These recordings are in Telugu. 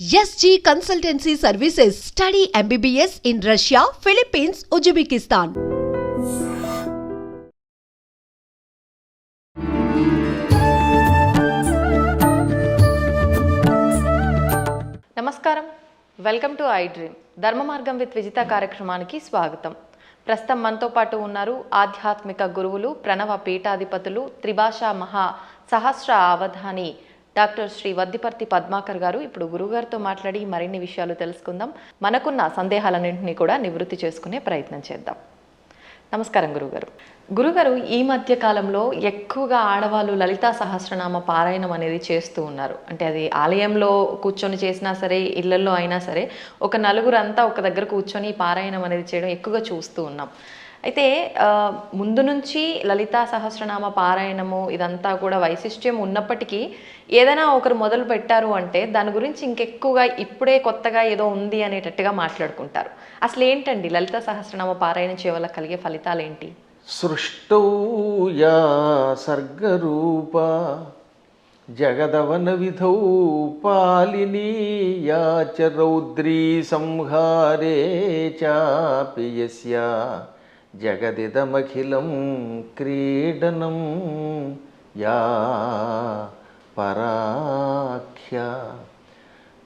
SG Consultancy Services. Study MBBS in Russia, Philippines, Uzbekistan. నమస్కారం, వెల్కమ్ టు ఐ డ్రీమ్. ధర్మ మార్గం విత్ విజిత కార్యక్రమానికి స్వాగతం. ప్రస్తుతం మనతో పాటు ఉన్నారు ఆధ్యాత్మిక గురువులు, ప్రణవ పీఠాధిపతులు, త్రిభాషా మహా సహస్ర అవధాని డాక్టర్ శ్రీ వద్దిపర్తి పద్మాకర్ గారు. ఇప్పుడు గురుగారితో మాట్లాడి మరిన్ని విషయాలు తెలుసుకుందాం. మనకున్న సందేహాలన్నింటినీ కూడా నివృత్తి చేసుకునే ప్రయత్నం చేద్దాం. నమస్కారం గురుగారు. గురుగారు, ఈ మధ్య కాలంలో ఎక్కువగా ఆడవాళ్ళు లలితా సహస్రనామ పారాయణం అనేది చేస్తూ ఉన్నారు. అంటే అది ఆలయంలో కూర్చొని చేసినా సరే, ఇళ్లలో అయినా సరే, ఒక నలుగురు అంతా ఒక దగ్గర కూర్చొని పారాయణం అనేది చేయడం ఎక్కువగా చూస్తూ ఉన్నాం. అయితే ముందు నుంచి లలితా సహస్రనామ పారాయణము ఇదంతా కూడా వైశిష్ట్యం ఉన్నప్పటికీ ఏదైనా ఒకరు మొదలు పెట్టారు అంటే దాని గురించి ఇంకెక్కువగా ఇప్పుడే కొత్తగా ఏదో ఉంది అనేటట్టుగా మాట్లాడుకుంటారు. అసలు ఏంటండి లలితా సహస్రనామ పారాయణం చేయవల్ల కలిగే ఫలితాలు ఏంటి? సృష్టౌ యా సర్గరూప జగదవన విధౌ పాలినీ యా చ రౌద్రీ సంహారే చాపి యస్యా జగదిదమఖిలం క్రీడనం యా పరాఖ్య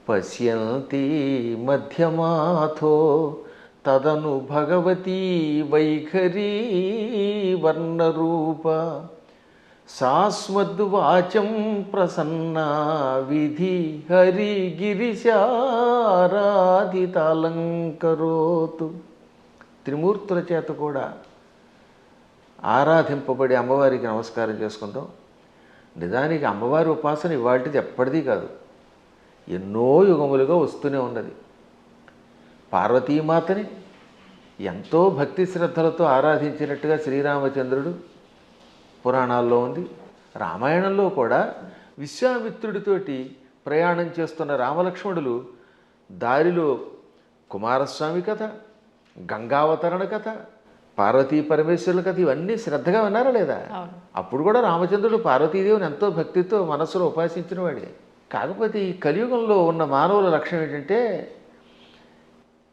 పశ్యంతి మధ్యమాథో తదను భగవతీ వైఖరీ వర్ణరూప సాస్మద్వాచం ప్రసన్నా విధి హరిగిరిశారాధితాలంకరోతు. త్రిమూర్తుల చేత కూడా ఆరాధింపబడి అమ్మవారికి నమస్కారం చేసుకుందాం. నిజానికి అమ్మవారి ఉపాసన ఇవాళది ఎప్పటిదీ కాదు, ఎన్నో యుగములుగా వస్తూనే ఉన్నది. పార్వతీమాతని ఎంతో భక్తి శ్రద్ధలతో ఆరాధించినట్టుగా శ్రీరామచంద్రుడు పురాణాల్లో ఉంది. రామాయణంలో కూడా విశ్వామిత్రుడితోటి ప్రయాణం చేస్తున్న రామలక్ష్మణులు దారిలో కుమారస్వామి కథ, గంగావతరణ కథ, పార్వతీ పరమేశ్వరుల కథ ఇవన్నీ శ్రద్ధగా విన్నారా లేదా? అప్పుడు కూడా రామచంద్రుడు పార్వతీదేవిని ఎంతో భక్తితో మనస్సులో ఉపాసించిన వాడే. కాకపోతే ఈ కలియుగంలో ఉన్న మానవుల లక్ష్యం ఏంటంటే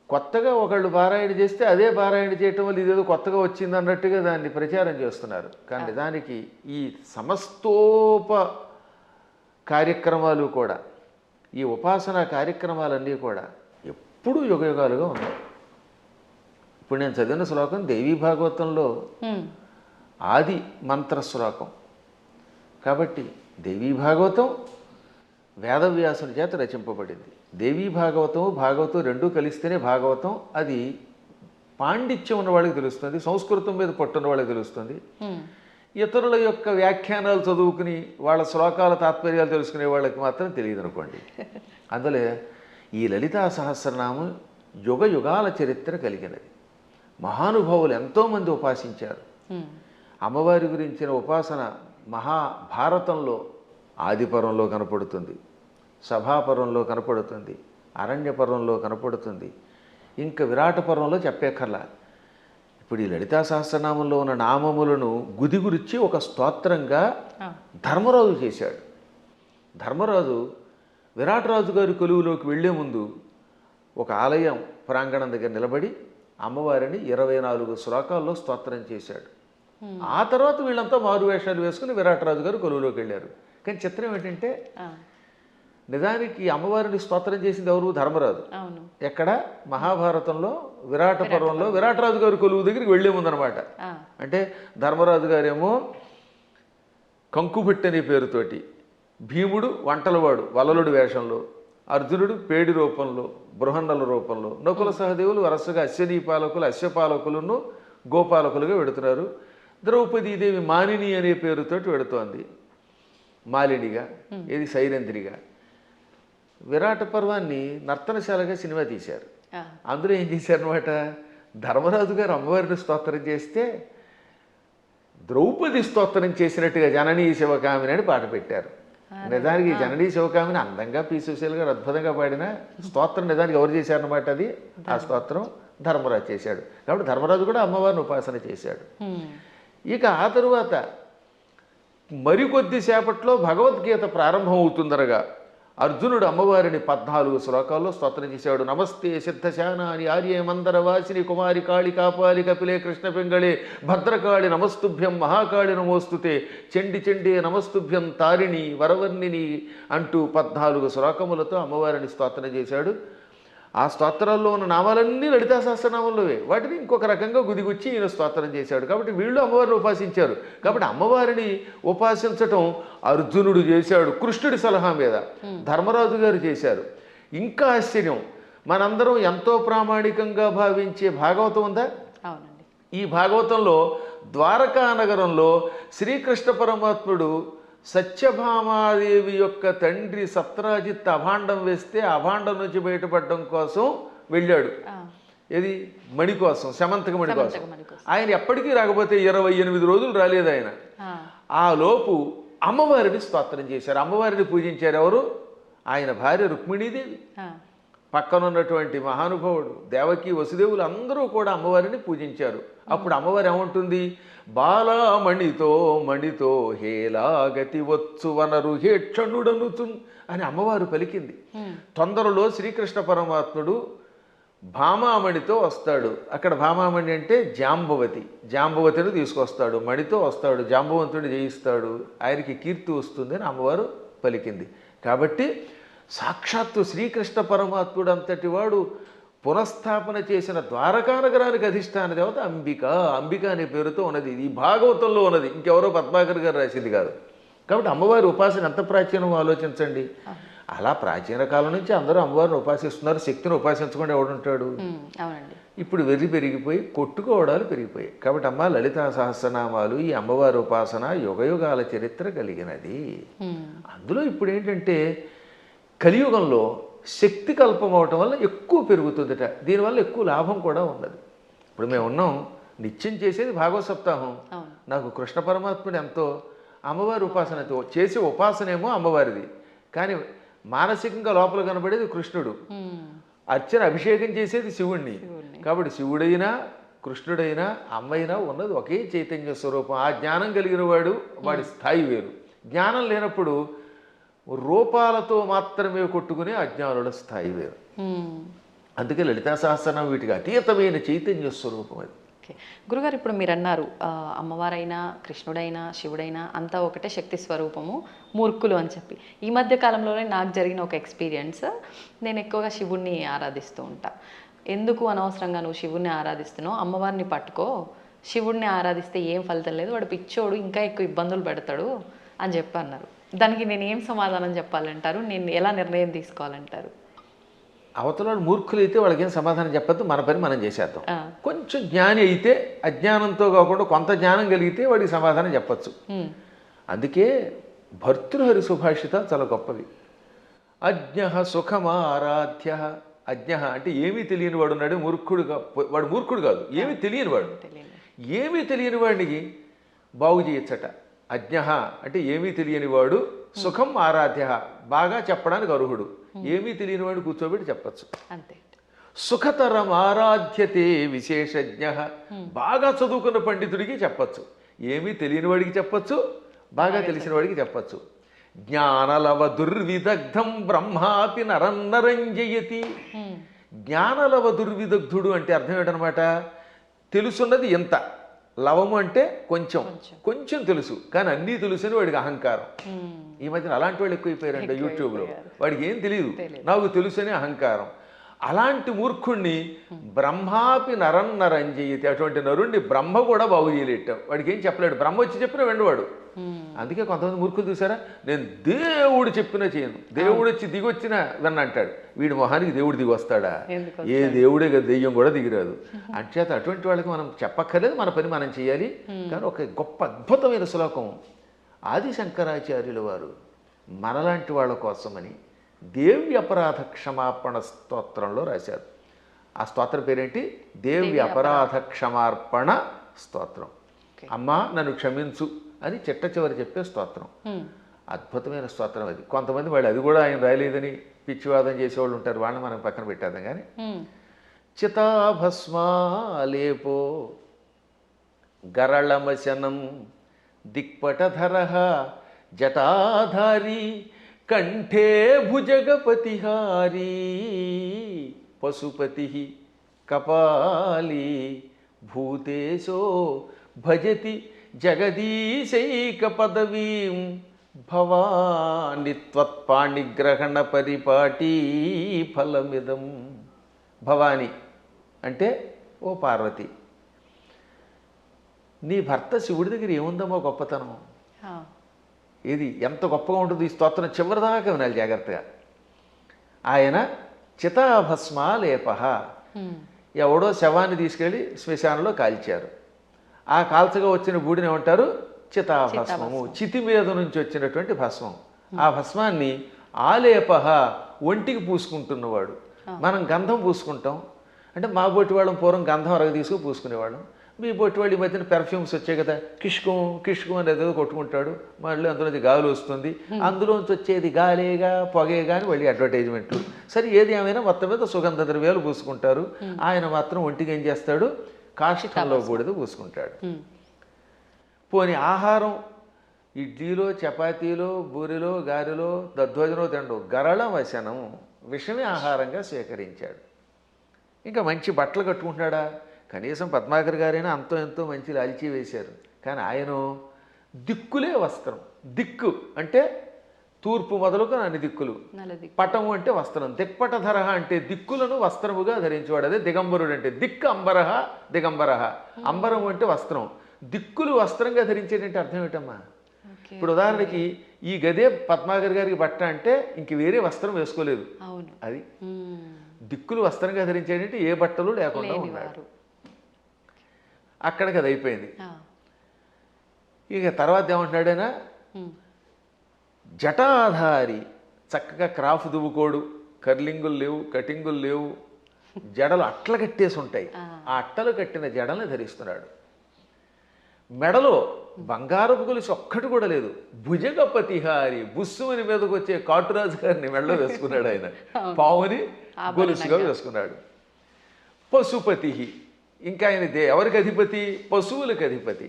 కొత్తగా ఒకళ్ళు పారాయణ చేస్తే అదే పారాయణ చేయటం వల్ల ఇదేదో కొత్తగా వచ్చింది అన్నట్టుగా దాన్ని ప్రచారం చేస్తున్నారు. కానీ నిజానికి ఈ సమస్తోప కార్యక్రమాలు కూడా, ఈ ఉపాసనా కార్యక్రమాలన్నీ కూడా ఎప్పుడూ యుగయుగాలుగా ఉన్నాయి. ఇప్పుడు నేను చదివిన శ్లోకం దేవీ భాగవతంలో ఆది మంత్ర శ్లోకం కాబట్టి దేవీ భాగవతం వేదవ్యాసుని చేత రచింపబడింది. దేవీ భాగవతం రెండూ కలిస్తేనే భాగవతం. అది పాండిత్యం ఉన్న వాళ్ళకి తెలుస్తుంది, సంస్కృతం మీద పట్టున్న వాళ్ళకి తెలుస్తుంది. ఇతరుల యొక్క వ్యాఖ్యానాలు చదువుకుని వాళ్ళ శ్లోకాల తాత్పర్యాలు తెలుసుకునే వాళ్ళకి మాత్రం తెలియదు అనుకోండి. అందులో ఈ లలితా సహస్రనామం యుగ యుగాల చరిత్ర కలిగినది. మహానుభావులు ఎంతోమంది ఉపాసించారు. అమ్మవారి గురించిన ఉపాసన మహాభారతంలో ఆదిపర్వంలో కనపడుతుంది, సభాపర్వంలో కనపడుతుంది, అరణ్యపర్వంలో కనపడుతుంది, ఇంకా విరాట పర్వంలో చెప్పేకర్లా. ఇప్పుడు ఈ లలితా సహస్రనామంలో ఉన్న నామములను గుదిగురిచి ఒక స్తోత్రంగా ధర్మరాజు చేశాడు. ధర్మరాజు విరాటరాజు గారి కొలువులోకి వెళ్లే ముందు ఒక ఆలయం ప్రాంగణం దగ్గర నిలబడి అమ్మవారిని 24 శ్లోకాల్లో స్తోత్రం చేశాడు. ఆ తర్వాత వీళ్ళంతా మారువేషాలు వేసుకుని విరాటరాజు గారు కొలువులోకి వెళ్ళారు. కానీ చిత్రం ఏంటంటే నిజానికి అమ్మవారిని స్తోత్రం చేసింది ఎవరు? ధర్మరాజు. ఎక్కడ? మహాభారతంలో విరాట పర్వంలో విరాటరాజు గారి కొలువు దగ్గరికి వెళ్లే ముందనమాట. అంటే ధర్మరాజు గారేమో కంకుభట్టి అనే పేరుతోటి, భీముడు వంటలవాడు వలలుడి వేషంలో, అర్జునుడు పేడి రూపంలో, బృహన్నల రూపంలో, నకుల సహదేవులు వరుసగా అశ్వనీ పాలకులు, అశ్వపాలకులను గోపాలకులుగా వెడుతున్నారు. ద్రౌపదీదేవి మానిని అనే పేరుతోటి వెడుతోంది, మాలినిగా, ఇది సైరంధ్రిగా. విరాట పర్వాన్ని నర్తనశాలగా సినిమా తీశారు. అందులో ఏం చేశారనమాట, ధర్మరాజు గారు అమ్మవారిని స్తోత్రం చేస్తే ద్రౌపది స్తోత్రం చేసినట్టుగా జననీ శివకామిని అని పాట పెట్టారు. నిజానికి జననీ శివకామిని అందంగా పీసుశీల్ గారు అద్భుతంగా పాడిన స్తోత్రం నిజానికి ఎవరు చేశారనమాట, అది ఆ స్తోత్రం ధర్మరాజు చేశాడు. కాబట్టి ధర్మరాజు కూడా అమ్మవారిని ఉపాసన చేశాడు. ఇక ఆ తరువాత మరికొద్దిసేపట్లో భగవద్గీత ప్రారంభం అవుతుందనగా అర్జునుడు అమ్మవారిని 14 శ్లోకాల్లో స్తోత్రం చేశాడు. నమస్తే సిద్ధశానాని ఆర్యే మందర వాసిని కుమారి కాళి కాపాలి కపిలే కృష్ణ పింగళే భద్రకాళి నమస్తుభ్యం మహాకాళి నమోస్తుతే చండి చండే నమస్తుభ్యం తారిణి వరవర్ణిని అంటూ 14 శ్లోకములతో అమ్మవారిని స్తోత్రం చేశాడు. ఆ స్తోత్రాల్లో ఉన్న నామాలన్నీ లలితా సహస్రనామంలోవే. వాటిని ఇంకొక రకంగా గుదిగుచ్చి ఈయన స్తోత్రం చేశాడు. కాబట్టి వీళ్ళు అమ్మవారిని ఉపాసించారు. కాబట్టి అమ్మవారిని ఉపాసించటం అర్జునుడు చేశాడు కృష్ణుడి సలహా మీద, ధర్మరాజు గారు చేశారు. ఇంకా ఆశ్చర్యం, మనందరం ఎంతో ప్రామాణికంగా భావించే భాగవతం ఉందా? అవునండి. ఈ భాగవతంలో ద్వారకా నగరంలో శ్రీకృష్ణ పరమాత్ముడు సత్యభామాదేవి యొక్క తండ్రి సత్రాజిత్ అభాండం వేస్తే అభాండం నుంచి బయటపడడం కోసం వెళ్ళాడు. ఏది? మణి కోసం, శమంతక మణి కోసం. ఆయన ఎప్పటికీ రాకపోతే 28 రోజులు రాలేదు ఆయన. ఆ లోపు అమ్మవారిని స్తోత్రం చేశారు, అమ్మవారిని పూజించారు. ఎవరు? ఆయన భార్య రుక్మిణీదేవి, పక్కనున్నటువంటి మహానుభావుడు దేవకి వసుదేవులు అందరూ కూడా అమ్మవారిని పూజించారు. అప్పుడు అమ్మవారు ఏమంటుంది? బాలామణితో మణితో హేలాగతి వచ్చు వనరు హేక్షణుడనుచు అని అమ్మవారు పలికింది. తొందరలో శ్రీకృష్ణ పరమాత్ముడు భామామణితో వస్తాడు. అక్కడ భామామణి అంటే జాంబవతి, జాంబవతిని తీసుకొస్తాడు, మణితో వస్తాడు, జాంబవంతుడిని జయిస్తాడు, ఆయనకి కీర్తి వస్తుంది అని అమ్మవారు పలికింది. కాబట్టి సాక్షాత్తు శ్రీకృష్ణ పరమాత్ముడు అంతటి వాడు పునఃస్థాపన చేసిన ద్వారకా నగరానికి అధిష్టాన దేవత అంబిక. అంబిక అనే పేరుతో ఉన్నది. ఇది భాగవతంలో ఉన్నది, ఇంకెవరో పద్మాకర్ గారు రాసింది కాదు. కాబట్టి అమ్మవారి ఉపాసన ఎంత ప్రాచీనమో ఆలోచించండి. అలా ప్రాచీన కాలం నుంచి అందరూ అమ్మవారిని ఉపాసిస్తున్నారు. శక్తిని ఉపాసించకుండా ఎవడుంటాడు? ఇప్పుడు వెర్రి పెరిగిపోయి కొట్టుకోవడాలు పెరిగిపోయాయి. కాబట్టి అమ్మ లలితా సహస్రనామాలు, ఈ అమ్మవారి ఉపాసన యుగయుగాల చరిత్ర కలిగినది. అందులో ఇప్పుడు ఏంటంటే కలియుగంలో శక్తి కల్పం అవటం వల్ల ఎక్కువ పెరుగుతుందట. దీనివల్ల ఎక్కువ లాభం కూడా ఉన్నది. ఇప్పుడు మేము ఉన్నాం, నిత్యం చేసేది భాగవత సప్తాహం. నాకు కృష్ణ పరమాత్ముడు ఎంతో, అమ్మవారి ఉపాసనతో చేసే ఉపాసనేమో అమ్మవారిది, కానీ మానసికంగా లోపల కనబడేది కృష్ణుడు. అర్చన అభిషేకం చేసేది శివుణ్ణి. కాబట్టి శివుడైనా కృష్ణుడైనా అమ్మైనా ఉన్నది ఒకే చైతన్య స్వరూపం. ఆ జ్ఞానం కలిగిన వాడు, వాడి స్థాయి వేరు. జ్ఞానం లేనప్పుడు రూపాలతో మాత్రమే కొట్టుకునే అజ్ఞానుల స్థాయి వేరు. అందుకే లలితా సహస్రనామం వీటికి అతీతమైన చైతన్య స్వరూపం అది. ఓకే గురుగారు, ఇప్పుడు మీరు అన్నారు అమ్మవారైనా కృష్ణుడైనా శివుడైనా అంతా ఒకటే శక్తి స్వరూపము, మూర్ఖులు అని చెప్పి. ఈ మధ్య కాలంలోనే నాకు జరిగిన ఒక ఎక్స్పీరియన్స్, నేను ఎక్కువగా శివుణ్ణి ఆరాధిస్తూ ఉంటా. ఎందుకు అనవసరంగా నువ్వు శివుణ్ణి ఆరాధిస్తున్నావు, అమ్మవారిని పట్టుకో, శివుణ్ణి ఆరాధిస్తే ఏం ఫలితం లేదు, వాడు పిచ్చోడు, ఇంకా ఎక్కువ ఇబ్బందులు పెడతాడు అని చెప్పి అన్నారు. దానికి నేను ఏం సమాధానం చెప్పాలంటారు? నేను ఎలా నిర్ణయం తీసుకోవాలంటారు? అవతల మూర్ఖులు అయితే వాళ్ళకి ఏం సమాధానం చెప్పద్దు, మన పని మనం చేసేద్దాం. కొంచెం జ్ఞాని అయితే అజ్ఞానంతో కాకుండా కొంత జ్ఞానం కలిగితే వాడికి సమాధానం చెప్పచ్చు. అందుకే భర్తృహరి సుభాషిత చాలా గొప్పవి. అజ్ఞ సుఖమారాధ్య. అజ్ఞ అంటే ఏమీ తెలియని వాడు ఉన్నాడు, మూర్ఖుడుగా. వాడు మూర్ఖుడు కాదు, ఏమీ తెలియని వాడు. ఏమీ తెలియని వాడికి బాగు చేయొచ్చట. అజ్ఞ అంటే ఏమీ తెలియని వాడు, సుఖం ఆరాధ్య బాగా చెప్పడానికి అర్హుడు. ఏమీ తెలియని వాడు కూర్చోబెట్టి చెప్పచ్చు. అంతే. సుఖతరం ఆరాధ్యతే విశేషజ్ఞ. బాగా చదువుకున్న పండితుడికి చెప్పచ్చు, ఏమీ తెలియని వాడికి చెప్పచ్చు, బాగా తెలిసిన వాడికి చెప్పచ్చు. జ్ఞానలవ దుర్విదగ్ధం బ్రహ్మాపి నరన్నరంజయతి. జ్ఞానలవ దుర్విదగ్ధుడు అంటే అర్థం ఏంటనమాట? తెలుసున్నది ఎంత, లవము అంటే కొంచెం, కొంచెం తెలుసు కానీ అన్నీ తెలుసు అని వాడికి అహంకారం. ఈ మధ్యన అలాంటి వాళ్ళు ఎక్కువైపోయారంట యూట్యూబ్లో. వాడికి ఏం తెలియదు, నాకు తెలుసు అని అహంకారం. అలాంటి మూర్ఖుణ్ణి బ్రహ్మాపి నరన్నరంజయతి. అటువంటి నరుణ్ణి బ్రహ్మ కూడా బాగు చేయలేట. వాడికి ఏం చెప్పలేడు, బ్రహ్మ వచ్చి చెప్పినా వెండవాడు. అందుకే కొంతమంది మూర్ఖులు చూసారా, నేను దేవుడు చెప్పినా చేయను, దేవుడు వచ్చి దిగొచ్చినా విన్న అంటాడు. వీడి మొహానికి దేవుడు దిగి వస్తాడా? ఏ దేవుడే కదా, దెయ్యం కూడా దిగిరాదు. అంచేత అటువంటి వాళ్ళకి మనం చెప్పక్కర్లేదు, మన పని మనం చేయాలి. కానీ ఒక గొప్ప అద్భుతమైన శ్లోకం ఆది శంకరాచార్యుల వారు మనలాంటి వాళ్ళ కోసమని దేవి అపరాధ క్షమాపణ స్తోత్రంలో రాశారు. ఆ స్తోత్రం పేరేంటి? దేవి అపరాధ క్షమార్పణ స్తోత్రం. అమ్మా నన్ను క్షమించు అని చిట్ట చివరి చెప్పే స్తోత్రం. అద్భుతమైన స్తోత్రం అది. కొంతమంది వాళ్ళు అది కూడా ఆయన రాయలేదని పిచ్చివాదం చేసేవాళ్ళు ఉంటారు, వాళ్ళని మనం పక్కన పెట్టేద్దాం. కానీ చితాభస్మాలేపో గరళమశనం దిక్పటధర జటాధారి కంఠే భుజగపతిహారీ పశుపతి కపాలీ భూతేశో భజతి జగదీశైక పదవీం భవాని త్వత్పాణిగ్రహణ పరిపాటీ ఫలమిదం. భవాని అంటే ఓ పార్వతి, నీ భర్త శివుడి దగ్గర ఏముందమ్మో గొప్పతనం. ఇది ఎంత గొప్పగా ఉంటుంది. ఈ స్తోత్రం చివరిదాకా వినాలి జాగ్రత్తగా. ఆయన చితాభస్మాలేప, ఎవడో శవాన్ని తీసుకెళ్ళి శ్మశానంలో కాల్చారు. ఆ కాల్చగా వచ్చిన బూడిని ఏమంటారు? చితాభస్మము. చితి మీద నుంచి వచ్చినటువంటి భస్మం. ఆ భస్మాన్ని ఆలేప, ఒంటికి పూసుకుంటున్నవాడు. మనం గంధం పూసుకుంటాం అంటే మా బొట్టి వాళ్ళం పూర్వం గంధం అరగ తీసుకుని పూసుకునేవాళ్ళం. మీ బొట్టి వాళ్ళు ఈ మధ్యన పెర్ఫ్యూమ్స్ వచ్చాయి కదా, కిష్కం కిష్కం అనేది ఏదో కొట్టుకుంటాడు, మళ్ళీ అందులోంచి గాలి వస్తుంది, అందులోంచి వచ్చేది గాలేగా పొగేగా అని మళ్ళీ అడ్వర్టైజ్మెంట్లు. సరే ఏది ఏమైనా మొత్తం మీద సుగంధ ద్రవ్యాలు పూసుకుంటారు. ఆయన మాత్రం ఒంటికి ఏం చేస్తాడు? కాష్టంలో బూడిద పూసుకుంటాడు. పోని ఆహారం ఇడ్లీలో చపాతీలో బూరిలో గారెలో దధ్వజనో తిండు, గరళ వశనం, విషమే ఆహారంగా స్వీకరించాడు. ఇంకా మంచి బట్టలు కట్టుకుంటున్నాడా? కనీసం పద్మాకర్ గారైనా అంతో ఎంతో మంచి లాల్చీ వేశారు. కానీ ఆయన దిక్కులే వస్త్రం. దిక్కు అంటే తూర్పు మొదలుకు అన్ని దిక్కులు. పటము అంటే వస్త్రం. దిక్పటధర అంటే దిక్కులను వస్త్రముగా ధరించేవాడు. అదే దిగంబరుడు అంటే. దిక్కు అంబరహ దిగంబరహ. అంబరం అంటే వస్త్రం, దిక్కులు వస్త్రంగా ధరించేటంటే అర్థం ఏమిటమ్మా? ఇప్పుడు ఉదాహరణకి ఈ గదే పద్మాకర్ గారికి బట్ట అంటే ఇంక వేరే వస్త్రం వేసుకోలేదు. అది దిక్కులు వస్త్రంగా ధరించేటంటే ఏ బట్టలు లేకుండా ఉన్నాడు. అక్కడికి అది అయిపోయింది. ఇక తర్వాత ఏమంటున్నాడైనా, జటాధారి, చక్కగా క్రాఫ్ దువ్వుకోడు, కర్లింగులు లేవు, కటింగులు లేవు, జడలు అట్ల కట్టేసి ఉంటాయి. ఆ అట్టలు కట్టిన జడల్ని ధరిస్తున్నాడు. మెడలో బంగారపు గొలుసు ఒక్కటి కూడా లేదు. భుజగపతిహారి, బుస్సుమని మీదకి వచ్చే కాటురాజు గారిని మెడలో వేసుకున్నాడు ఆయన. పావుని గొలుసుగా వేసుకున్నాడు. పశుపతి, ఇంకా ఆయన ఎవరికి అధిపతి? పశువులకు అధిపతి.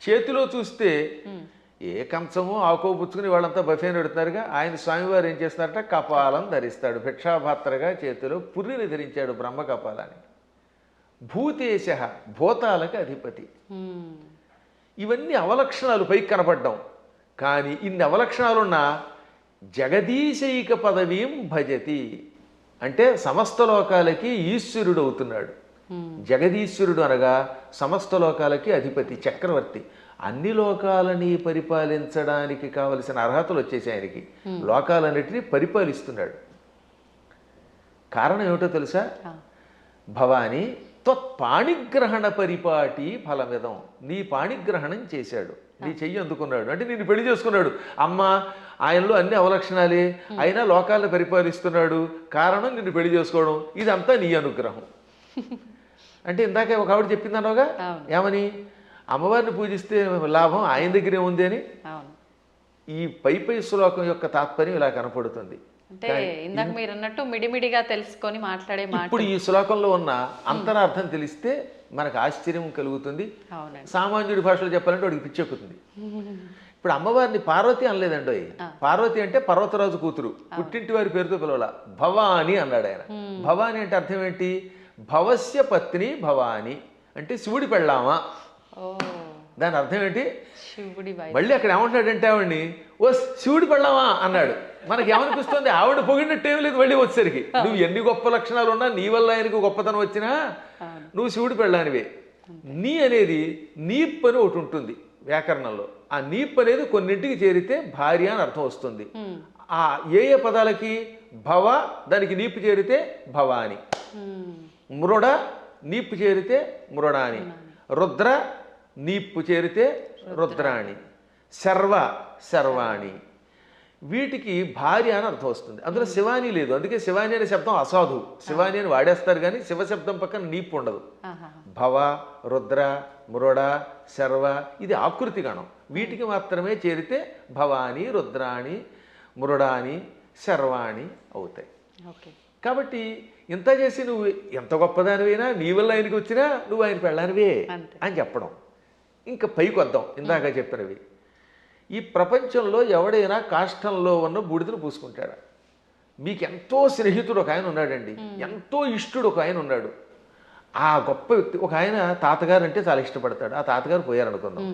చేతిలో చూస్తే ఏ కంచమో ఆకో పుచ్చుకుని వాళ్ళంతా బఫే నడుతున్నారుగా, ఆయన స్వామివారు ఏం చేస్తున్నారట? కపాలం ధరిస్తాడు. భిక్షాపాత్రగా చేతిలో పుర్రిని ధరించాడు, బ్రహ్మ కపాలాన్ని. భూతేశ, భూతాలకు అధిపతి. ఇవన్నీ అవలక్షణాలు పైకి కనపడ్డం. కానీ ఇన్ని అవలక్షణాలున్నా జగదీశైక పదవీం భజతి అంటే సమస్త లోకాలకి ఈశ్వరుడు అవుతున్నాడు. జగదీశ్వరుడు అనగా సమస్త లోకాలకి అధిపతి, చక్రవర్తి. అన్ని లోకాలని పరిపాలించడానికి కావలసిన అర్హతలు వచ్చేసి ఆయనకి. లోకాలన్నిటినీ పరిపాలిస్తున్నాడు. కారణం ఏమిటో తెలుసా? భవాని త్వత్పాణిగ్రహణ పరిపాటి ఫలమిదం. నీ పాణిగ్రహణం చేశాడు, నీ చెయ్యి అందుకున్నాడు అంటే నిన్ను పెళ్లి చేసుకున్నాడు. అమ్మ ఆయనలో అన్ని అవలక్షణాలే, అయినా లోకాలను పరిపాలిస్తున్నాడు. కారణం నిన్ను పెళ్లి చేసుకోవడం. ఇదంతా నీ అనుగ్రహం. అంటే ఇందాకే ఒక ఆవిడ చెప్పిందనోగా, ఏమని? అమ్మవారిని పూజిస్తే లాభం ఆయన దగ్గరే ఉంది అని. ఈ పై శ్లోకం యొక్క తాత్పర్యం ఇలా కనపడుతుంది. అంటే ఇందాక మీరు అన్నట్టు మిడిమిడిగా తెలుసుకొని మాట్లాడే మాట. ఇప్పుడు ఈ శ్లోకంలో ఉన్న అంతరార్థం తెలిస్తే మనకు ఆశ్చర్యం కలుగుతుంది. సామాన్యుడి భాషలో చెప్పాలంటే వాడికి పిచ్చెక్కుతుంది. ఇప్పుడు అమ్మవారిని పార్వతి అనలేదండి. పార్వతి అంటే పర్వతరాజు కూతురు, పుట్టింటి వారి పేరుతో పిలవాల. భవాని అన్నాడు ఆయన. భవాని అంటే అర్థం ఏంటి? భవస్య పత్ని భవాని అంటే శివుడి పెళ్ళామా. దాని అర్థం ఏంటి? మళ్ళీ అక్కడ ఏమంటున్నాడంటే ఆవిడ్ని ఓ శివుడి పెళ్ళామా అన్నాడు. మనకి ఏమనిపిస్తుంది? ఆవిడ పొగిడినట్టు ఏం లేదు. మళ్ళీ వచ్చేసరికి నువ్వు ఎన్ని గొప్ప లక్షణాలు ఉన్నా, నీ వల్ల ఆయనకు గొప్పతనం వచ్చినా నువ్వు శివుడి పెళ్ళానివే. నీ అనేది నీప్ అని ఒకటి ఉంటుంది వ్యాకరణంలో. ఆ నీప్ అనేది కొన్నింటికి చేరితే భార్య అని అర్థం వస్తుంది. ఆ ఏ ఏ పదాలకి? భవ దానికి నీపు చేరితే భవాని, మృడ నీపు చేరితే మృడాని, రుద్ర నీపు చేరితే రుద్రాణి, శర్వ శర్వాణి. వీటికి భార్య అని అర్థం వస్తుంది. అందులో శివాని లేదు. అందుకే శివాని అనే శబ్దం అసాధు. శివాని అని వాడేస్తారు కానీ శివ శబ్దం పక్కన నీపు ఉండదు. భవ, రుద్ర, మృడ, శర్వ ఇది ఆకృతి గణం. వీటికి మాత్రమే చేరితే భవాని, రుద్రాణి, మృడాని, శర్వాణి అవుతాయి. కాబట్టి ఇంత చేసి నువ్వు ఎంత గొప్పదానివైనా, నీ వల్ల ఆయనకి వచ్చినా నువ్వు ఆయన పెళ్ళానివే అని చెప్పడం. ఇంకా పైకి వద్దాం. ఇందాక చెప్పినవి ఈ ప్రపంచంలో ఎవడైనా కాష్టంలో ఉన్న బూడిదను పూసుకుంటాడా? మీకు ఎంతో స్నేహితుడు ఒక ఆయన ఉన్నాడండి, ఎంతో ఇష్టుడు ఒక ఆయన ఉన్నాడు. ఆ గొప్ప వ్యక్తి ఒక ఆయన తాతగారు అంటే చాలా ఇష్టపడతాడు. ఆ తాతగారు పోయారనుకుందాం.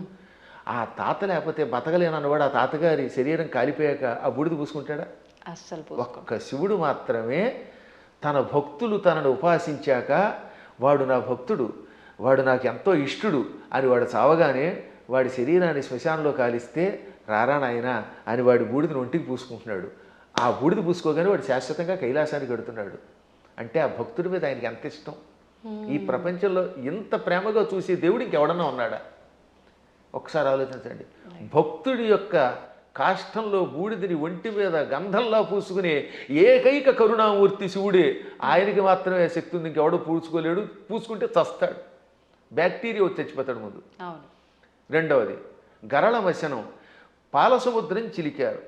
ఆ తాత లేకపోతే బతకలేనన్నవాడు ఆ తాతగారి శరీరం కాలిపోయాక ఆ బూడిద పూసుకుంటాడా? అస్సలు ఒక్క శివుడు మాత్రమే తన భక్తులు తనను ఉపాసించాక వాడు నా భక్తుడు, వాడు నాకు ఎంతో ఇష్టుడు అని వాడు చావగానే వాడి శరీరాన్ని శ్మశానంలో కాలిస్తే రారా నాయనా అని వాడి బూడిదని ఒంటికి పూసుకుంటున్నాడు. ఆ బూడిద పూసుకోగానే వాడు శాశ్వతంగా కైలాసానికి వెడుతున్నాడు. అంటే ఆ భక్తుడి మీద ఆయనకి ఎంత ఇష్టం. ఈ ప్రపంచంలో ఇంత ప్రేమగా చూసే దేవుడు ఇంకెవడన్నా ఉన్నాడా? ఒకసారి ఆలోచించండి. భక్తుడి యొక్క కాష్టంలో బూడిదని ఒంటి మీద గంధంలా పూసుకునే ఏకైక కరుణామూర్తి శివుడే. ఆయనకి మాత్రమే శక్తి ఉంది, ఇంకెవడో పూసుకోలేడు. పూసుకుంటే చస్తాడు, బ్యాక్టీరియా వచ్చి చచ్చిపోతాడు ముందు. రెండవది గరళ వశనం. పాలసముద్రం చిలికారు.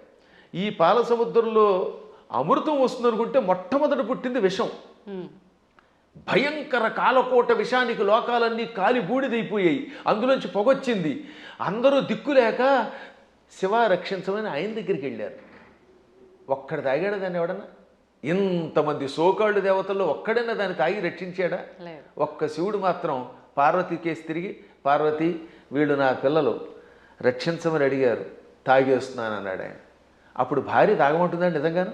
ఈ పాలసముద్రంలో అమృతం వస్తుంది అనుకుంటే మొట్టమొదటి పుట్టింది విషం. భయంకర కాలకోట విషానికి లోకాలన్నీ కాలి బూడిదైపోయాయి. అందులోంచి పొగొచ్చింది. అందరూ దిక్కులేక శివ రక్షించమని ఆయన దగ్గరికి వెళ్ళారు. ఒక్కడు తాగాడు దాన్ని ఎవడన్నా? ఇంతమంది సోకాళ్ళు దేవతల్లో ఒక్కడైనా దాన్ని తాగి రక్షించాడా? ఒక్క శివుడు మాత్రం పార్వతి కేసు తిరిగి, పార్వతి వీళ్ళు నా పిల్లలు రక్షించమని అడిగారు, తాగేస్తున్నాను అన్నాడు ఆయన. అప్పుడు భార్య తాగమంటుందండి నిజంగాను?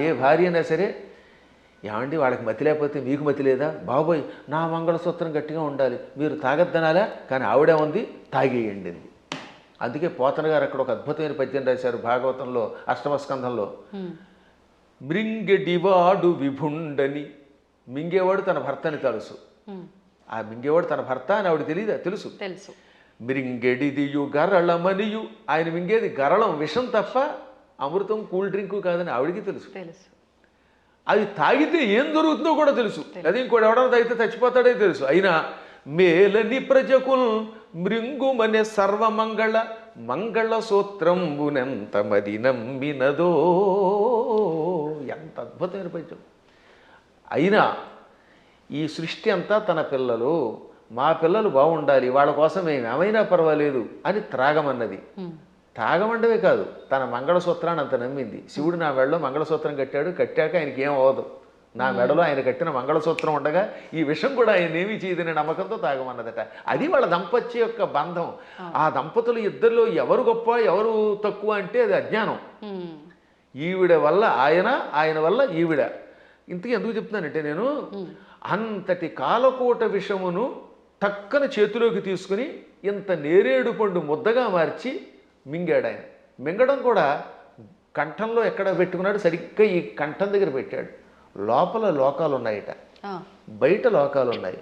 ఏ భార్య అయినా సరే, ఏమండి వాళ్ళకి మతి లేకపోతే మీకు మతి లేదా? బాబోయ్ నా మంగళసూత్రం గట్టిగా ఉండాలి, మీరు తాగద్దనాలా? కానీ ఆవిడే ఉంది, తాగేయండి. అందుకే పోతన గారు అక్కడ ఒక అద్భుతమైన పద్యం రాశారు భాగవతంలో అష్టమస్కంధంలో. మృంగెడివాడు విభుండని. మింగేవాడు తన భర్తని తెలుసు. ఆ మింగేవాడు తన భర్త అని ఆవిడ తెలియదా? తెలుసు. మృంగెడిదియు గరళమనియు. ఆయన మింగేది గరళం, విషం తప్ప అమృతం కూల్ డ్రింకు కాదని ఆవిడికి తెలుసు. అది తాగితే ఏం జరుగుతుందో కూడా తెలుసు. అది ఇంకోటి ఎవడన్నా తాగితే చచ్చిపోతాడే తెలుసు. అయినా మేలని ప్రజకుల్ మృంగుమనే సర్వమంగళ మంగళ సూత్రంబునెంత మది నమ్మినదో. ఎంత అద్భుతమైన పద్యం. అయినా ఈ సృష్టి అంతా తన పిల్లలు, మా పిల్లలు బాగుండాలి, వాళ్ళ కోసం మేము ఏమైనా పర్వాలేదు అని త్రాగమన్నది. తాగమండవే కాదు, తన మంగళసూత్రాన్ని అంత నమ్మింది. శివుడు నా మెడలో మంగళసూత్రం కట్టాడు, కట్టాక ఆయనకి ఏం అవ్వదు. నా మెడలో ఆయన కట్టిన మంగళసూత్రం ఉండగా ఈ విషయం కూడా ఆయన ఏమీ చేయదనే నమ్మకంతో తాగమన్నదట. అది వాళ్ళ దంపత్య యొక్క బంధం. ఆ దంపతులు ఇద్దరిలో ఎవరు గొప్ప ఎవరు తక్కువ అంటే అది అజ్ఞానం. ఈవిడ వల్ల ఆయన, ఆయన వల్ల ఈవిడ. ఇంతకీ ఎందుకు చెప్తున్నానంటే నేను, అంతటి కాలకోట విషమును టక్కన చేతిలోకి తీసుకుని ఇంత నేరేడు పండు ముద్దగా మార్చి మింగాడు ఆయన. మింగడం కూడా కంఠంలో ఎక్కడ పెట్టుకున్నాడు? సరిగ్గా ఈ కంఠం దగ్గర పెట్టాడు. లోపల లోకాలు ఉన్నాయట, బయట లోకాలు ఉన్నాయి.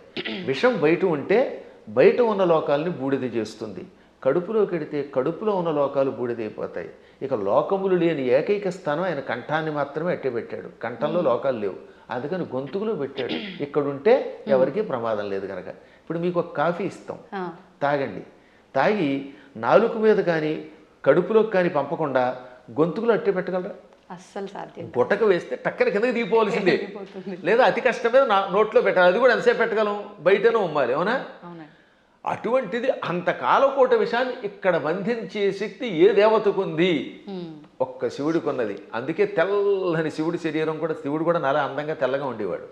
విషం బయట ఉంటే బయట ఉన్న లోకాలని బూడిద చేస్తుంది. కడుపులోకి వెడితే కడుపులో ఉన్న లోకాలు బూడిదైపోతాయి. ఇక లోకములు లేని ఏకైక స్థానం ఆయన కంఠాన్ని మాత్రమే అట్టే పెట్టాడు. కంఠంలో లోకాలు లేవు, అందుకని గొంతుకులో పెట్టాడు. ఇక్కడుంటే ఎవరికీ ప్రమాదం లేదు కనుక. ఇప్పుడు మీకు ఒక కాఫీ ఇస్తాం, తాగండి. తాగి నాలుక మీద కానీ కడుపులోకి కానీ పంపకుండా గొంతుకులో అట్టే పెట్టగలరా? అస్సలు సాధ్యం. గుట్టక వేస్తే టక్కన కిందకి దిగిపోవాల్సిందే, లేదా అతి కష్టమే నోట్లో పెట్టాలి. అది కూడా ఎంతసేపు పెట్టగలం? బయటనే ఉమ్మాలి, అవునా? అటువంటిది అంత కాలకోట విషయాన్ని ఇక్కడ బంధించే శక్తి ఏ దేవతకు ఉంది? ఒక్క శివుడికి ఉన్నది. అందుకే తెల్లని శివుడి శరీరం కూడా, శివుడు కూడా నాలా అందంగా తెల్లగా ఉండేవాడు.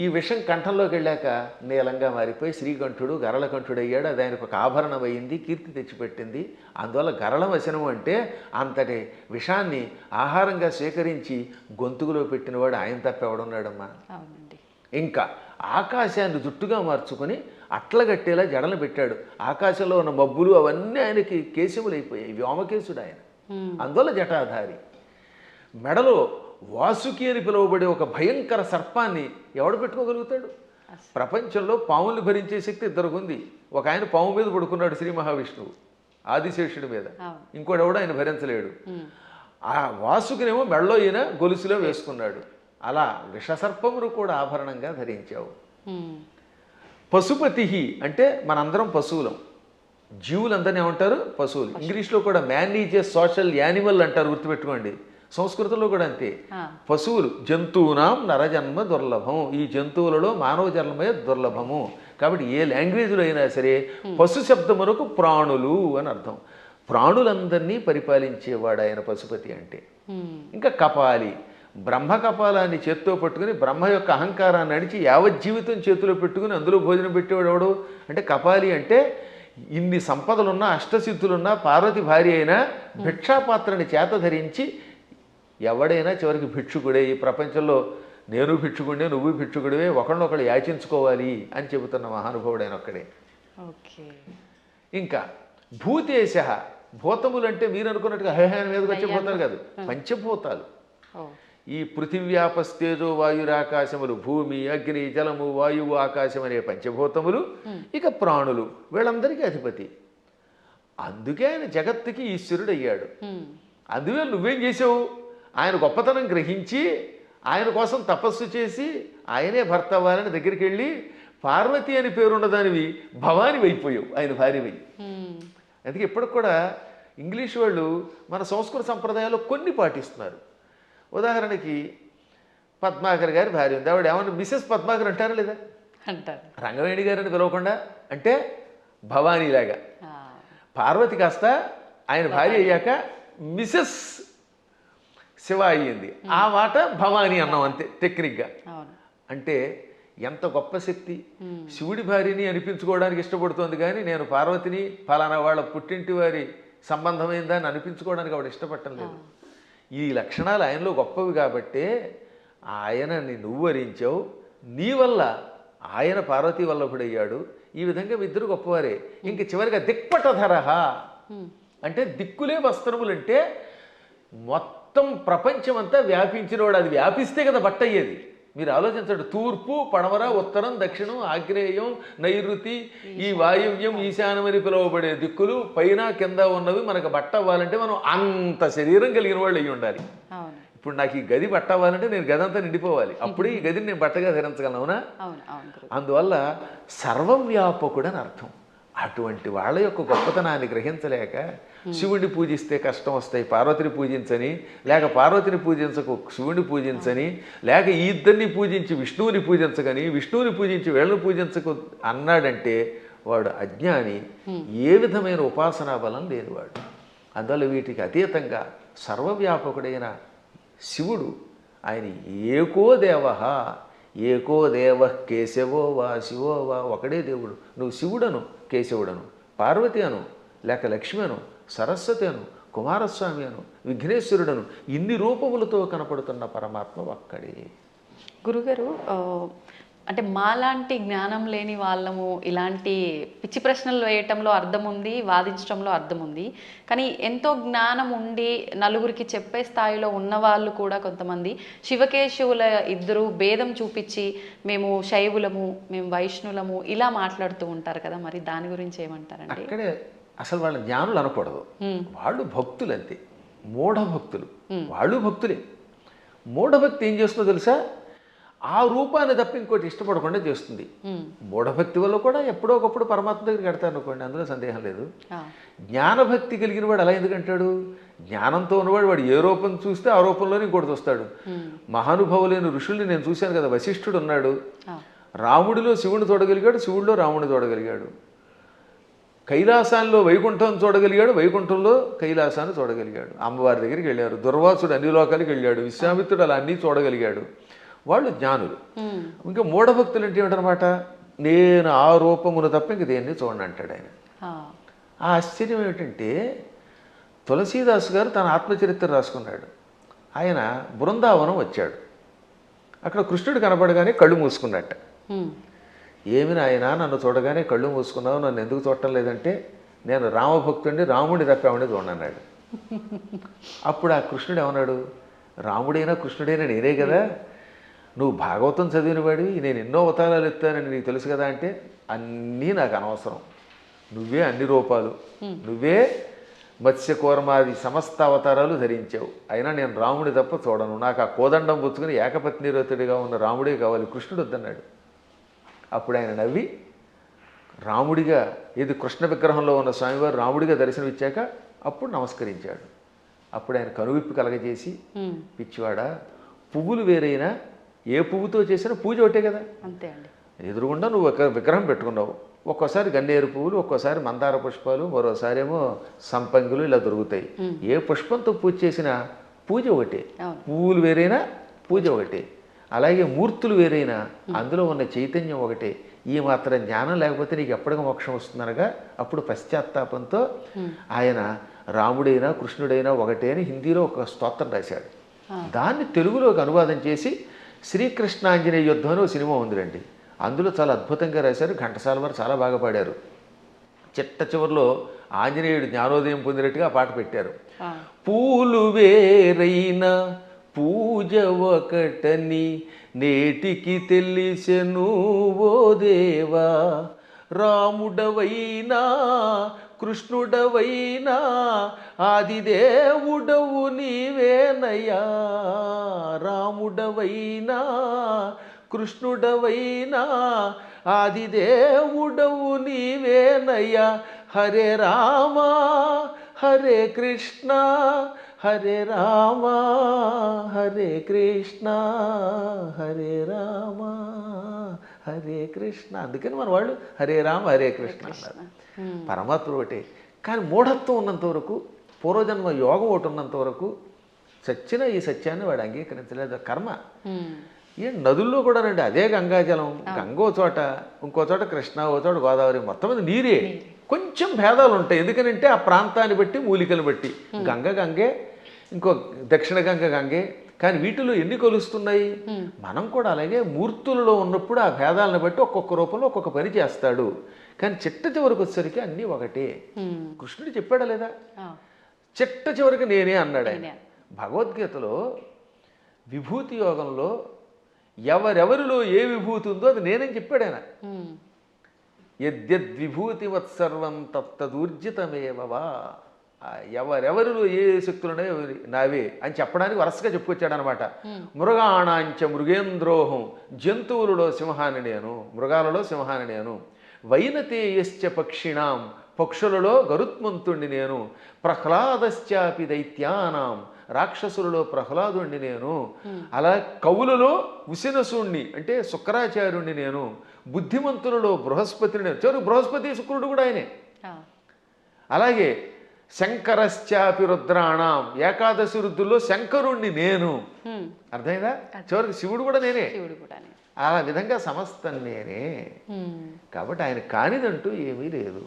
ఈ విషం కంఠంలోకి వెళ్ళాక నీలంగా మారిపోయి శ్రీకంఠుడు గరళకంఠుడు అయ్యాడు. అది ఆయనకు ఒక ఆభరణం అయింది, కీర్తి తెచ్చిపెట్టింది. అందువల్ల గరళ వశనం అంటే అంతటి విషాన్ని ఆహారంగా స్వీకరించి గొంతుకులో పెట్టినవాడు ఆయన తప్ప ఎవడున్నాడమ్మా? ఇంకా ఆకాశాన్ని జుట్టుగా మార్చుకొని అట్లగట్టేలా జడలు పెట్టాడు. ఆకాశంలో ఉన్న మబ్బులు అవన్నీ ఆయనకి కేశములైపోయాయి. వ్యోమకేశుడు ఆయన, అందువల్ల జటాధారి. మెడలో వాసుకి అని పిలువబడే ఒక భయంకర సర్పాన్ని ఎవడు పెట్టుకోగలుగుతాడు? ప్రపంచంలో పాముల్ని భరించే శక్తి ఇద్దరికి ఉంది. ఒక ఆయన పాము మీద పడుకున్నాడు, శ్రీ మహావిష్ణువు ఆదిశేషుడి మీద. ఇంకోటి ఎవడు ఆయన భరించలేడు. ఆ వాసుకినేమో మెడలో ఈయన గొలుసులో వేసుకున్నాడు. అలా విషసర్పమును కూడా ఆభరణంగా ధరించావు. పశుపతి అంటే మనందరం పశువులం. జీవులందరినీ ఏమంటారు? పశువులు. ఇంగ్లీష్లో కూడా man is a social animal అంటారు, గుర్తుపెట్టుకోండి. సంస్కృతంలో కూడా అంతే. పశువులు జంతువునాం నరజన్మ దుర్లభం. ఈ జంతువులలో మానవ జన్మే దుర్లభము. కాబట్టి ఏ లాంగ్వేజ్లో అయినా సరే పశు శబ్దమునకు ప్రాణులు అని అర్థం. ప్రాణులందరినీ పరిపాలించేవాడు ఆయన పశుపతి అంటే. ఇంకా కపాలి, బ్రహ్మ కపాలాన్ని చేత్తో పట్టుకుని బ్రహ్మ యొక్క అహంకారాన్ని అడిచి యావజ్జీవితం చేతిలో పెట్టుకుని అందులో భోజనం పెట్టేవాడు ఎవడు అంటే కపాలి. అంటే ఇన్ని సంపదలున్నా అష్టసిద్ధులున్నా పార్వతి భార్య అయినా భిక్షాపాత్రని చేత ధరించి ఎవడైనా చివరికి భిక్షుకుడే. ఈ ప్రపంచంలో నేను భిక్షుకుడే, నువ్వు భిక్షుకుడివే, ఒకళ్ళనొకళ్ళు యాచించుకోవాలి అని చెబుతున్న మహానుభావుడైన ఒక్కడే. ఓకే. ఇంకా భూతేశ, భూతములు అంటే మీరు అనుకున్నట్టుగా హైహాన్ మీదకి వచ్చే భూతాలు కాదు, పంచభూతాలు. ఈ పృథివ్యాపస్తేజో వాయురాకాశములు, భూమి, అగ్ని, జలము, వాయువు, ఆకాశం అనే పంచభూతములు. ఇక ప్రాణులు, వీళ్ళందరికీ అధిపతి. అందుకే ఆయన జగత్తుకి ఈశ్వరుడు అయ్యాడు. అందువల్ల నువ్వేం చేసావు? ఆయన గొప్పతనం గ్రహించి ఆయన కోసం తపస్సు చేసి ఆయనే భర్త అవ్వాలని దగ్గరికి వెళ్ళి పార్వతి అని పేరున్నదానివి భవాని అయిపోయావు, ఆయన భార్యవై. అందుకే ఇప్పటికి కూడా ఇంగ్లీష్ వాళ్ళు మన సంస్కృత సంప్రదాయాల్లో కొన్ని పాటిస్తున్నారు. ఉదాహరణకి పద్మాకర్ గారి భార్య ఉంది, ఆవిడ ఏమన్నా మిసెస్ పద్మాకర్ అంటారా లేదా? అంటారు. రంగవేణి గారిని పిలవకుండా అంటే భవానీలాగా. పార్వతి కాస్త ఆయన భార్య అయ్యాక మిసెస్ శివ అయ్యింది, ఆ మాట భవానీ అన్నాం అంతే టెక్నిక్గా. అంటే ఎంత గొప్ప శక్తి! శివుడి భార్యని అనిపించుకోవడానికి ఇష్టపడుతోంది కానీ నేను పార్వతిని ఫలానా వాళ్ళ పుట్టింటి వారి సంబంధమైందా అని అనిపించుకోవడానికి ఆవిడ ఇష్టపడటం లేదు. ఈ లక్షణాలు ఆయనలో గొప్పవి కాబట్టే ఆయనని నువ్వు వరించావు, నీ వల్ల ఆయన పార్వతీ వల్లభుడయ్యాడు. ఈ విధంగా మీ ఇద్దరు గొప్పవారే. ఇంక చివరిగా దిక్పటధరహ అంటే దిక్కులే వస్త్రములంటే మొత్తం ప్రపంచం అంతా వ్యాపించినవాడు. అది వ్యాపిస్తే కదా బట్ట అయ్యేది. మీరు ఆలోచించండి, తూర్పు, పడమర, ఉత్తరం, దక్షిణం, ఆగ్నేయం, నైరుతి, ఈ వాయువ్యం, ఈశాన్యం అని పిలువబడే దిక్కులు పైన కింద ఉన్నవి మనకు బట్ట అవ్వాలంటే మనం అంత శరీరం కలిగిన వాళ్ళు అయ్యి ఉండాలి. ఇప్పుడు నాకు ఈ గది బట్ట అవ్వాలంటే నేను గది అంతా నిండిపోవాలి, అప్పుడే ఈ గదిని నేను బట్టగా ధరించగలను. అవునా? అందువల్ల సర్వవ్యాపకుడు అని అర్థం. అటువంటి వాళ్ళ యొక్క గొప్పతనాన్ని గ్రహించలేక శివుడిని పూజిస్తే కష్టం వస్తాయి, పార్వతిని పూజించని, లేక పార్వతిని పూజించకు శివుడిని పూజించని, లేక ఈ ఇద్దరిని పూజించి విష్ణువుని పూజించగని, విష్ణువుని పూజించి వీళ్ళని పూజించకు అన్నాడంటే వాడు అజ్ఞాని, ఏ విధమైన ఉపాసనా బలం లేనివాడు. అందువల్ల వీటికి అతీతంగా సర్వవ్యాపకుడైన శివుడు ఆయన ఏకో దేవ, ఏకో దేవ కేశవో వా శివో వా, ఒకడే దేవుడు. నువ్వు శివుడను, కేశవుడను, పార్వతి అను, లేక లక్ష్మి అను, సరస్వతి అను, కుమారస్వామి అను, విఘ్నేశ్వరుడను, ఇన్ని రూపములతో కనపడుతున్న పరమాత్మ ఒక్కడే. గురుగారు, అంటే మాలాంటి జ్ఞానం లేని వాళ్ళము ఇలాంటి పిచ్చి ప్రశ్నలు వేయటంలో అర్థం ఉంది, వాదించడంలో అర్థం ఉంది. కానీ ఎంతో జ్ఞానం ఉండి నలుగురికి చెప్పే స్థాయిలో ఉన్నవాళ్ళు కూడా కొంతమంది శివకేశవుల ఇద్దరు భేదం చూపించి మేము శైవులము, మేము వైష్ణులము ఇలా మాట్లాడుతూ ఉంటారు కదా, మరి దాని గురించి ఏమంటారండి? అక్కడే అసలు వాళ్ళ జ్ఞానులు అనకూడదు, వాళ్ళు భక్తులు అంతే, మూఢభక్తులు. వాళ్ళు భక్తులే. మూఢభక్తి ఏం చేస్తుందో తెలుసా? ఆ రూపాన్ని తప్ప ఇంకోటి ఇష్టపడకుండా చేస్తుంది. మూఢభక్తి వల్ల కూడా ఎప్పుడో ఒకప్పుడు పరమాత్మ దగ్గరికి కడతారు అనుకోండి, అందులో సందేహం లేదు. జ్ఞానభక్తి కలిగిన వాడు అలా ఎందుకంటాడు? జ్ఞానంతో ఉన్నవాడు వాడు ఏ రూపం చూస్తే ఆ రూపంలోనే ఇంకోటి చూస్తాడు. మహానుభావులైన ఋషుల్ని నేను చూశాను కదా, వశిష్ఠుడు ఉన్నాడు, రాముడిలో శివుని చూడగలిగాడు, శివుడిలో రాముడిని చూడగలిగాడు. కైలాసాల్లో వైకుంఠం చూడగలిగాడు, వైకుంఠంలో కైలాసాన్ని చూడగలిగాడు. అమ్మవారి దగ్గరికి వెళ్ళారు. దుర్వాసుడు అన్ని లోకాలకి వెళ్ళాడు, విశ్వామిత్రుడు అలా అన్నీ చూడగలిగాడు. వాళ్ళు జ్ఞానులు. ఇంకా మూఢభక్తులు అంటే ఏమిటనమాట? నేను ఆ రూపమును తప్ప ఇంక దేన్ని చూడండి అంటాడు ఆయన. ఆ ఆశ్చర్యం ఏమిటంటే తులసీదాసు గారు తన ఆత్మచరిత్ర రాసుకున్నాడు. ఆయన బృందావనం వచ్చాడు. అక్కడ కృష్ణుడు కనపడగానే కళ్ళు మూసుకున్నట్ట. ఏమి నాయనా నన్ను చూడగానే కళ్ళు మూసుకున్నావు, నన్ను ఎందుకు చూడటం లేదంటే నేను రామభక్తుడిని, రాముడిని తప్పామని చూడన్నాడు. అప్పుడు ఆ కృష్ణుడు ఏమన్నాడు? రాముడైనా కృష్ణుడైనా నేనే కదా, నువ్వు భాగవతం చదివిన వాడివి, నేను ఎన్నో అవతారాలు ఎత్తానని నీకు తెలుసు కదా అంటే అన్నీ నాకు అనవసరం, నువ్వే అన్ని రూపాలు, నువ్వే మత్స్య కూర్మాది సమస్త అవతారాలు ధరించావు, అయినా నేను రాముడి తప్ప చూడను, నాకు ఆ కోదండం పుచ్చుకుని ఏకపత్నిరతుడిగా ఉన్న రాముడే కావాలి, కృష్ణుడు వద్దన్నాడు. అప్పుడు ఆయన నవ్వి రాముడిగా, ఇది కృష్ణ విగ్రహంలో ఉన్న స్వామివారు రాముడిగా దర్శనమిచ్చాక అప్పుడు నమస్కరించాడు. అప్పుడు ఆయన కనువిప్పు కలగజేసి, పిచ్చివాడా, పువ్వులు వేరైనా ఏ పువ్వుతో చేసినా పూజ ఒకటే కదా, అంతే అండి. ఎదురుగుండా నువ్వు ఒక విగ్రహం పెట్టుకున్నావు, ఒక్కోసారి గన్నేరు పువ్వులు, ఒక్కోసారి మందార పుష్పాలు, మరోసారి ఏమో సంపంగులు ఇలా దొరుకుతాయి. ఏ పుష్పంతో పూజ చేసినా పూజ ఒకటే, పువ్వులు వేరైనా పూజ ఒకటే. అలాగే మూర్తులు వేరైనా అందులో ఉన్న చైతన్యం ఒకటే. ఈ మాత్రం జ్ఞానం లేకపోతే నీకు ఎప్పటికీ మోక్షం వస్తుందనగా అప్పుడు పశ్చాత్తాపంతో ఆయన రాముడైనా కృష్ణుడైనా ఒకటే అని హిందీలో ఒక స్తోత్రం రాశాడు. దాన్ని తెలుగులోకి అనువాదం చేసి శ్రీకృష్ణాంజనేయ యుద్ధం అని ఒక సినిమా ఉందిరండి. అందులో చాలా అద్భుతంగా రాశారు. ఘంటసాల వారు చాలా బాగా పాడారు. చిట్ట చివరిలో ఆంజనేయుడు జ్ఞానోదయం పొందినట్టుగా ఆ పాట పెట్టారు. పూలు వేరైనా పూజ ఒకటని నేటికి తెలిసెను ఓ దేవా, రాముడవైనా కృష్ణుడవైనా ఆదిదేవుడవు నీవేనయ్యా, రాముడవైనా కృష్ణుడవైనా ఆదిదేవుడవు నీవేనయ్యా, హరే రామ హరే కృష్ణ హరే రామ హరే కృష్ణ హరే రామ హరే కృష్ణ. అందుకని మన వాళ్ళు హరే రామ హరే కృష్ణ అన్నారు. పరమాత్మ ఒకటే. కానీ మూఢత్వం ఉన్నంత వరకు, పూర్వజన్మ యోగం ఒకటి ఉన్నంత వరకు చచ్చిన ఈ సత్యాన్ని వాడు అంగీకరించలేదు. కర్మ. ఏ నదుల్లో కూడా రండి, అదే గంగాజలం. గంగో చోట, ఇంకో చోట కృష్ణ, ఓ చోట గోదావరి, మొత్తం మీద నీరే. కొంచెం భేదాలు ఉంటాయి. ఎందుకనంటే ఆ ప్రాంతాన్ని బట్టి, మూలికలు బట్టి. గంగ గంగే, ఇంకో దక్షిణ గంగ గంగే. కానీ వీటిలో ఎన్ని కొలుస్తున్నాయి? మనం కూడా అలాగే మూర్తులలో ఉన్నప్పుడు ఆ భేదాలను బట్టి ఒక్కొక్క రూపంలో ఒక్కొక్క పని చేస్తాడు. కానీ చిట్ట చివరికి వచ్చేసరికి అన్నీ ఒకటే. కృష్ణుడు చెప్పాడా లేదా? చిట్ట చివరికి నేనే అన్నాడు ఆయన. భగవద్గీతలో విభూతి యోగంలో ఎవరెవరిలో ఏ విభూతి ఉందో అది నేనని చెప్పాడు ఆయన. యద్యద్విభూతివత్సర్వం తత్తదూర్జితమేవవా. ఎవరెవరిలో ఏ శక్తులున్నాయో నావే అని చెప్పడానికి వరుసగా చెప్పుకొచ్చాడు అనమాట. మృగాణాంచ మృగేంద్రోహం, జంతువులలో సింహాన్ని నేను, మృగాలలో సింహాన్ని నేను. వైనతేయశ్చ పక్షిణాం, పక్షులలో గరుత్మంతుణ్ణి నేను. ప్రహ్లాదశ్చాపి దైత్యానాం, రాక్షసులలో ప్రహ్లాదుణ్ణి నేను. అలా కవులలో ఉసినసుణ్ణి అంటే శుక్రాచార్యుణ్ణి నేను. బుద్ధిమంతులలో బృహస్పతిని నేను. చివరికి బృహస్పతి శుక్రుడు కూడా ఆయనే. అలాగే శంకరశ్చాపి రుద్రాణం, ఏకాదశి రుద్రుల్లో శంకరుణ్ణి నేను. అర్థమైందా? చివరికి శివుడు కూడా నేనే. ఆ విధంగా సమస్తం నేనే. కాబట్టి ఆయన కానిదంటూ ఏమీ లేదు.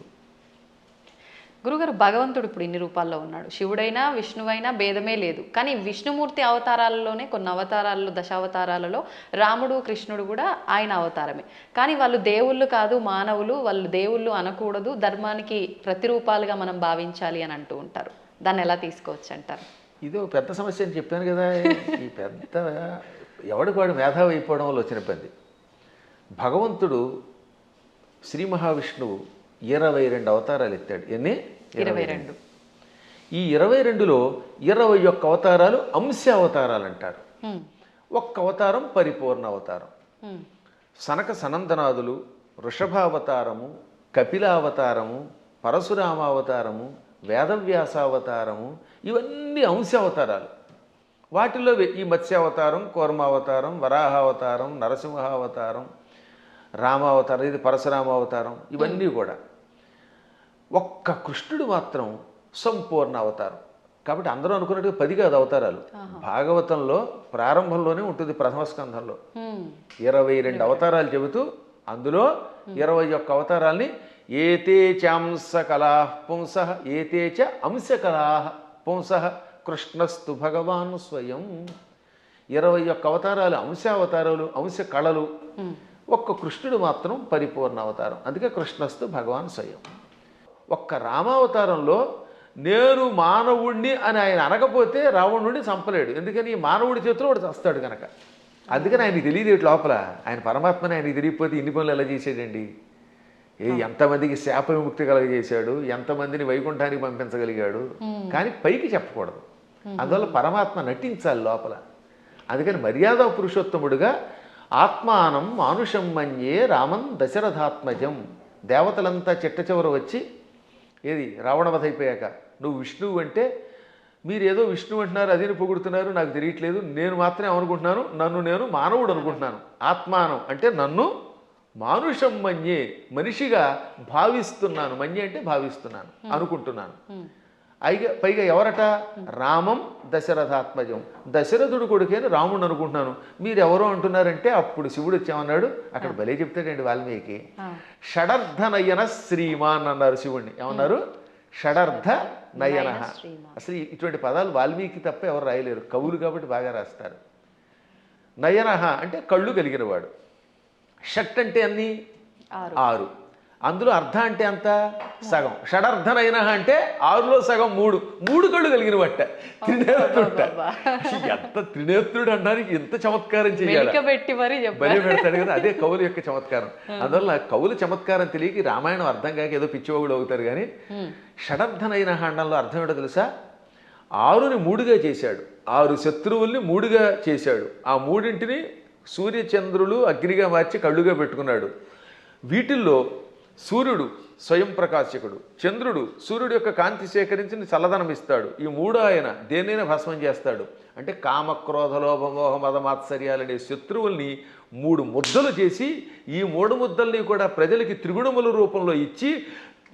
గురుగారు, భగవంతుడు ఇప్పుడు ఇన్ని రూపాల్లో ఉన్నాడు. శివుడైనా విష్ణువైనా భేదమే లేదు. కానీ విష్ణుమూర్తి అవతారాలలోనే, కొన్ని అవతారాలలో, దశావతారాలలో రాముడు కృష్ణుడు కూడా ఆయన అవతారమే. కానీ వాళ్ళు దేవుళ్ళు కాదు, మానవులు. వాళ్ళు దేవుళ్ళు అనకూడదు, ధర్మానికి ప్రతిరూపాలుగా మనం భావించాలి అని అంటూ ఉంటారు. దాన్ని ఎలా తీసుకోవచ్చు అంటారు? ఇది ఒక పెద్ద సమస్య అని చెప్పాను కదా. ఈ పెద్ద ఎవడికి వాడు మేధావి అయిపోవడం వల్ల వచ్చిన పని. భగవంతుడు శ్రీ మహావిష్ణువు 22 అవతారాలు ఎత్తాడు. ఎన్ని? 22. ఈ 22లో 21 అవతారాలు అంశ అవతారాలు అంటారు. ఒక్క అవతారం పరిపూర్ణ అవతారం. సనక సనందనాదులు, వృషభావతారము, కపిలావతారము, పరశురామావతారము, వేదవ్యాసావతారము, ఇవన్నీ అంశ అవతారాలు. వాటిలో ఈ మత్స్యావతారం, కూర్మావతారం, వరాహావతారం, నరసింహావతారం, రామావతారం, ఇది పరశురామావతారం, ఇవన్నీ కూడా. ఒక్క కృష్ణుడు మాత్రం సంపూర్ణ అవతారం. కాబట్టి అందరూ అనుకున్నట్టుగా 10 కాదు అవతారాలు. భాగవతంలో ప్రారంభంలోనే ఉంటుంది, ప్రథమ స్కంధంలో 22 అవతారాలు చెబుతూ అందులో 21 అవతారాల్ని ఏతే చాంస కళా పుంస ఏతే చ అంశ కళా పుంస కృష్ణస్తు భగవాన్ స్వయం. 21 అవతారాలు అంశావతారాలు, అంశ కళలు. ఒక్క కృష్ణుడు మాత్రం పరిపూర్ణ అవతారం. అందుకే కృష్ణస్తు భగవాన్ స్వయం. ఒక్క రామావతారంలో నేను మానవుణ్ణి అని ఆయన అనకపోతే రావణుడిని చంపలేడు. ఎందుకని మానవుడి చేతిలో వాడు చస్తాడు కనుక. అందుకని ఆయనకి తెలియదు లోపల. ఆయన పరమాత్మని ఆయనకి తెలియకపోతే ఇన్ని పనులు ఎలా చేసాడండి? ఎంతమందికి శాప విముక్తి కలగజేశాడు, ఎంతమందిని వైకుంఠానికి పంపించగలిగాడు. కానీ పైకి చెప్పకూడదు. అందువల్ల పరమాత్మ నటించాలి లోపల. అందుకని మర్యాద పురుషోత్తముడుగా ఆత్మానం మానుషం మన్యే రామం దశరథాత్మజం. దేవతలంతా చిట్ట చివర వచ్చి ఏది రావణవధ అయిపోయాక నువ్వు విష్ణువు అంటే మీరు ఏదో విష్ణువు అంటున్నారు, అదిని పొగుడుతున్నారు, నాకు తెలియట్లేదు. నేను మాత్రమే అనుకుంటున్నాను, నన్ను నేను మానవుడు అనుకుంటున్నాను. ఆత్మానం అంటే నన్ను మానుషం మన్యే, మనిషిగా భావిస్తున్నాను. మన్యే అంటే భావిస్తున్నాను, అనుకుంటున్నాను. పైగా ఎవరట? రామం దశరథాత్మజం, దశరథుడు కొడుకేని రాముడు అనుకుంటున్నాను. మీరు ఎవరో అంటున్నారంటే అప్పుడు శివుడు వచ్చామన్నాడు. అక్కడ భలే చెప్తాడండి వాల్మీకి. షడర్థ నయన శ్రీమాన్ అన్నారు శివుణ్ణి. ఏమన్నారు? షడర్థ నయన. అసలు ఇటువంటి పదాలు వాల్మీకి తప్ప ఎవరు రాయలేరు, కవులు కాబట్టి బాగా రాస్తారు. నయన అంటే కళ్ళు కలిగినవాడు. షట్ అంటే అన్ని 6, అందులో అర్ధ అంటే అంత సగం. షడర్ధనైన అంటే 6లో సగం 3 కళ్ళు కలిగిన వట్ట త్రినేత్రుడ. ఎంత త్రినేత్రుడు అనడానికి ఎంత చమత్కారం చేయాలి, బలి పెడతాడు కదా. అదే కవుల యొక్క చమత్కారం. అందువల్ల కవుల చమత్కారం తెలియక రామాయణం అర్థం కాక ఏదో పిచ్చివాగుడు అవుతారు. కానీ షడర్ధనైన అండంలో అర్థం ఏంటో తెలుసా? 6ని 3గా చేశాడు, 6 శత్రువుల్ని 3గా చేశాడు. ఆ 3ంటిని సూర్యచంద్రులు అగ్నిగా మార్చి కళ్ళుగా పెట్టుకున్నాడు. వీటిల్లో సూర్యుడు స్వయం ప్రకాశకుడు, చంద్రుడు సూర్యుడు యొక్క కాంతి సేకరించి చల్లదనం ఇస్తాడు. ఈ 3 ఆయన దేన్నైనా భస్మం చేస్తాడు. అంటే కామక్రోధ లోభమోహ మదమాత్సర్యాలనే శత్రువుల్ని 3 ముద్దలు చేసి ఈ 3 ముద్దల్ని కూడా ప్రజలకి త్రిగుణముల రూపంలో ఇచ్చి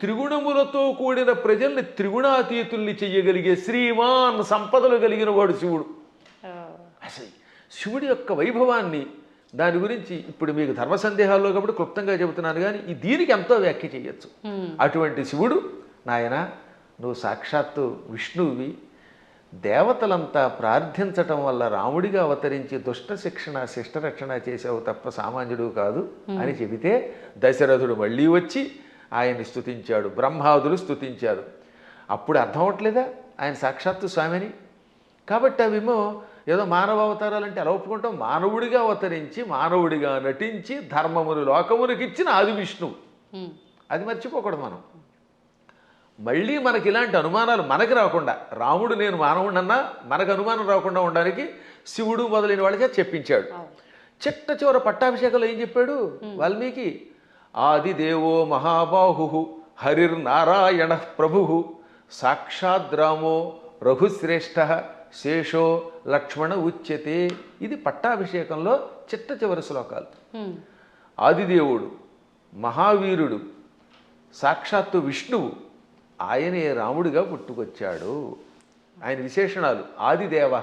త్రిగుణములతో కూడిన ప్రజల్ని త్రిగుణాతీతుల్ని చెయ్యగలిగే శ్రీమాన్ సంపదలు కలిగిన వాడు శివుడు. అసలు శివుడి యొక్క వైభవాన్ని, దాని గురించి ఇప్పుడు మీకు ధర్మ సందేహాల్లో కాబట్టి క్లుప్తంగా చెబుతున్నాను. కానీ దీనికి ఎంతో వ్యాఖ్య చేయొచ్చు. అటువంటి శివుడు, నాయన నువ్వు సాక్షాత్తు విష్ణువువి, దేవతలంతా ప్రార్థించటం వల్ల రాముడిగా అవతరించి దుష్ట శిక్షణ శిష్టరక్షణ చేసావు తప్ప సామాన్యుడు కాదు అని చెబితే దశరథుడు మళ్ళీ వచ్చి ఆయన్ని స్తుతించాడు, బ్రహ్మాదులు స్తుతించారు. అప్పుడు అర్థం అవట్లేదా ఆయన సాక్షాత్తు స్వామిని? కాబట్టి అవేమో ఏదో మానవ అవతారాలంటే ఎలా ఒప్పుకుంటాం? మానవుడిగా అవతరించి మానవుడిగా నటించి ధర్మమును లోకమునికి ఇచ్చిన ఆది విష్ణువు. అది మర్చిపోకూడదు మనం. మళ్ళీ మనకి ఇలాంటి అనుమానాలు మనకి రాకుండా, రాముడు నేను మానవుడన్నా మనకు అనుమానం రాకుండా ఉండడానికి శివుడు మొదలైన వాళ్ళకే చెప్పించాడు. చిట్ట చివర పట్టాభిషేకంలో ఏం చెప్పాడు వాల్మీకి? ఆదిదేవో మహాబాహు హరిర్నారాయణ ప్రభు సాక్షాద్రామో రఘుశ్రేష్ఠ శేషో లక్ష్మణ ఉచ్యతే. ఇది పట్టాభిషేకంలో చిట్ట చివరి శ్లోకాలు. ఆదిదేవుడు, మహావీరుడు, సాక్షాత్తు విష్ణువు, ఆయనే రాముడిగా పుట్టుకొచ్చాడు. ఆయన విశేషణాలు: ఆదిదేవ,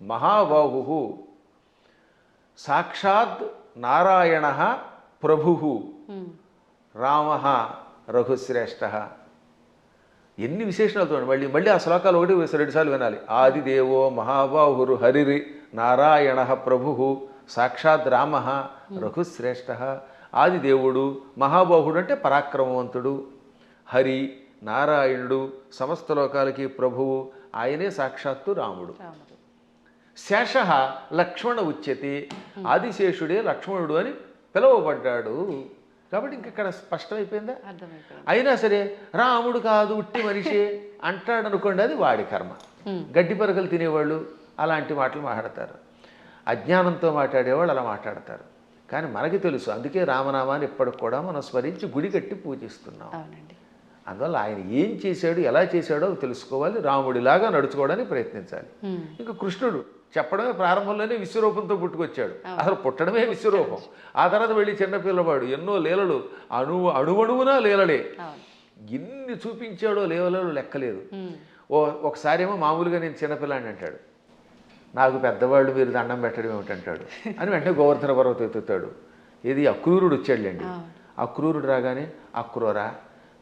మహాబాహు, సాక్షాత్ నారాయణ ప్రభు, రామ రఘుశ్రేష్ఠ. ఎన్ని విశేషణాలు చూడండి. మళ్ళీ ఆ శ్లోకాలు 1-2 సార్లు వినాలి. ఆదిదేవో మహాబాహురు హరిరి నారాయణ ప్రభు సాక్షాత్ రామ రఘుశ్రేష్ఠ. ఆదిదేవుడు, మహాబాహుడు అంటే పరాక్రమవంతుడు, హరి నారాయణుడు, సమస్త లోకాలకి ప్రభువు, ఆయనే సాక్షాత్తు రాముడు. శేష లక్ష్మణ ఉచ్యతే, ఆదిశేషుడే లక్ష్మణుడు అని పిలువబడ్డాడు. కాబట్టి ఇంకెక్కడ స్పష్టమైపోయిందా? అయినా సరే రాముడు కాదు ఉట్టి మనిషి అంటాడు అనుకోండి, అది వాడి కర్మ. గడ్డి పరకలు తినేవాళ్ళు అలాంటి మాటలు మాట్లాడతారు, అజ్ఞానంతో మాట్లాడేవాళ్ళు అలా మాట్లాడతారు. కానీ మనకి తెలుసు, అందుకే రామనామాన్ని ఇప్పటికి కూడా మనం స్మరించి గుడి కట్టి పూజిస్తున్నాం. అందువల్ల ఆయన ఏం చేశాడు, ఎలా చేశాడో తెలుసుకోవాలి, రాముడిలాగా నడుచుకోవడానికి ప్రయత్నించాలి. ఇంకా కృష్ణుడు చెప్పడమే ప్రారంభంలోనే విశ్వరూపంతో పుట్టుకొచ్చాడు. అసలు పుట్టడమే విశ్వరూపం. ఆ తర్వాత వెళ్ళి చిన్నపిల్లవాడు ఎన్నో లీలలు, అణువణువునా లీలలే. ఎన్ని చూపించాడో లీలలు లెక్కలేదు. ఒకసారి ఏమో మామూలుగా నేను చిన్నపిల్లాడిని అంటాడు, నాకు పెద్దవాళ్ళు మీరు దండం పెట్టడం ఏమిటంటాడు అని వెంటనే గోవర్ధన పర్వతం ఎత్తుతాడు. ఇది అక్రూరుడు వచ్చాడులేండి. అక్రూరుడు రాగానే, అక్రూరా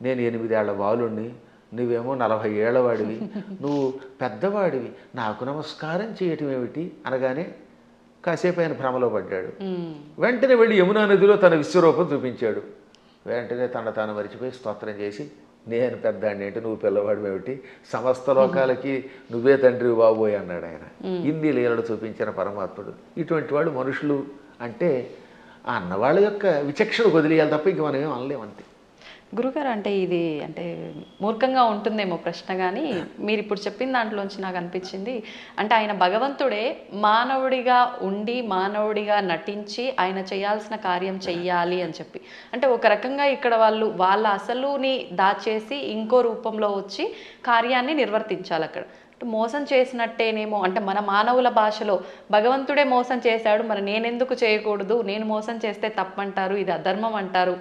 నేను 8 ఏళ్ల బాలుణ్ణి, నువ్వేమో 40 ఏళ్ల వాడివి, నువ్వు పెద్దవాడివి, నాకు నమస్కారం చేయటం ఏమిటి అనగానే కాసేపు ఆయన భ్రమలో పడ్డాడు. వెంటనే వెళ్ళి యమునా నదిలో తన విశ్వరూపం చూపించాడు. వెంటనే తాను మరిచిపోయి స్తోత్రం చేసి, నేను పెద్దాడిని ఏంటి, నువ్వు పిల్లవాడు ఏమిటి, సమస్త లోకాలకి నువ్వే తండ్రి బాబోయ్ అన్నాడు ఆయన. ఇన్ని లీలలు చూపించిన పరమాత్ముడు. ఇటువంటి వాళ్ళు మనుషులు అంటే ఆ అన్నవాళ్ళ యొక్క విచక్షణ వదిలేయాలి తప్ప ఇంక మనం ఏం అనలేమంతే. గురుగారు, అంటే ఇది అంటే మూర్ఖంగా ఉంటుందేమో ప్రశ్న, కానీ మీరు ఇప్పుడు చెప్పిన దాంట్లోంచి నాకు అనిపించింది, అంటే ఆయన భగవంతుడే మానవుడిగా ఉండి మానవుడిగా నటించి ఆయన చేయాల్సిన కార్యం చెయ్యాలి అని చెప్పి, అంటే ఒక రకంగా ఇక్కడ వాళ్ళ అసలుని దాచేసి ఇంకో రూపంలో వచ్చి కార్యాన్ని నిర్వర్తించాలి అక్కడ. మోసం చేసినట్టేనేమో, అంటే మన మానవుల భాషలో భగవంతుడే మోసం చేశాడు, మరి నేనెందుకు చేయకూడదు, నేను మోసం చేస్తే తప్పంటారు, ఇది అధర్మం అంటారు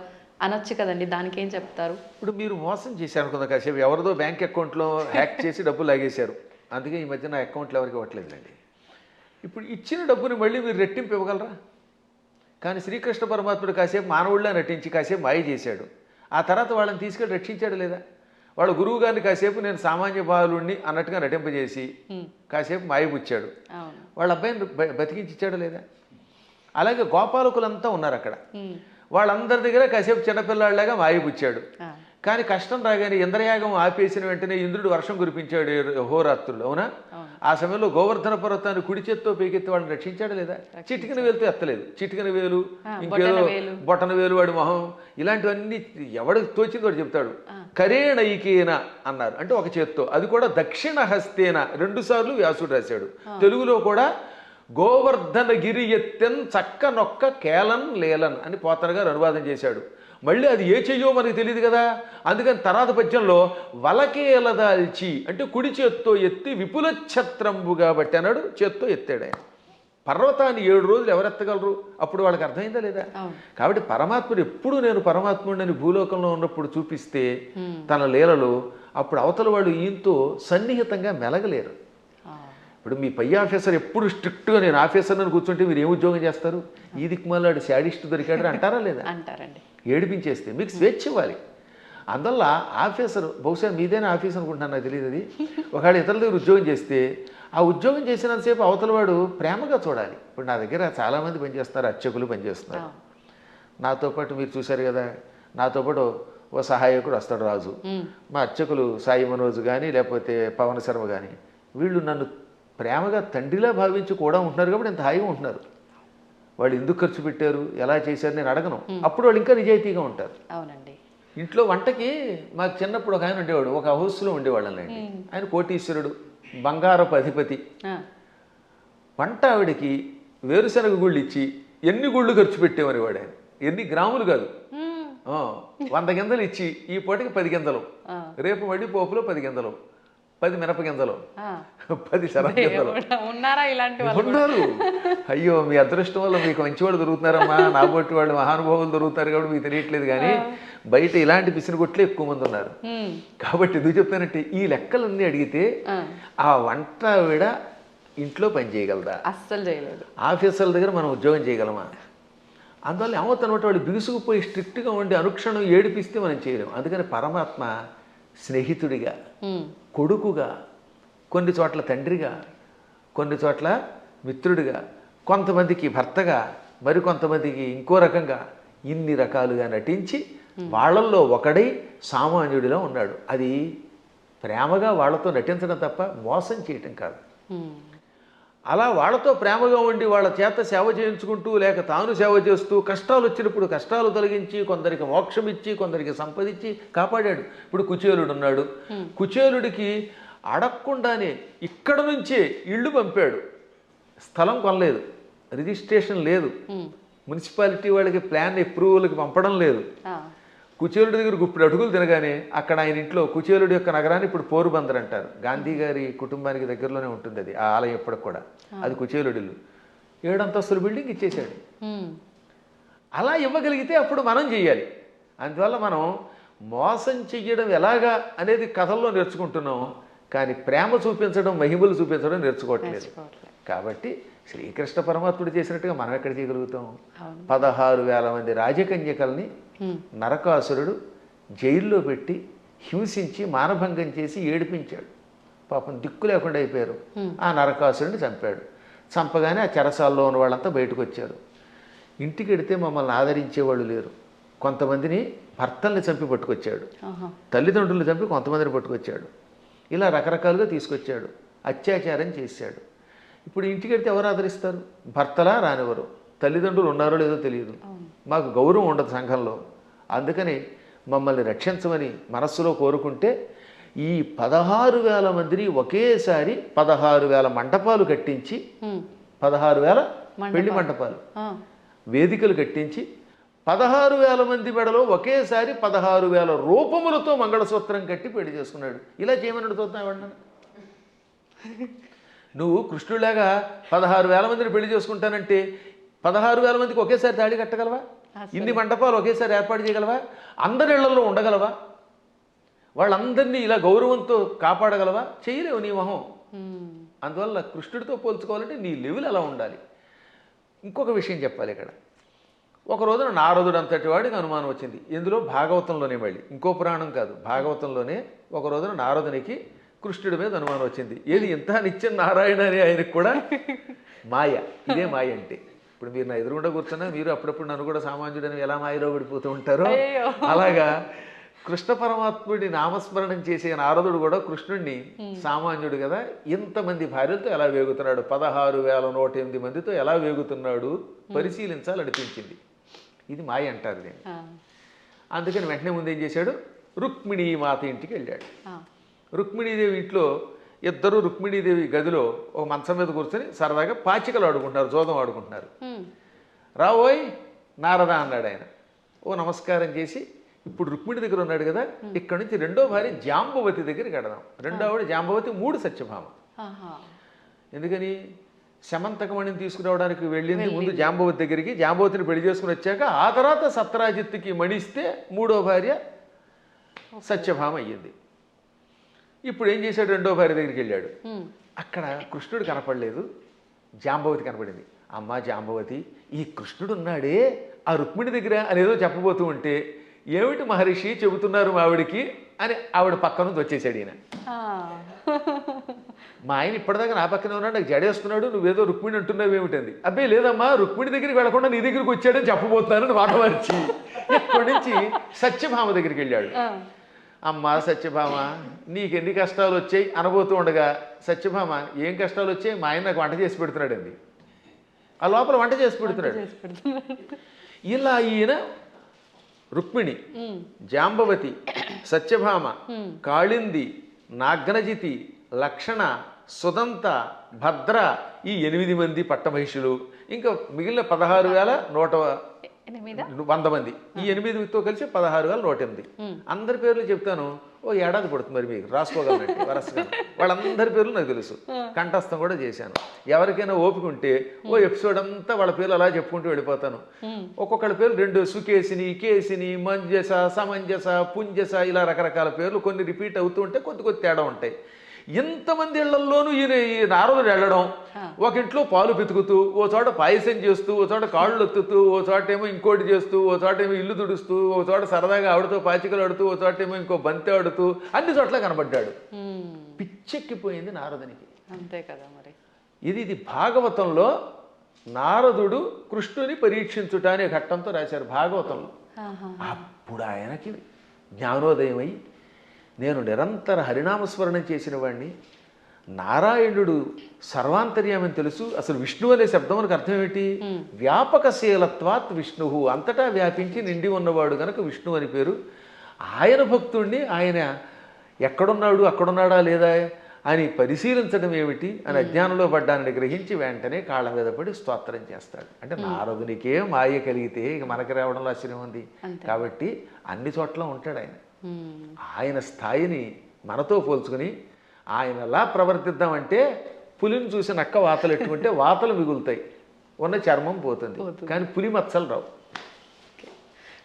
అనొచ్చు కదండి, దానికి ఏం చెప్తారు? ఇప్పుడు మీరు మోసం చేశారు అనుకుందా, కాసేపు ఎవరిదో బ్యాంక్ అకౌంట్లో హ్యాక్ చేసి డబ్బులు లాగేశారు, అందుకే ఈ మధ్య నా అకౌంట్లో ఎవరికి ఇవ్వట్లేదులేండి. ఇప్పుడు ఇచ్చిన డబ్బుని మళ్ళీ మీరు రెట్టింపు ఇవ్వగలరా? కానీ శ్రీకృష్ణ పరమాత్ముడు కాసేపు మానవుడిలా నటించి కాసేపు మాయ చేశాడు, ఆ తర్వాత వాళ్ళని తీసుకెళ్ళి రక్షించాడు లేదా? వాళ్ళ గురువు గారిని కాసేపు నేను సామాన్య బాలుడిని అన్నట్టుగా నటింపజేసి కాసేపు మాయబుచ్చాడు, వాళ్ళ అబ్బాయిని బతికించిచ్చాడు లేదా? అలాగే గోపాలకులంతా ఉన్నారు అక్కడ, వాళ్ళందరి దగ్గర కాసేపు చిన్నపిల్లాడిలాగా మాయబుచ్చాడు. కానీ కష్టం రాగానే ఇంద్రయాగం ఆపేసిన వెంటనే ఇంద్రుడు వర్షం కురిపించాడు హోరాత్రులు, అవునా? ఆ సమయంలో గోవర్ధన పర్వతాన్ని కుడి చేత్తో పైకెత్తి వాళ్ళని రక్షించాడు లేదా? చిటికిన వేలుతో ఎత్తలేదు, చిటికిన వేలు, ఇంకేదో బొటన వేలు, వాడి మొహం, ఇలాంటివన్నీ ఎవడికి తోచింది వాడు చెప్తాడు. కరేణైకేన అన్నారు, అంటే ఒక చేత్తో, అది కూడా దక్షిణ హస్తేన, 2 సార్లు వ్యాసుడు రాశాడు. తెలుగులో కూడా గోవర్ధన గిరి ఎత్తెన్ చక్క నొక్క కేలన్ లేలన్ అని పోతన గారు అనువాదం చేశాడు. మళ్ళీ అది ఏ చెయ్యో మనకి తెలియదు కదా, అందుకని తర్వాత పద్యంలో వలకేలదాల్చి అంటే కుడి చేత్తో ఎత్తి విపుల ఛత్రంబుగా బట్టి అన్నాడు, చేత్తో ఎత్తాడు ఆయన. పర్వతాన్ని 7 రోజులు ఎవరెత్తగలరు? అప్పుడు వాళ్ళకి అర్థమైందా లేదా? కాబట్టి పరమాత్ముడు ఎప్పుడు నేను పరమాత్ముడిని భూలోకంలో ఉన్నప్పుడు చూపిస్తే తన లీలలో, అప్పుడు అవతల వాళ్ళు ఈయంతో సన్నిహితంగా మెలగలేరు. ఇప్పుడు మీ పై ఆఫీసర్ ఎప్పుడు స్ట్రిక్ట్గా నేను ఆఫీసర్ని కూర్చుంటే మీరు ఏం ఉద్యోగం చేస్తారు? ఈ దిక్కుమాలాడు శాడిస్ట్ దొరికాడు అంటారా లేదా? అంటారండి. ఏడిపించేస్తే మీకు స్వేచ్ఛ ఇవ్వాలి. అందువల్ల ఆఫీసర్, బహుశా మీదైనా ఆఫీస్ అనుకుంటున్నాను, నాకు తెలియదు అది. ఒకవేళ ఇతరుల దగ్గర ఉద్యోగం చేస్తే ఆ ఉద్యోగం చేసినంతసేపు అవతల వాడు ప్రేమగా చూడాలి. ఇప్పుడు నా దగ్గర చాలామంది పనిచేస్తున్నారు, అర్చకులు పనిచేస్తున్నారు. నాతో పాటు మీరు చూశారు కదా, నాతో పాటు ఓ సహాయకుడు వస్తాడు రాజు. మా అర్చకులు సాయి మనోజ్ కానీ లేకపోతే పవన్ శర్మ కానీ, వీళ్ళు నన్ను ప్రేమగా తండ్రిలా భావించి కూడా ఉంటున్నారు కాబట్టి ఇంత హాయిగా ఉంటున్నారు. వాళ్ళు ఎందుకు ఖర్చు పెట్టారు, ఎలా చేశారు నేను అడగను, అప్పుడు వాళ్ళు ఇంకా నిజాయితీగా ఉంటారు. అవునండి. ఇంట్లో వంటకి మాకు చిన్నప్పుడు ఒక ఆయన ఉండేవాడు, ఒక హౌస్లో ఉండేవాళ్ళండి. ఆయన కోటీశ్వరుడు, బంగారపు అధిపతి. వంట ఆవిడకి వేరుశనగ గుళ్ళు ఇచ్చి ఎన్ని గుళ్ళు ఖర్చు పెట్టేవారు వాడు. ఆయన ఎన్ని గ్రాములు కాదు, 100 గింజలు ఇచ్చి ఈ పూటకి 10 గింజలు, రేపు మళ్ళీ పోపులో 10 గింజలు, 10 మినప గింజలు, 10 శనగ గింజలు ఉన్నారు. అయ్యో మీ అదృష్టం వల్ల మీకు మంచి వాళ్ళు దొరుకుతున్నారమ్మా, నా బొట్టి వాళ్ళు మహానుభావులు దొరుకుతారు కాబట్టి మీకు తెలియట్లేదు. కానీ బయట ఇలాంటి పిసినగొట్లే ఎక్కువ మంది ఉన్నారు. కాబట్టి ఎందుకు చెప్తానంటే ఈ లెక్కలన్నీ అడిగితే ఆ వంట ఆవిడ ఇంట్లో పని చేయగలదా? అస్సలు చేయలేదు. ఆఫీసర్ల దగ్గర మనం ఉద్యోగం చేయగలమా? అందువల్ల ఏమవుతానమాట వాళ్ళు బిగుసుకుపోయి స్ట్రిక్ట్గా ఉండి అనుక్షణం ఏడిపిస్తే మనం చేయలేము. అందుకని పరమాత్మ స్నేహితుడిగా, కొడుకుగా, కొన్ని చోట్ల తండ్రిగా, కొన్ని చోట్ల మిత్రుడిగా, కొంతమందికి భర్తగా, మరికొంతమందికి ఇంకో రకంగా, ఇన్ని రకాలుగా నటించి వాళ్ళల్లో ఒకడై సామాన్యుడిలో ఉన్నాడు. అది ప్రేమగా వాళ్ళతో నటించడం తప్ప మోసం చేయటం కాదు. అలా వాళ్ళతో ప్రేమగా ఉండి వాళ్ళ చేత సేవ చేయించుకుంటూ లేక తాను సేవ చేస్తూ కష్టాలు వచ్చినప్పుడు కష్టాలు తొలగించి కొందరికి మోక్షం ఇచ్చి కొందరికి సంపదించి కాపాడాడు. ఇప్పుడు కుచేలుడు ఉన్నాడు, కుచేలుడికి అడగకుండానే ఇక్కడ నుంచే ఇళ్ళు పంపాడు. స్థలం కొనలేదు, రిజిస్ట్రేషన్ లేదు, మున్సిపాలిటీ వాళ్ళకి ప్లాన్ అప్రూవల్కి పంపడం లేదు. కుచేలుడి దగ్గర గుప్పుడు అడుగులు తినగానే అక్కడ ఆయన ఇంట్లో, కుచేలుడి యొక్క నగరాన్ని ఇప్పుడు పోరుబందర్ అంటారు, గాంధీ గారి కుటుంబానికి దగ్గరలోనే ఉంటుంది అది, ఆ ఆలయం ఎప్పటికి కూడా, అది కుచేలుడి ఇల్లు. 7 అంతస్తుల బిల్డింగ్ ఇచ్చేసాడు. అలా ఇవ్వగలిగితే అప్పుడు మనం చెయ్యాలి. అందువల్ల మనం మోసం చెయ్యడం ఎలాగా అనేది కథల్లో నేర్చుకుంటున్నాం, కానీ ప్రేమ చూపించడం, మహిమలు చూపించడం నేర్చుకోవట్లేదు. కాబట్టి శ్రీకృష్ణ పరమాత్ముడు చేసినట్టుగా మనం ఎక్కడ చేయగలుగుతాం? 16,000 మంది రాజకన్యకల్ని నరకాసురుడు జైల్లో పెట్టి హింసించి మానభంగం చేసి ఏడిపించాడు. పాపం దిక్కు లేకుండా అయిపోయారు. ఆ నరకాసురుడిని చంపాడు. చంపగానే ఆ చెరసాల్లో ఉన్న వాళ్ళంతా బయటకు వచ్చారు. ఇంటికి వెడితే మమ్మల్ని ఆదరించేవాళ్ళు లేరు. కొంతమందిని భర్తల్ని చంపి పట్టుకొచ్చాడు, తల్లిదండ్రులు చంపి కొంతమందిని పట్టుకొచ్చాడు. ఇలా రకరకాలుగా తీసుకొచ్చాడు, అత్యాచారం చేశాడు. ఇప్పుడు ఇంటికి వెడితే ఎవరు ఆదరిస్తారు? భర్తలా రానివ్వరు, తల్లిదండ్రులు ఉన్నారో లేదో తెలియదు, మాకు గౌరవం ఉండదు సంఘంలో. అందుకని మమ్మల్ని రక్షించమని మనస్సులో కోరుకుంటే ఈ 16,000 మందిని ఒకేసారి 16,000 మంటపాలు కట్టించి, 16,000 పెళ్లి మంటపాలు, వేదికలు కట్టించి 16,000 మంది మెడలో ఒకేసారి 16,000 రూపములతో మంగళసూత్రం కట్టి పెళ్లి చేసుకున్నాడు. ఇలా చేయమని చూద్దాం ఎవడన్నా? నువ్వు కృష్ణుడిలాగా 16,000 మందిని పెళ్లి చేసుకుంటానంటే 16,000 మందికి ఒకేసారి తాళి కట్టగలవా? ఇన్ని మండపాలు ఒకేసారి ఏర్పాటు చేయగలవా? అందరి ఇళ్లలో ఉండగలవా? వాళ్ళందరినీ ఇలా గౌరవంతో కాపాడగలవా? చేయలేవు నీ మొహం. అందువల్ల కృష్ణుడితో పోల్చుకోవాలంటే నీ లెవెల్ అలా ఉండాలి. ఇంకొక విషయం చెప్పాలి ఇక్కడ. ఒక రోజున నారదుడు అంతటి వాడికి అనుమానం వచ్చింది. ఎందులో? భాగవతంలోనే. మళ్ళీ ఇంకో పురాణం కాదు, భాగవతంలోనే ఒక రోజున నారదునికి కృష్ణుడి మీద అనుమానం వచ్చింది. ఏది ఇంత నిత్యం నారాయణ అని ఆయనకు కూడా మాయ. ఇదే మాయ అంటే. ఇప్పుడు మీరు నా ఎదురుగుండా కూర్చున్నా మీరు అప్పుడప్పుడు నన్ను కూడా సామాన్యుడని ఎలా మాయలో పడిపోతూ ఉంటారో అలాగా కృష్ణ పరమాత్ముడి నామస్మరణం చేసే నారదుడు కూడా కృష్ణుడిని సామాన్యుడు కదా, ఇంతమంది భార్యలతో ఎలా వేగుతున్నాడు, 16,108 మందితో ఎలా వేగుతున్నాడు పరిశీలించాలనిపించింది. ఇది మాయ అంటారు దీన్ని. అందుకని వెంటనే ముందు ఏం చేశాడు? రుక్మిణీ మాత ఇంటికి వెళ్ళాడు. రుక్మిణీదేవి ఇంట్లో ఇద్దరు రుక్మిణీదేవి గదిలో ఒక మంచం మీద కూర్చొని సరదాగా పాచికలు ఆడుకుంటున్నారు, జోదం ఆడుకుంటున్నారు. రావోయ్ నారద అన్నాడు ఆయన. ఓ నమస్కారం చేసి, ఇప్పుడు రుక్మిణి దగ్గర ఉన్నాడు కదా, ఇక్కడ నుంచి రెండో భార్య జాంబవతి దగ్గరికి వెడదాం. రెండో ఆవిడ జాంబవతి, 3 సత్యభామ. ఎందుకని? శమంతకమణిని తీసుకురావడానికి వెళ్ళింది ముందు జాంబవతి దగ్గరికి. జాంబవతిని పెళ్లి చేసుకుని వచ్చాక ఆ తర్వాత సత్రాజిత్తుకి మణిస్తే 3వ భార్య సత్యభామ అయ్యింది. ఇప్పుడు ఏం చేశాడు? రెండో భార్య దగ్గరికి వెళ్ళాడు. అక్కడ కృష్ణుడు కనపడలేదు, జాంబవతి కనపడింది. అమ్మా జాంబవతి, ఈ కృష్ణుడు ఉన్నాడే ఆ రుక్మిణి దగ్గర అనేదో చెప్పబోతూ ఉంటే, ఏమిటి మహర్షి చెబుతున్నారు మావిడికి అని ఆవిడ పక్క నుంచి వచ్చేసాడు ఈయన. మా ఆయన ఇప్పటిదాకా నా పక్కనే ఉన్నాడు, నాకు జడేస్తున్నాడు, నువ్వేదో రుక్మిణి అంటున్నావు ఏమిటంది. అబ్బే లేదమ్మా, రుక్మిణి దగ్గరికి వెళ్లకుండా నీ దగ్గరికి వచ్చాడని చెప్పబోతున్నానని మాట మార్చి ఇక్కడి నుంచి సత్యభామ దగ్గరికి వెళ్ళాడు. అమ్మా సత్యభామ, నీకెన్ని కష్టాలు వచ్చాయి అనబోతూ ఉండగా, సత్యభామ ఏం కష్టాలు వచ్చాయి? మా ఆయన నాకు వంట చేసి పెడుతున్నాడండి. ఆ లోపల వంట చేసి పెడుతున్నాడు. ఇలా ఈయన రుక్మిణి, జాంబవతి, సత్యభామ, కాళింది, నాగ్నజితి, లక్షణ, సుదంత, భద్ర, ఈ 8 మంది పట్టమహిషులు, ఇంకా మిగిలిన 16,100 మంది. ఈ 8తో కలిసి 16,108. అందరి పేర్లు చెప్తాను, ఓ ఏడాది పడుతుంది మరి మీకు రాసుకోగలనండి వరసగా. వాళ్ళందరి పేర్లు నాకు తెలుసు, కంఠస్థం కూడా చేశాను. ఎవరికైనా ఓపిక ఉంటే ఓ ఎపిసోడ్ అంతా వాళ్ళ పేర్లు అలా చెప్పుకుంటూ వెళ్ళిపోతాను. ఒక్కొక్కళ్ళ పేర్లు 2 సుకేసిని, కేసిని, మంజస, సమంజస, పుంజస, ఇలా రకరకాల పేర్లు కొన్ని రిపీట్ అవుతూ ఉంటే కొద్ది తేడా ఉంటాయి. ఇంతమంది ఇళ్లల్లోనూ ఈ నారదుడు వెళ్ళడం, ఒక ఇంట్లో పాలు పితుకుతూ, ఓ చోట పాయసం చేస్తూ, ఓ చోట కాళ్ళు ఎత్తుతూ, ఓ చోట ఏమో ఇంకోటి చేస్తూ, ఓ చోట ఏమో ఇల్లు తుడుస్తూ, ఓ చోట సరదాగా ఆవిడతో పాచికలు ఆడుతూ, ఓ చోట ఏమో ఇంకో బంతి ఆడుతూ, అన్ని చోట్ల కనబడ్డాడు. పిచ్చెక్కిపోయింది నారదునికి. అంతే కదా మరి. ఇది భాగవతంలో నారదుడు కృష్ణుని పరీక్షించుట అనే ఘట్టంతో రాశారు భాగవతంలో. అప్పుడు ఆయనకి జ్ఞానోదయం అయి, నేను నిరంతర హరినామస్మరణం చేసిన వాడిని, నారాయణుడు సర్వాంతర్యామని తెలుసు. అసలు విష్ణు అనే శబ్దం మనకు అర్థం ఏంటి? వ్యాపకశీలత్వాత్ విష్ణు, అంతటా వ్యాపించి నిండి ఉన్నవాడు కనుక విష్ణు అని పేరు. ఆయన భక్తుణ్ణి ఆయన ఎక్కడున్నాడు, అక్కడున్నాడా లేదా అని పరిశీలించడం ఏమిటి అని అజ్ఞానంలో పడ్డానని గ్రహించి వెంటనే కాళ్ళ మీద పడి స్తోత్రం చేస్తాడు. అంటే నారదునికే మాయ కలిగితే ఇక మనకి రావడంలో ఆశ్చర్యం ఉంది. కాబట్టి అన్ని చోట్ల ఉంటాడు ఆయన. ఆయన స్థాయిని మనతో పోల్చుకుని ఆయన ఎలా ప్రవర్తిద్దామంటే, పులిని చూసి నక్క వాతలు ఎట్టుకుంటే వాతలు మిగులుతాయి, ఉన్న చర్మం పోతుంది, కానీ పులి మచ్చలు రావు.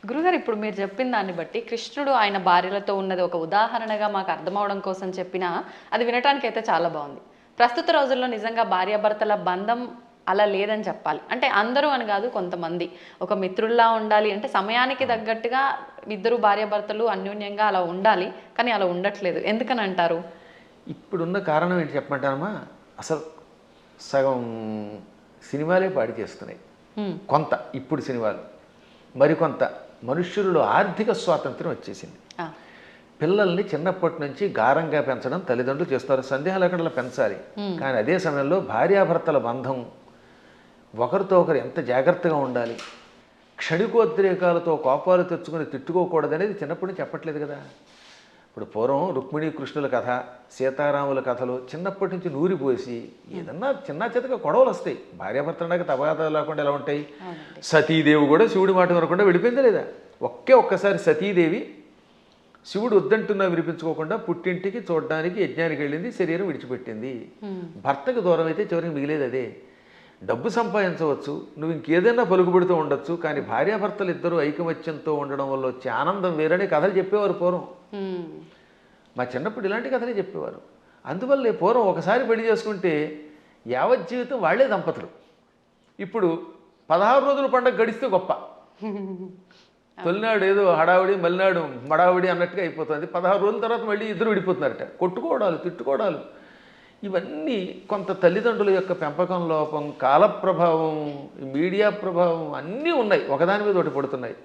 గురుగారు, ఇప్పుడు మీరు చెప్పిన దాన్ని బట్టి కృష్ణుడు ఆయన భార్యలతో ఉన్నది ఒక ఉదాహరణగా మాకు అర్థమవడం కోసం చెప్పినా అది వినటానికి అయితే చాలా బాగుంది. ప్రస్తుత రోజుల్లో నిజంగా భార్యాభర్తల బంధం అలా లేదని చెప్పాలి. అంటే అందరూ అని కాదు, కొంతమంది ఒక మిత్రుల్లా ఉండాలి అంటే సమయానికి తగ్గట్టుగా ఇద్దరు భార్యాభర్తలు అన్యోన్యంగా అలా ఉండాలి, కానీ అలా ఉండట్లేదు. ఎందుకని అంటారు? ఇప్పుడున్న కారణం ఏంటి చెప్పమంటారమ్మా? అసలు సగం సినిమాలే పాడి చేస్తున్నాయి కొంత, ఇప్పుడు సినిమాలు. మరికొంత మనుష్యులలో ఆర్థిక స్వాతంత్రం వచ్చేసింది. పిల్లల్ని చిన్నప్పటి నుంచి గారంగా పెంచడం తల్లిదండ్రులు చేస్తున్నారు, సందేహం లేకుండా పెంచాలి. కానీ అదే సమయంలో భార్యాభర్తల బంధం ఒకరితో ఒకరు ఎంత జాగ్రత్తగా ఉండాలి, క్షణికోద్రేకాలతో కోపాలు తెచ్చుకుని తిట్టుకోకూడదు అనేది చిన్నప్పటి నుంచి చెప్పట్లేదు కదా. ఇప్పుడు పూర్వం రుక్మిణీ కృష్ణుల కథ, సీతారాముల కథలు చిన్నప్పటి నుంచి నూరిపోసి ఏదన్నా చిన్న చితక గొడవలు వస్తాయి. భార్యాభర్తలకు తగాదాలు లేకుండా ఎలా ఉంటాయి? సతీదేవి కూడా శివుడి మాట వినకుండా వెళ్ళిపోయిందా లేదా? ఒక్కసారి సతీదేవి శివుడు వద్దంటున్నా వినిపించుకోకుండా పుట్టింటికి చూడడానికి యజ్ఞానికి వెళ్ళింది, శరీరం విడిచిపెట్టింది. భర్తకు దూరం అయితే చివరికి మిగిలేది అదే. డబ్బు సంపాదించవచ్చు, నువ్వు ఇంకేదైనా పలుకుబడుతూ ఉండొచ్చు, కానీ భార్యాభర్తలు ఇద్దరు ఐకమత్యంతో ఉండడం వల్ల వచ్చే ఆనందం వేరనే కథలు చెప్పేవారు పూర్వం. మా చిన్నప్పుడు ఇలాంటి కథలే చెప్పేవారు. అందువల్లే పూర్వం ఒకసారి పెళ్లి చేసుకుంటే యావత్ జీవితం వాళ్లే దంపతులు. ఇప్పుడు 16 రోజుల పండుగ గడిస్తే గొప్ప. తొలినాడు ఏదో హడావిడి, మలినాడు మడావిడి అన్నట్టుగా అయిపోతుంది. 16 రోజుల తర్వాత మళ్ళీ ఇద్దరు విడిపోతున్నారట. కొట్టుకోవడాలు, తిట్టుకోవడాలు, ఇవన్నీ కొంత తల్లిదండ్రుల యొక్క పెంపకం లోపం, కాల ప్రభావం, మీడియా ప్రభావం అన్నీ ఉన్నాయి, ఒకదాని మీద ఒకటి పడుతున్నాయి.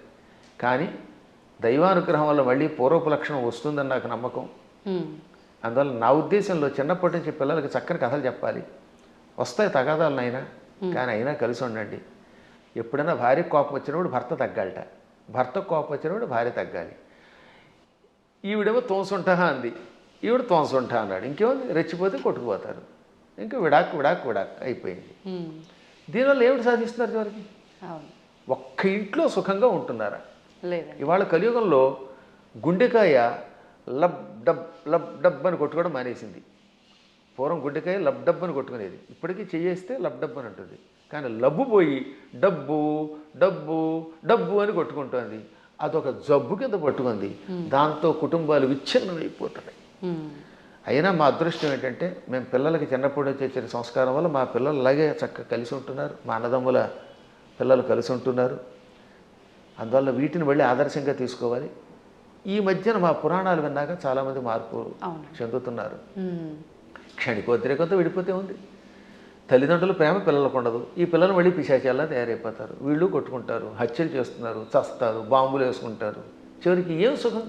కానీ దైవానుగ్రహం వల్ల మళ్ళీ పూర్వపు లక్షణం వస్తుందని నాకు నమ్మకం. అందువల్ల నా ఉద్దేశంలో చిన్నప్పటి నుంచి పిల్లలకి చక్కని కథలు చెప్పాలి. వస్తాయి తగాదాలనైనా, కానీ అయినా కలిసి ఉండండి. ఎప్పుడైనా భార్య కోపం వచ్చినప్పుడు భర్త తగ్గాలట, భర్త కోపం వచ్చినప్పుడు భార్య తగ్గాలి. ఈవిడేమో తోసుంటా అంది, ఈవిడ తోసుంటా అన్నాడు, ఇంకేముంది, రెచ్చిపోతే కొట్టుకుపోతారు. ఇంకా విడాక్ విడాక్ విడాక్ అయిపోయింది. దీనివల్ల ఏమిటి సాధిస్తున్నారు చివరికి? ఒక్క ఇంట్లో సుఖంగా ఉంటున్నారా? ఇవాళ కలియుగంలో గుండెకాయ లబ్ డబ్ అని కొట్టుకోవడం మానేసింది. పూర్వం గుండెకాయ లబ్ డబ్ అని కొట్టుకునేది, ఇప్పటికీ చేయేస్తే లబ్ డబ్ అని అంటుంది. కానీ లబ్బు పోయి డబ్బు డబ్బు డబ్బు అని కొట్టుకుంటుంది. అదొక జబ్బు కింద పట్టుకుంది. దాంతో కుటుంబాలు విచ్ఛిన్నమైపోతున్నాయి. అయినా మా అదృష్టం ఏంటంటే మేము పిల్లలకి చిన్నప్పుడు చేసిన సంస్కారం వల్ల మా పిల్లలు అలాగే చక్కగా కలిసి ఉంటున్నారు, మా అన్నదమ్ముల పిల్లలు కలిసి ఉంటున్నారు. అందువల్ల వీటిని మళ్ళీ ఆదర్శంగా తీసుకోవాలి. ఈ మధ్యన మా పురాణాలు విన్నాక చాలామంది మార్పు చెందుతున్నారు. క్షణికోద్రేకంతో విడిపోతే ఉంది. తల్లిదండ్రుల ప్రేమ పిల్లలకు ఉండదు. ఈ పిల్లలు మళ్ళీ పిశాచాల్లా తయారైపోతారు. వీళ్ళు కొట్టుకుంటారు, హత్యలు చేస్తున్నారు, చస్తారు, బాంబులు వేసుకుంటారు. చివరికి ఏం సుఖం?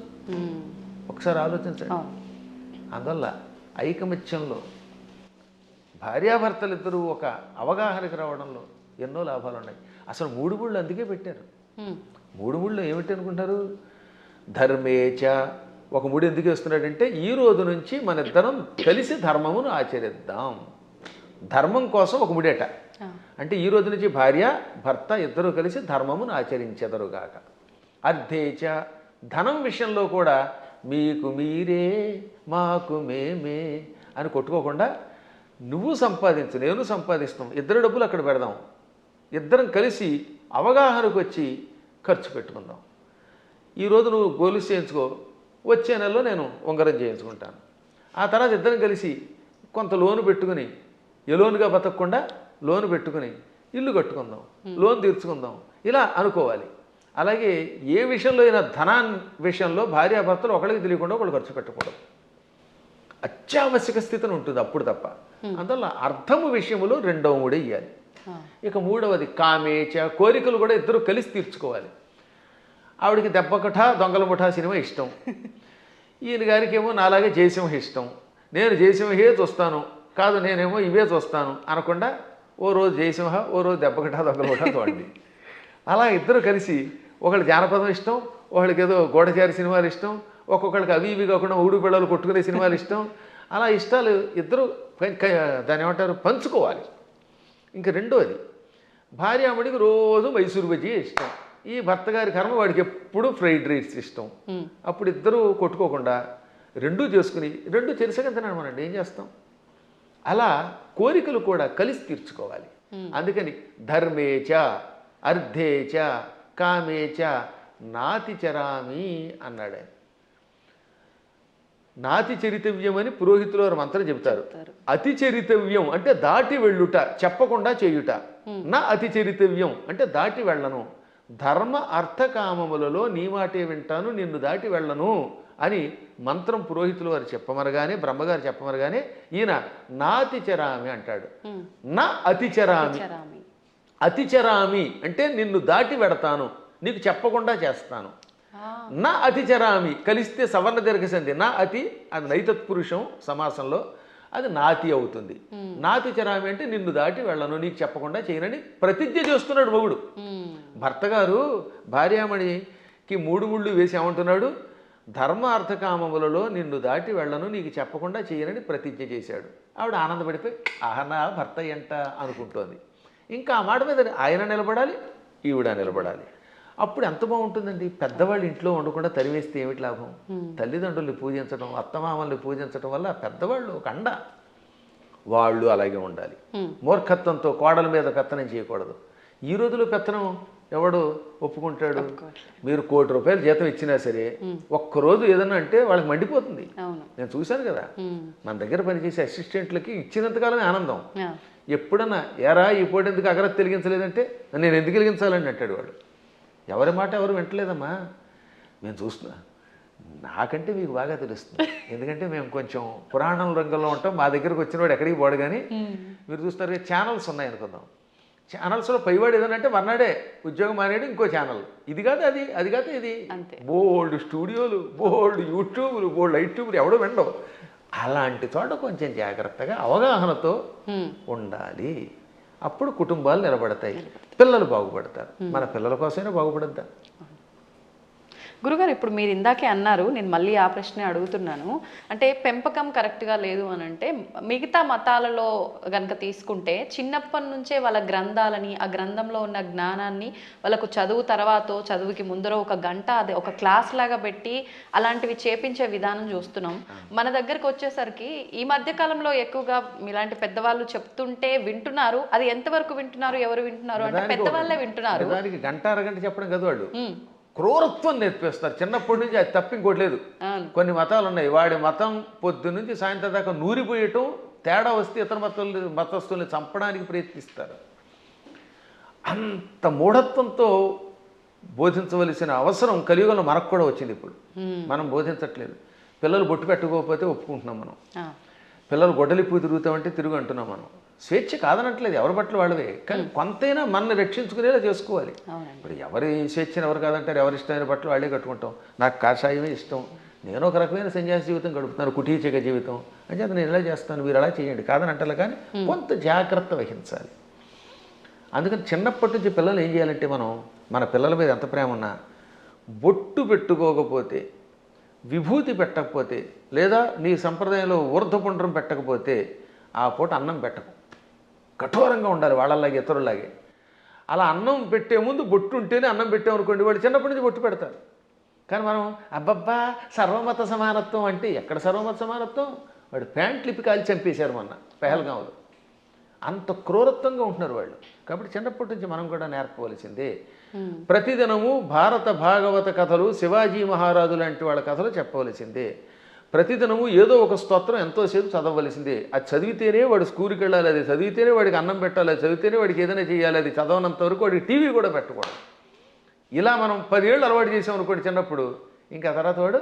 ఒకసారి ఆలోచించండి. అందువల్ల ఐకమత్యంలో భార్యాభర్తలు ఇద్దరూ ఒక అవగాహనకి రావడంలో ఎన్నో లాభాలు ఉన్నాయి. అసలు 3 ముళ్ళు అందుకే పెట్టారు. 3 ముళ్ళు ఏమిటి అనుకుంటారు? ధర్మేచ. ఒక ముడి ఎందుకు వేస్తున్నాడంటే ఈ రోజు నుంచి మన ఇద్దరం కలిసి ధర్మమును ఆచరిద్దాం. ధర్మం కోసం ఒక ముడేట. అంటే ఈ రోజు నుంచి భార్య భర్త ఇద్దరు కలిసి ధర్మమును ఆచరించెదరుగాక. అర్థేచ. ధనం విషయంలో కూడా మీకు మీరే మాకు మేమే అని కొట్టుకోకుండా నువ్వు సంపాదించు, నేను సంపాదిస్తాం, ఇద్దరు డబ్బులు అక్కడ పెడదాం, ఇద్దరం కలిసి అవగాహనకు వచ్చి ఖర్చు పెట్టుకుందాం. ఈరోజు నువ్వు గోలు చేయించుకో, వచ్చే నెలలో నేను ఉంగరం చేయించుకుంటాను. ఆ తర్వాత ఇద్దరం కలిసి కొంత లోను పెట్టుకుని, లోనుగా బతకకుండా లోను పెట్టుకుని ఇల్లు కట్టుకుందాం, లోన్ తీర్చుకుందాం, ఇలా అనుకోవాలి. అలాగే ఏ విషయంలో అయినా ధనాన్ని విషయంలో భార్యాభర్తలు ఒకరికి తెలియకుండా ఒకళ్ళు ఖర్చు పెట్టకూడదు. అత్యావశ్యక స్థితిని ఉంటుంది అప్పుడు తప్ప. అందువల్ల అర్థము విషయంలో 2వ ముడి ఇవ్వాలి. ఇక 3వది కామేచ. కోరికలు కూడా ఇద్దరు కలిసి తీర్చుకోవాలి. ఆవిడికి దెబ్బకఠ దొంగల ముఠా సినిమా ఇష్టం, ఈయన గారికి ఏమో నాలాగే జయసింహ ఇష్టం. నేను జయసింహే చూస్తాను, కాదు నేనేమో ఇవే చూస్తాను అనకుండా ఓ రోజు జయసింహ, ఓ రోజు దెబ్బకఠ దొంగల ముఠా చూడండి. అలా ఇద్దరు కలిసి ఒకళ్ళు జానపదం ఇష్టం, ఒకళ్ళకి ఏదో గూఢచారి సినిమాలు ఇష్టం, ఒక్కొక్కళ్ళకి అవి ఇవి కాకుండా ఊడు పిల్లలు కొట్టుకునే సినిమాలు ఇష్టం. అలా ఇష్టాలు ఇద్దరు దాన్ని ఏమంటారు పంచుకోవాలి. ఇంకా 2వది భార్యామణికి రోజు మైసూరు బజ్జీ ఇష్టం, ఈ భర్త గారి కర్మ వాడికి ఎప్పుడు ఫ్రైడ్ రైస్ ఇష్టం. అప్పుడు ఇద్దరు కొట్టుకోకుండా 2 చేసుకుని 2 తెలిసగా తినమనండి, ఏం చేస్తాం? అలా కోరికలు కూడా కలిసి తీర్చుకోవాలి. అందుకని ధర్మేచ అర్థేచ కామేచ నాతి చరామి అన్నాడు. నాతి చరితవ్యం అని పురోహితులు వారు మంత్రం చెబుతారు. అతి చరితవ్యం అంటే దాటి వెళ్ళుట, చెప్పకుండా చేయుట. నా అతి చరితవ్యం అంటే దాటి వెళ్ళను. ధర్మ అర్థ కామములలో నీ మాటే వింటాను, నిన్ను దాటి వెళ్ళను అని మంత్రం పురోహితులు వారు చెప్పమనగానే, బ్రహ్మగారు చెప్పమనగానే ఈయన నాతిచరామి అంటాడు. నా అతిచరామి. అతిచరామి అంటే నిన్ను దాటి వెడతాను, నీకు చెప్పకుండా చేస్తాను. నా అతిచరామి కలిస్తే సవర్ణ దీర్ఘసంధి. నా అతి అది నైతత్పురుషం సమాసంలో, అది నాతి అవుతుంది. నాతిచరామి అంటే నిన్ను దాటి వెళ్ళను, నీకు చెప్పకుండా చేయనని ప్రతిజ్ఞ చేస్తున్నాడు మొగుడు. భర్త గారు భార్యామణికి 3 ముళ్ళు వేసి ఏమంటున్నాడు? ధర్మ అర్థకామములలో నిన్ను దాటి వెళ్ళను, నీకు చెప్పకుండా చేయనని ప్రతిజ్ఞ చేశాడు. ఆవిడ ఆనందపడిపోయి ఆహనా భర్త ఎంట అనుకుంటోంది. ఇంకా ఆ మాట మీద ఆయన నిలబడాలి, ఈవిడ నిలబడాలి. అప్పుడు ఎంత బాగుంటుందండి. పెద్దవాళ్ళు ఇంట్లో ఉండకుండా తరివేస్తే ఏమిటి లాభం? తల్లిదండ్రుల్ని పూజించడం, అత్తమామల్ని పూజించడం వల్ల పెద్దవాళ్ళు ఒక అండ. వాళ్ళు అలాగే ఉండాలి. మూర్ఖత్వంతో కోడల మీద పెత్తనం చేయకూడదు. ఈ రోజులో పెత్తనం ఎవడు ఒప్పుకుంటాడు? మీరు ₹1,00,00,000 జీతం ఇచ్చినా సరే ఒక్కరోజు ఏదన్నా అంటే వాళ్ళకి మండిపోతుంది. నేను చూశాను కదా, మన దగ్గర పనిచేసే అసిస్టెంట్లకి ఇచ్చినంతకాలమే ఆనందం. ఎప్పుడన్నా ఎరా ఈ పూట ఎందుకు అగరత్ వెలిగించలేదంటే నేను ఎందుకు వెలిగించాలని అంటాడు వాడు. ఎవరి మాట ఎవరు వింటలేదమ్మా. మేము చూస్తున్నా, నాకంటే మీకు బాగా తెలుస్తుంది. ఎందుకంటే మేము కొంచెం పురాణం రంగంలో ఉంటాం. మా దగ్గరకు వచ్చిన వాడు ఎక్కడికి పోడు. కానీ మీరు చూస్తారు ఛానల్స్ ఉన్నాయి అనుకుందాం. ఛానల్స్లో పైవాడు ఏదనంటే మర్నాడే ఉద్యోగం మానేడు ఇంకో ఛానల్. ఇది కాదు అది, అది కాదు ఇది. బోల్డ్ స్టూడియోలు, బోల్డ్ యూట్యూబ్లు, బోల్డ్ యూట్యూబ్లు ఎవడో వినవు. అలాంటి చోట కొంచెం జాగ్రత్తగా అవగాహనతో ఉండాలి. అప్పుడు కుటుంబాలు నిలబడతాయి, పిల్లలు బాగుపడతారు. మన పిల్లల కోసమైనా బాగుపడద్దా? గురుగారు, ఇప్పుడు మీరు ఇందాకే అన్నారు, నేను మళ్ళీ ఆ ప్రశ్నే అడుగుతున్నాను. అంటే పెంపకం కరెక్ట్గా లేదు అని అంటే మిగతా మతాలలో కనుక తీసుకుంటే చిన్నప్పటి నుంచే వాళ్ళ గ్రంథాలని, ఆ గ్రంథంలో ఉన్న జ్ఞానాన్ని వాళ్ళకు చదువు తర్వాత చదువుకి ముందర ఒక గంట అదే ఒక క్లాస్ లాగా పెట్టి అలాంటివి చేపించే విధానం చూస్తున్నాం. మన దగ్గరకు వచ్చేసరికి ఈ మధ్య కాలంలో ఎక్కువగా ఇలాంటి పెద్దవాళ్ళు చెప్తుంటే వింటున్నారు. అది ఎంతవరకు వింటున్నారు, ఎవరు వింటున్నారు అంటే పెద్దవాళ్ళే వింటున్నారు. గంట అరగంట చెప్పడం కదా, వాళ్ళు క్రూరత్వం నేర్పిస్తారు చిన్నప్పటి నుంచి. అది తప్ప ఇంకోటి లేదు. కొన్ని మతాలు ఉన్నాయి, వాడి మతం పొద్దు నుంచి సాయంత్రం దాకా నూరిపోయటం, తేడా వస్తే ఇతర మతస్థుల్ని చంపడానికి ప్రయత్నిస్తారు. అంత మూఢత్వంతో బోధించవలసిన అవసరం కలియుగంలో మనకు కూడా వచ్చింది. ఇప్పుడు మనం బోధించట్లేదు. పిల్లలు బొట్టు పెట్టుకోకపోతే ఒప్పుకుంటున్నాం మనం. పిల్లలు గొడ్డలిప్పు తిరుగుతామంటే తిరుగు అంటున్నాం మనం. స్వేచ్ఛ కాదనట్లేదు, ఎవరి బట్టలు వాళ్ళవే. కానీ కొంతైనా మనల్ని రక్షించుకునేలా చేసుకోవాలి. ఇప్పుడు ఎవరి స్వేచ్ఛను ఎవరు కాదంటారు? ఎవరి ఇష్టమైన బట్టలు వాళ్ళే కట్టుకుంటాం. నాకు కాషాయమే ఇష్టం, నేను ఒక రకమైన సన్యాసి జీవితం గడుపుతున్నాను, కుటీచక జీవితం అని చెప్పి నేను ఇలా చేస్తాను, మీరు అలా చేయండి కాదని అంటారు. కానీ కొంత జాగ్రత్త వహించాలి. అందుకని చిన్నప్పటి నుంచి పిల్లలు ఏం చేయాలంటే, మనం మన పిల్లల మీద ఎంత ప్రేమ ఉన్నా బొట్టు పెట్టుకోకపోతే, విభూతి పెట్టకపోతే, లేదా నీ సంప్రదాయంలో ఊర్ధ్వపుండ్రం పెట్టకపోతే ఆ పూట అన్నం పెట్టకు. కఠోరంగా ఉండాలి వాళ్ళలాగే, ఇతరులాగే. అలా అన్నం పెట్టే ముందు బొట్టు ఉంటేనే అన్నం పెట్టామనుకోండి, వాడు చిన్నప్పటి నుంచి బొట్టు పెడతారు. కానీ మనం అబ్బబ్బా సర్వమత సమానత్వం అంటే ఎక్కడ సర్వమత సమానత్వం? వాడు ప్యాంట్ లిపి కాల్చి చంపేశారు మొన్న పెహల్గాంలో. అంత క్రూరత్వంగా ఉంటున్నారు వాళ్ళు. కాబట్టి చిన్నప్పటి నుంచి మనం కూడా నేర్పవలసిందే. ప్రతిదినము భారత భాగవత కథలు, శివాజీ మహారాజు లాంటి వాళ్ళ కథలు చెప్పవలసిందే. ప్రతిదినము ఏదో ఒక స్తోత్రం ఎంతోసేపు చదవవలసిందే. అది చదివితేనే వాడు స్కూల్కి వెళ్ళాలి, అది చదివితేనే వాడికి అన్నం పెట్టాలి, అది చదివితేనే వాడికి ఏదైనా చేయాలి. అది చదవనంత వరకు వాడికి టీవీ కూడా పెట్టకూడదు. ఇలా మనం 10 ఏళ్ళు అలవాటు చేసామనుకోండి చిన్నప్పుడు, ఇంకా తర్వాత వాడు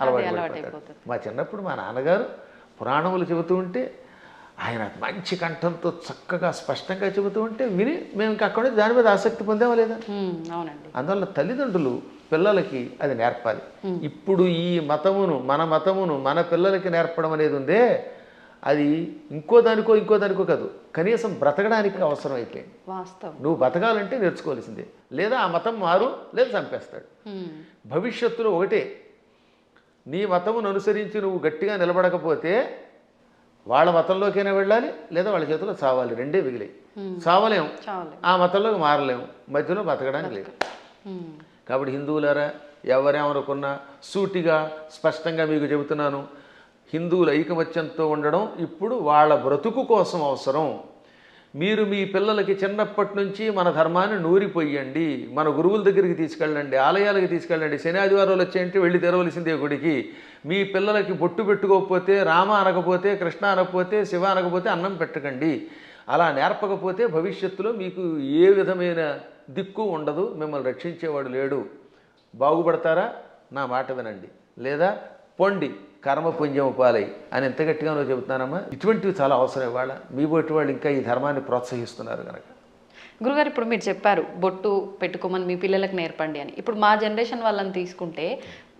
అలవాటు అయిపోతాడు. మా చిన్నప్పుడు మా నాన్నగారు పురాణములు చెబుతూ ఉంటే, ఆయన మంచి కంఠంతో చక్కగా స్పష్టంగా చెబుతూ ఉంటే విని మేము ఇంకా అక్కడ దాని మీద ఆసక్తి పొందామా లేదా? అందువల్ల తల్లిదండ్రులు పిల్లలకి అది నేర్పాలి. ఇప్పుడు ఈ మతమును, మన మతమును మన పిల్లలకి నేర్పడం అనేది ఉందే, అది ఇంకో దానికో కాదు, కనీసం బ్రతకడానికి అవసరం అయిపోయింది. నువ్వు బతకాలంటే నేర్చుకోవాల్సిందే. లేదా ఆ మతం మారు, లేదా చంపేస్తాడు. భవిష్యత్తులో ఒకటే, నీ మతమును అనుసరించి నువ్వు గట్టిగా నిలబడకపోతే వాళ్ళ మతంలోకైనా వెళ్ళాలి, లేదా వాళ్ళ చేతిలో చావాలి. రెండే మిగిలాయి. చావలేం, ఆ మతంలోకి మారలేము, మధ్యలో బతకడానికి లేదు. కాబట్టి హిందువులారా, ఎవరేమనుకున్నా సూటిగా స్పష్టంగా మీకు చెబుతున్నాను, హిందువుల ఐకమత్యంతో ఉండడం ఇప్పుడు వాళ్ళ బ్రతుకు కోసం అవసరం. మీరు మీ పిల్లలకి చిన్నప్పటి నుంచి మన ధర్మాన్ని నూరిపోయండి, మన గురువుల దగ్గరికి తీసుకెళ్ళండి, ఆలయాలకి తీసుకెళ్ళండి. శని ఆదివారాలు వచ్చాయంటే వెళ్ళి తెరవలసిందే గుడికి. మీ పిల్లలకి బొట్టు పెట్టుకోకపోతే, రామ అనకపోతే, కృష్ణ అనకపోతే, శివ అనకపోతే అన్నం పెట్టకండి. అలా నేర్పకపోతే భవిష్యత్తులో మీకు ఏ విధమైన దిక్కు ఉండదు, మిమ్మల్ని రక్షించేవాడు లేడు. బాగుపడతారా? నా మాట వినండి, లేదా పొండి కర్మపుణ్యం పాలై అని ఎంత గట్టిగానో చెబుతున్నానమ్మా. ఇటువంటివి చాలా అవసరం. ఇవాళ మీ బొట్టు వాళ్ళు ఇంకా ఈ ధర్మాన్ని ప్రోత్సహిస్తున్నారు కనుక. గురుగారు, ఇప్పుడు మీరు చెప్పారు బొట్టు పెట్టుకోమని మీ పిల్లలకు నేర్పండి అని. ఇప్పుడు మా జనరేషన్ వాళ్ళని తీసుకుంటే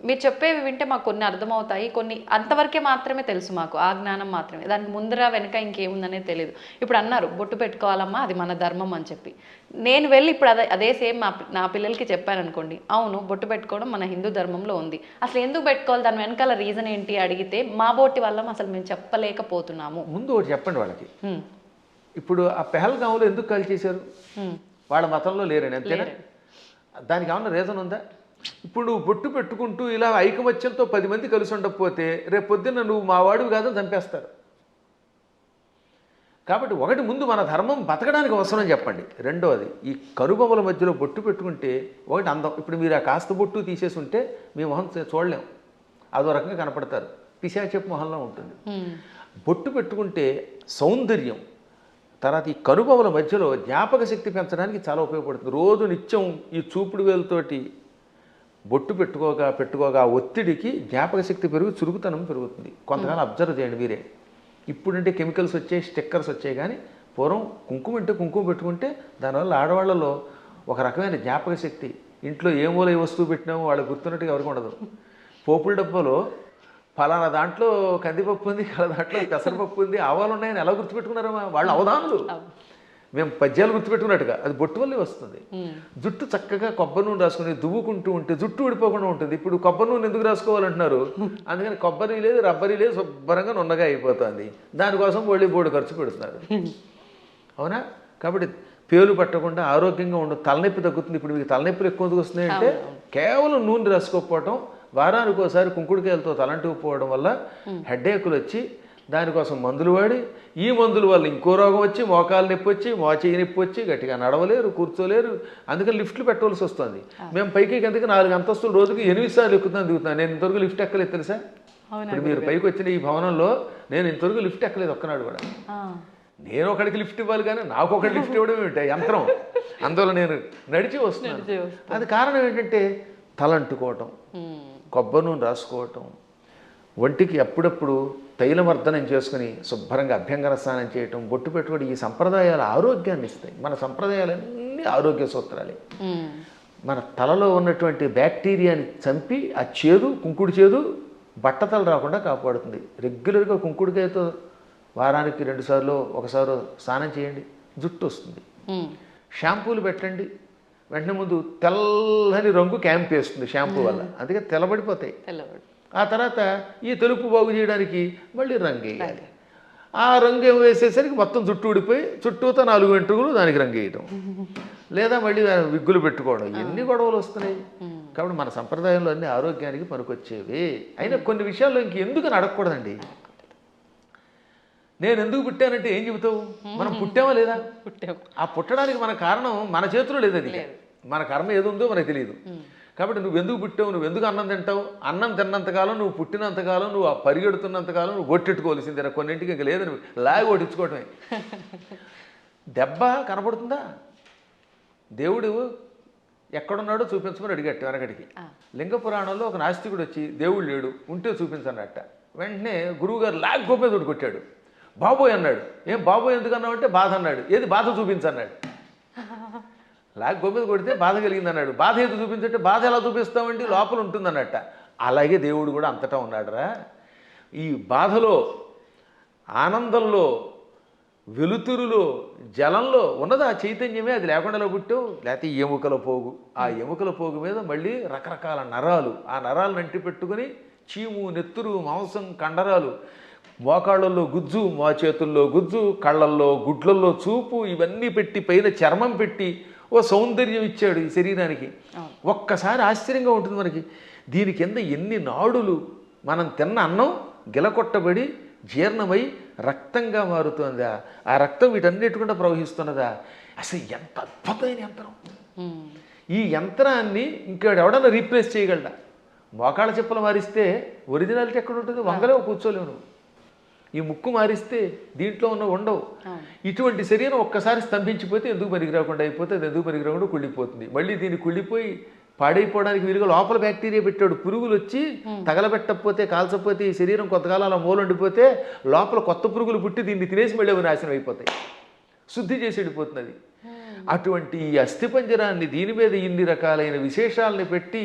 మీరు చెప్పేవి వింటే మాకు కొన్ని అర్థమవుతాయి, కొన్ని అంతవరకే మాత్రమే తెలుసు, మాకు ఆ జ్ఞానం మాత్రమే, దానికి ముందర వెనక ఇంకేముందనేది తెలియదు. ఇప్పుడు అన్నారు బొట్టు పెట్టుకోవాలమ్మా, అది మన ధర్మం అని చెప్పి, నేను వెళ్ళి ఇప్పుడు అదే సేమ్ నా పిల్లలకి చెప్పాను అనుకోండి, అవును బొట్టు పెట్టుకోవడం మన హిందూ ధర్మంలో ఉంది, అసలు ఎందుకు పెట్టుకోవాలి, దాని వెనకాల రీజన్ ఏంటి అడిగితే మా బోటి వల్ల అసలు మేము చెప్పలేకపోతున్నాము. ముందు ఒకటి చెప్పండి వాళ్ళకి. ఇప్పుడు ఆ పెహల్గాంలో ఎందుకు కాల్ చేశారు? వాళ్ళ మతంలో లేరని, అంతేనా? దానికి ఏమన్నా రీజన్ ఉందా? ఇప్పుడు నువ్వు బొట్టు పెట్టుకుంటూ ఇలా ఐకమత్యంతో 10 మంది కలిసి ఉండకపోతే రేపు పొద్దున్న నువ్వు మా వాడివి కాదని చంపేస్తారు. కాబట్టి ఒకటి ముందు మన ధర్మం బతకడానికి అవసరం చెప్పండి. రెండోది ఈ కనుబొమ్మల మధ్యలో బొట్టు పెట్టుకుంటే ఒకటి అందం. ఇప్పుడు మీరు ఆ కాస్త బొట్టు తీసేసి ఉంటే మీ మొహం చూడలేం, అదో రకంగా కనపడతారు, పిశాచపు మొహంలో ఉంటుంది. బొట్టు పెట్టుకుంటే సౌందర్యం. తర్వాత ఈ కనుబొమ్మల మధ్యలో జ్ఞాపక శక్తి పెంచడానికి చాలా ఉపయోగపడుతుంది. రోజు నిత్యం ఈ చూపుడు వేలుతోటి బొట్టు పెట్టుకోగా ఒత్తిడికి జ్ఞాపక శక్తి పెరుగు, చురుకుతనం పెరుగుతుంది. కొంతకాలం అబ్జర్వ్ చేయండి మీరే. ఇప్పుడంటే కెమికల్స్ వచ్చాయి, స్టిక్కర్స్ వచ్చాయి, కానీ పూర్వం కుంకుమ అంటే కుంకుమ పెట్టుకుంటే దానివల్ల ఆడవాళ్ళలో ఒక రకమైన జ్ఞాపక శక్తి, ఇంట్లో ఏ మూల ఏ వస్తువు పెట్టినామో వాళ్ళకి గుర్తున్నట్టుగా ఎవరికి ఉండదు. పోపుల డబ్బాలో ఫలానా దాంట్లో కందిపప్పు ఉంది, దాంట్లో పెసరపప్పు ఉంది, ఆవాలు ఉన్నాయని ఎలా గుర్తుపెట్టుకున్నారమ్మా వాళ్ళు అవధానులు. మేము పద్యాలు గుర్తుపెట్టుకున్నట్టుగా అది బొట్టు వల్లే వస్తుంది. జుట్టు చక్కగా కొబ్బరి నూనె రాసుకుని దువ్వుకుంటూ ఉంటే జుట్టు ఊడిపోకుండా ఉంటుంది. ఇప్పుడు కొబ్బరి నూనె ఎందుకు రాసుకోవాలంటున్నారు? అందుకని కొబ్బరి లేదు, రబ్బరి లేదు, శుభ్రంగా నున్నగా అయిపోతుంది. దానికోసం బోడి ఖర్చు పెడుతున్నారు. అవునా? కాబట్టి పేలు పట్టకుండా ఆరోగ్యంగా ఉండదు, తలనొప్పి తగ్గుతుంది. ఇప్పుడు మీకు తలనొప్పులు ఎక్కువ ఎందుకు వస్తున్నాయంటే కేవలం నూనె రాసుకోకపోవటం, వారానికి ఒకసారి కుంకుడుకాయలతో తలంటుకుపోవడం వల్ల హెడ్ఏకులు వచ్చి దానికోసం మందులు వాడి, ఈ మందుల వల్ల ఇంకో రోగం వచ్చి మోకాలు నొప్పి వచ్చి మోచేయి నొప్పి వచ్చి గట్టిగా నడవలేరు, కూర్చోలేరు. అందుకని లిఫ్ట్లు పెట్టవలసి వస్తుంది. మేము పైకి కిందకి 4 అంతస్తులు రోజుకి 8 సార్లు దిగుతున్నాను. నేను ఇంతవరకు లిఫ్ట్ ఎక్కలేదు తెలుసా? ఇప్పుడు మీరు పైకి వచ్చిన ఈ భవనంలో నేను ఇంతవరకు లిఫ్ట్ ఎక్కలేదు ఒక్కనాడు కూడా. నేను ఒకడికి లిఫ్ట్ ఇవ్వాలి కానీ నాకు ఒకటి లిఫ్ట్ ఇవ్వడం ఏమిటి యంత్రం? అందువల్ల నేను నడిచి వస్తున్నాను. అది కారణం ఏంటంటే తలంటుకోవటం, కొబ్బరి నూనె రాసుకోవటం, ఒంటికి అప్పుడప్పుడు తైలమర్దనం చేసుకుని శుభ్రంగా అభ్యంగన స్నానం చేయటం, బొట్టు పెట్టుకోవడం, ఈ సంప్రదాయాలు ఆరోగ్యాన్ని ఇస్తాయి. మన సంప్రదాయాలన్నీ ఆరోగ్య సూత్రాలే. మన తలలో ఉన్నటువంటి బ్యాక్టీరియాని చంపి ఆ చేదు, కుంకుడు చేదు బట్టతలు రాకుండా కాపాడుతుంది. రెగ్యులర్గా కుంకుడుకాయతో వారానికి 2 సార్లు 1 సారి స్నానం చేయండి, జుట్టు వస్తుంది. షాంపూలు పెట్టండి, వెంటనే ముందు తెల్లని రంగు క్యాంప్ వేస్తుంది షాంపూ వల్ల, అందుకే తెల్లబడిపోతాయి. ఆ తర్వాత ఈ తెలుపు బాగు చేయడానికి మళ్ళీ రంగు వేయాలి. ఆ రంగు వేసేసరికి మొత్తం జుట్టు ఊడిపోయి చుట్టూతో 4 వెంట్రుకలు దానికి రంగు వేయటం, లేదా మళ్ళీ విగ్గులు పెట్టుకోవడం, ఎన్ని గొడవలు వస్తున్నాయి. కాబట్టి మన సంప్రదాయంలో అన్ని ఆరోగ్యానికి పనికొచ్చేవి. అయినా కొన్ని విషయాల్లో ఇంకెందుకు అడగకూడదండి. నేను ఎందుకు పుట్టానంటే ఏం చెబుతావు? మనం పుట్టామా లేదా? ఆ పుట్టడానికి మన కారణం మన చేతిలో లేదు. అది మన కర్మ ఏది ఉందో మనకు తెలియదు. కాబట్టి నువ్వు ఎందుకు పుట్టావు, నువ్వు ఎందుకు అన్నం తింటావు? అన్నం తిన్నంతకాలం, నువ్వు పుట్టినంతకాలం, నువ్వు ఆ పరిగెడుతున్నంతకాలం నువ్వు ఒట్టెట్టుకోవాల్సిందే. కొన్నింటికి ఇంక లేదని లాగి ఒట్టించుకోవటమే. దెబ్బ కనపడుతుందా? దేవుడు ఎక్కడున్నాడో చూపించమని అడిగట్టు వెనకడికి. లింగ పురాణంలో ఒక నాస్తికుడు వచ్చి దేవుడు లేడు, ఉంటే చూపించన్నట్ట. వెంటనే గురువుగారు లాగ్ గోపే తోడు కొట్టాడు. బాబోయ్ అన్నాడు. ఏం బాబోయ్ ఎందుకు అన్నావు అంటే బాధ అన్నాడు. ఏది బాధ చూపించన్నాడు. లాగ్ గోపే కొడితే బాధ కలిగింది అన్నాడు. బాధ ఏది చూపించంటే బాధ ఎలా చూపిస్తామండి, లోపల ఉంటుందన్నట్ట. అలాగే దేవుడు కూడా అంతటా ఉన్నాడురా. ఈ బాధలో, ఆనందంలో, వెలుతురులో, జలంలో ఉన్నది ఆ చైతన్యమే. అది లేకుండా పుట్టావు, లేకపోతే ఎముకల పోగు. ఆ ఎముకల పోగు మీద మళ్ళీ రకరకాల నరాలు, ఆ నరాలను అంటి పెట్టుకుని చీము, నెత్తురు, మాంసం, కండరాలు, మోకాళ్ళల్లో గుజ్జు, మోచేతుల్లో గుజ్జు, కళ్ళల్లో, గుడ్లల్లో చూపు, ఇవన్నీ పెట్టి పైన చర్మం పెట్టి ఓ సౌందర్యం ఇచ్చాడు ఈ శరీరానికి. ఒక్కసారి ఆశ్చర్యంగా ఉంటుంది మనకి. దీని కింద ఎన్ని నాడులు, మనం తిన్న అన్నం గిలకొట్టబడి జీర్ణమై రక్తంగా మారుతుందా, ఆ రక్తం వీటన్నిటికుండా ప్రవహిస్తున్నదా. అసలు ఎంత అద్భుతమైన యంత్రం. ఈ యంత్రాన్ని ఇంకెవడన్నా రీప్లేస్ చేయగలడా? మోకాళ్ళ చెప్పులు మారిస్తే ఒరిజినాలిటీ ఎక్కడ ఉంటుంది? వంగలేవు, కూర్చోలేవు నువ్వు. ఈ ముక్కు మారిస్తే దీంట్లో ఉన్న ఉండవు. ఇటువంటి శరీరం ఒక్కసారి స్తంభించిపోతే ఎందుకు పనికి రాకుండా అయిపోతే అది ఎందుకు పనికి రాకుండా కుళ్ళిపోతుంది. మళ్ళీ దీన్ని కుళ్ళిపోయి పాడైపోవడానికి వీలుగా లోపల బ్యాక్టీరియా పెట్టాడు. పురుగులు వచ్చి తగలబెట్టకపోతే, కాల్చకపోతే, ఈ శరీరం కొంతకాలం అలా మూలండిపోతే లోపల కొత్త పురుగులు పుట్టి దీన్ని తినేసి మళ్ళీ అవి నాశనం అయిపోతాయి. శుద్ధి చేసి వెళ్ళిపోతున్నది. అటువంటి ఈ అస్థిపంజరాన్ని దీని మీద ఇన్ని రకాలైన విశేషాలని పెట్టి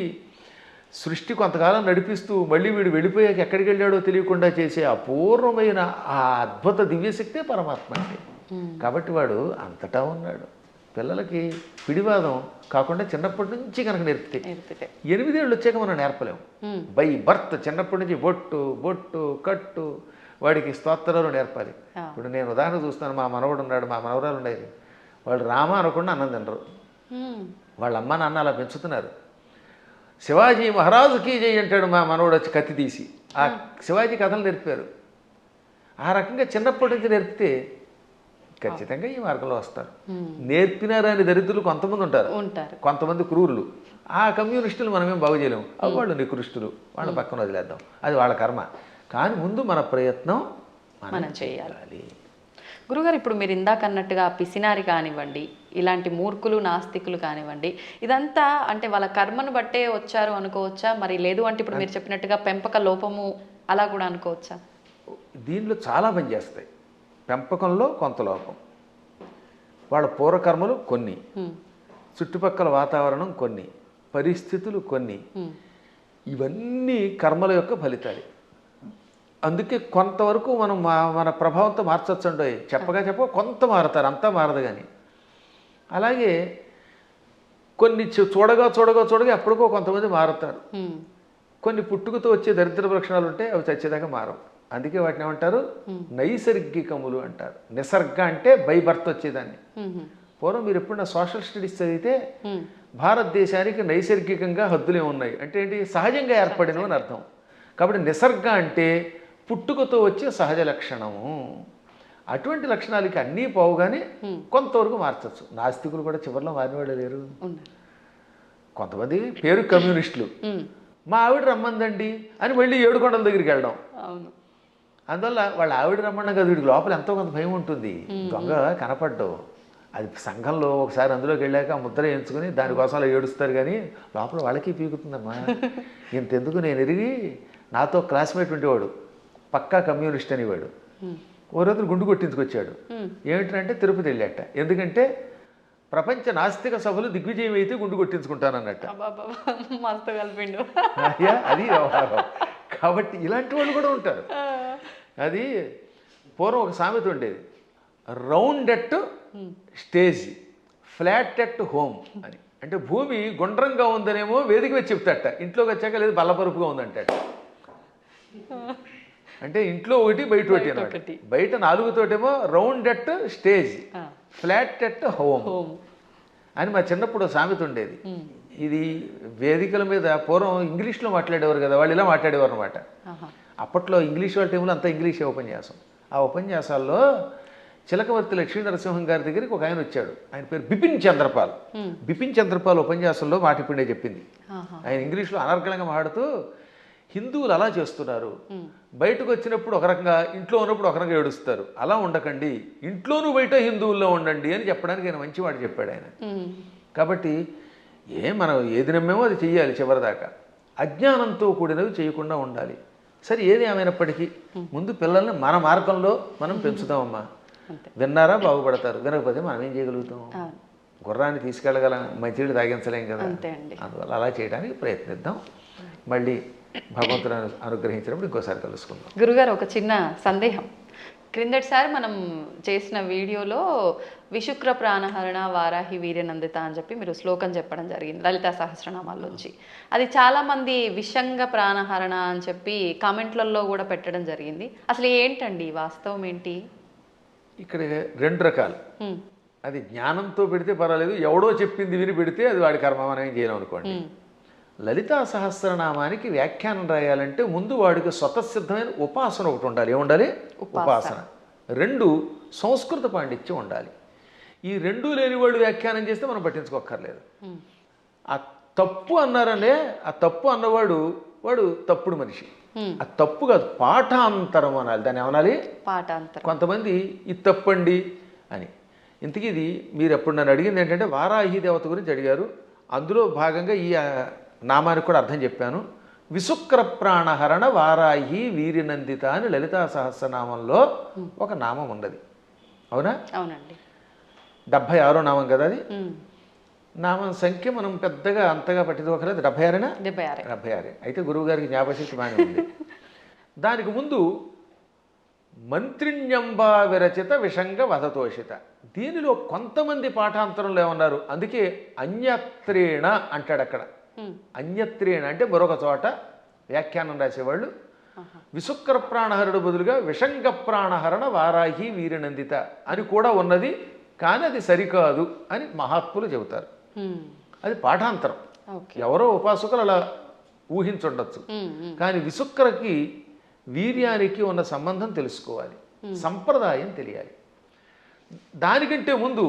సృష్టి కొంతకాలం నడిపిస్తూ మళ్ళీ వీడు వెళ్ళిపోయాక ఎక్కడికి వెళ్ళాడో తెలియకుండా చేసే అపూర్వమైన ఆ అద్భుత దివ్యశక్తే పరమాత్మ అంటే. కాబట్టి వాడు అంతటా ఉన్నాడు. పిల్లలకి పిడివాదం కాకుండా చిన్నప్పటి నుంచి కనుక నేర్పితే 8 ఏళ్ళు వచ్చాక మనం నేర్పలేము. బై బర్త్ చిన్నప్పటి నుంచి బొట్టు, బొట్టు, కట్టు, వాడికి స్తోత్రాలు నేర్పాలి. ఇప్పుడు నేను ఉదాహరణ చూస్తాను. మా మనవడు ఉన్నాడు, మా మనవరాలు ఉండేది. వాళ్ళు రామ అనకుండా అన్నం తినరు. వాళ్ళ అమ్మ నాన్న అలా పెంచుతున్నారు. శివాజీ మహారాజుకి జై అంటాడు మా మనవడు వచ్చి కత్తి తీసి. ఆ శివాజీ కథలు నేర్పారు. ఆ రకంగా చిన్నప్పటి నుంచి నేర్పితే ఖచ్చితంగా ఈ మార్గంలో వస్తారు. నేర్పినారు అని దరిద్రులు కొంతమంది ఉంటారు, కొంతమంది క్రూరులు. ఆ కమ్యూనిస్టులు మనమేం బాగు చేయలేము. వాళ్ళు నికృష్టులు, వాళ్ళ పక్కన వదిలేద్దాం, అది వాళ్ళ కర్మ. కానీ ముందు మన ప్రయత్నం మనం చేయాలి. గురుగారు, ఇప్పుడు మీరు ఇందాక అన్నట్టుగా పిసినారి కానివ్వండి, ఇలాంటి మూర్ఖులు నాస్తికులు కానివ్వండి, ఇదంతా అంటే వాళ్ళ కర్మను బట్టే వచ్చారు అనుకోవచ్చా? మరి లేదు అంటే ఇప్పుడు మీరు చెప్పినట్టుగా పెంపక లోపము అలా కూడా అనుకోవచ్చా? దీనిలో చాలా పని చేస్తాయి. పెంపకంలో కొంత లోపం, వాళ్ళ పూర్వకర్మలు కొన్ని, చుట్టుపక్కల వాతావరణం కొన్ని, పరిస్థితులు కొన్ని, ఇవన్నీ కర్మల యొక్క ఫలితాలు. అందుకే కొంతవరకు మనం మన ప్రభావంతో మార్చొచ్చండి. చెప్ప కొంత మారుతారు, అంతా మారదు. కానీ అలాగే కొన్ని చూడగా ఎప్పటికో కొంతమంది మారుతారు. కొన్ని పుట్టుకతో వచ్చే దరిద్ర లక్షణాలు ఉంటే అవి చచ్చేదాకా మారవు. అందుకే వాటిని ఏమంటారు? నైసర్గికములు అంటారు. నిసర్గ అంటే బై బర్త్ వచ్చేదాన్ని. పూర్వం మీరు ఎప్పుడన్నా సోషల్ స్టడీస్ చదివితే భారతదేశానికి నైసర్గికంగా హద్దులే ఉన్నాయి అంటే ఏంటి? సహజంగా ఏర్పడినవి అని అర్థం. కాబట్టి నిసర్గ అంటే పుట్టుకతో వచ్చే సహజ లక్షణము. అటువంటి లక్షణాలకి అన్నీ పోవుగానే కొంతవరకు మార్చచ్చు. నాస్తికులు కూడా చివరిలో మారినవాళ్ళు లేరు. కొంతమంది పేరు కమ్యూనిస్టులు, మా ఆవిడ రమ్మందండి అని మళ్ళీ ఏడుకొండల దగ్గరికి వెళ్ళడం. అందువల్ల వాళ్ళ ఆవిడ రమ్మన్నా కదా, వీడికి లోపల ఎంతో కొంత భయం ఉంటుంది. దొంగ కనపడ్డావు, అది సంఘంలో ఒకసారి అందులోకి వెళ్ళాక ఆ ముద్ర ఎంచుకుని దానికోసం అలా ఏడుస్తారు. కానీ లోపల వాళ్ళకి పీకుతుందమ్మా. ఇంతెందుకు, నేను ఎరిగి నాతో క్లాస్మేట్ ఉండేవాడు, పక్కా కమ్యూనిస్ట్ అనేవాడు. ఓ రోజు గుండు కొట్టించుకొచ్చాడు. ఏమిటంటే తిరుపతి వెళ్ళాట. ఎందుకంటే ప్రపంచ నాస్తిక సభలు దిగ్విజయం అయితే గుండు కొట్టించుకుంటానన్నట్టు. అది వ్యవహారం. కాబట్టి ఇలాంటి వాళ్ళు కూడా ఉంటారు. అది పూర్వం ఒక సామెత ఉండేది, round at stage, flat at home అని. అంటే భూమి గుండ్రంగా ఉందనేమో వేదిక వచ్చి చెప్తాట, ఇంట్లోకి వచ్చాక లేదు బల్లపరుపుగా ఉందంటాట. అంటే ఇంట్లో ఒకటి బయట ఒకటి అనమాట. బయట 4 తోటేమో round at stage, flat at home అని మా చిన్నప్పుడు సామెత ఉండేది. ఇది వేదికల మీద పూర్వం ఇంగ్లీష్లో మాట్లాడేవారు కదా, వాళ్ళు ఇలా మాట్లాడేవారు అనమాట. అప్పట్లో ఇంగ్లీష్ వాళ్ళ టైంలో అంతా ఇంగ్లీషే ఉపన్యాసం. ఆ ఉపన్యాసాల్లో చిలకవర్తి లక్ష్మీ నరసింహం గారి దగ్గరికి ఒక ఆయన వచ్చాడు. ఆయన పేరు బిపిన్ చంద్రపాల్. బిపిన్ చంద్రపాల్ ఉపన్యాసంలో మాట ఇప్పుడే చెప్పింది. ఆయన ఇంగ్లీష్లో అనర్గళంగా మాట్లాడుతూ, హిందువులు అలా చేస్తున్నారు, బయటకు వచ్చినప్పుడు ఒక రకంగా, ఇంట్లో ఉన్నప్పుడు ఒక రకంగా ఏడుస్తారు, అలా ఉండకండి, ఇంట్లోనూ బయట హిందువుల్లో ఉండండి అని చెప్పడానికి ఆయన మంచి మాట చెప్పాడు ఆయన. కాబట్టి మనం ఏది నమ్మేమో అది చెయ్యాలి చివరిదాకా. అజ్ఞానంతో కూడినవి చేయకుండా ఉండాలి. సరే, ఏది ఏమైనప్పటికీ ముందు పిల్లల్ని మన మార్గంలో మనం పెంచుతామమ్మా. విన్నారా బాగుపడతారు, వినకపోతే మనం ఏం చేయగలుగుతాం? గుర్రాన్ని తీసుకెళ్ళగలం, మంచినీళ్ళు తాగించలేం కదా. అందువల్ల అలా చేయడానికి ప్రయత్నిద్దాం. మళ్ళీ భగవంతుడు అనుగ్రహించినప్పుడు ఇంకోసారి కలుసుకుందాం. గురుగారు, ఒక చిన్న సందేహం. క్రిందటిసారి మనం చేసిన వీడియోలో విశుక్ర ప్రాణహరణ వారాహి వీర్యనందిత అని చెప్పి మీరు శ్లోకం చెప్పడం జరిగింది లలితా సహస్రనామాల్లోంచి. అది చాలామంది విషంగ ప్రాణహరణ అని చెప్పి కామెంట్లలో కూడా పెట్టడం జరిగింది. అసలు ఏంటండి వాస్తవం ఏంటి? ఇక్కడ 2 రకాలు. అది జ్ఞానంతో పెడితే పర్వాలేదు, ఎవడో చెప్పింది విని పెడితే అది వాడి కర్మ, మనం ఏం చేయలేం అనుకోండి. లలితా సహస్రనామానికి వ్యాఖ్యానం రాయాలంటే ముందు వాడికి స్వతసిద్ధమైన ఉపాసన ఒకటి ఉండాలి. ఏముండాలి? ఉపాసన. 2 సంస్కృత పాండిత్యం ఉండాలి. ఈ 2 లేని వాళ్ళు వ్యాఖ్యానం చేస్తే మనం పట్టించుకోక్కర్లేదు. ఆ తప్పు అన్నారనే, ఆ తప్పు అన్నవాడు వాడు తప్పుడు మనిషి. ఆ తప్పు కాదు, పాఠాంతరం అనాలి. దాన్ని ఏమనాలి? పాఠాంతరం. కొంతమంది ఇది తప్పండి అని. ఇంతకీ ఇది మీరు ఎప్పుడు నన్ను అడిగింది ఏంటంటే వారాహి దేవత గురించి అడిగారు. అందులో భాగంగా ఈ నామానికి కూడా అర్థం చెప్పాను. విశుక్ర ప్రాణహరణ వారాహి వీర్యనందిత అని లలితా సహస్రనామంలో ఒక నామం ఉన్నది. అవునా? అవునండి. 76వ నామం కదా అది. నామం సంఖ్య మనం పెద్దగా అంతగా పట్టించుకోకలేదు. 76 76. అయితే గురువు గారికి జ్ఞాపశక్తి బాగానే ఉంది. దానికి ముందు మంత్రిణ్యంబా విరచిత విషంగ వధతోషిత. దీనిలో కొంతమంది పాఠాంతరంలో ఏమన్నారు, అందుకే అన్యత్రేణ అంటాడు అక్కడ. అన్యత్రేణ అంటే మరొక చోట వ్యాఖ్యానం రాసేవాళ్ళు విశుక్ర ప్రాణహరుడు బదులుగా విషంగ ప్రాణహరణ వారాహి వీరనందిత అని కూడా ఉన్నది, కానీ అది సరికాదు అని మహాత్ములు చెబుతారు. అది పాఠాంతరం. ఎవరో ఉపాసకులు అలా ఊహించుండొచ్చు. కానీ విసుక్రకి వీర్యానికి ఉన్న సంబంధం తెలుసుకోవాలి, సంప్రదాయం తెలియాలి. దానికంటే ముందు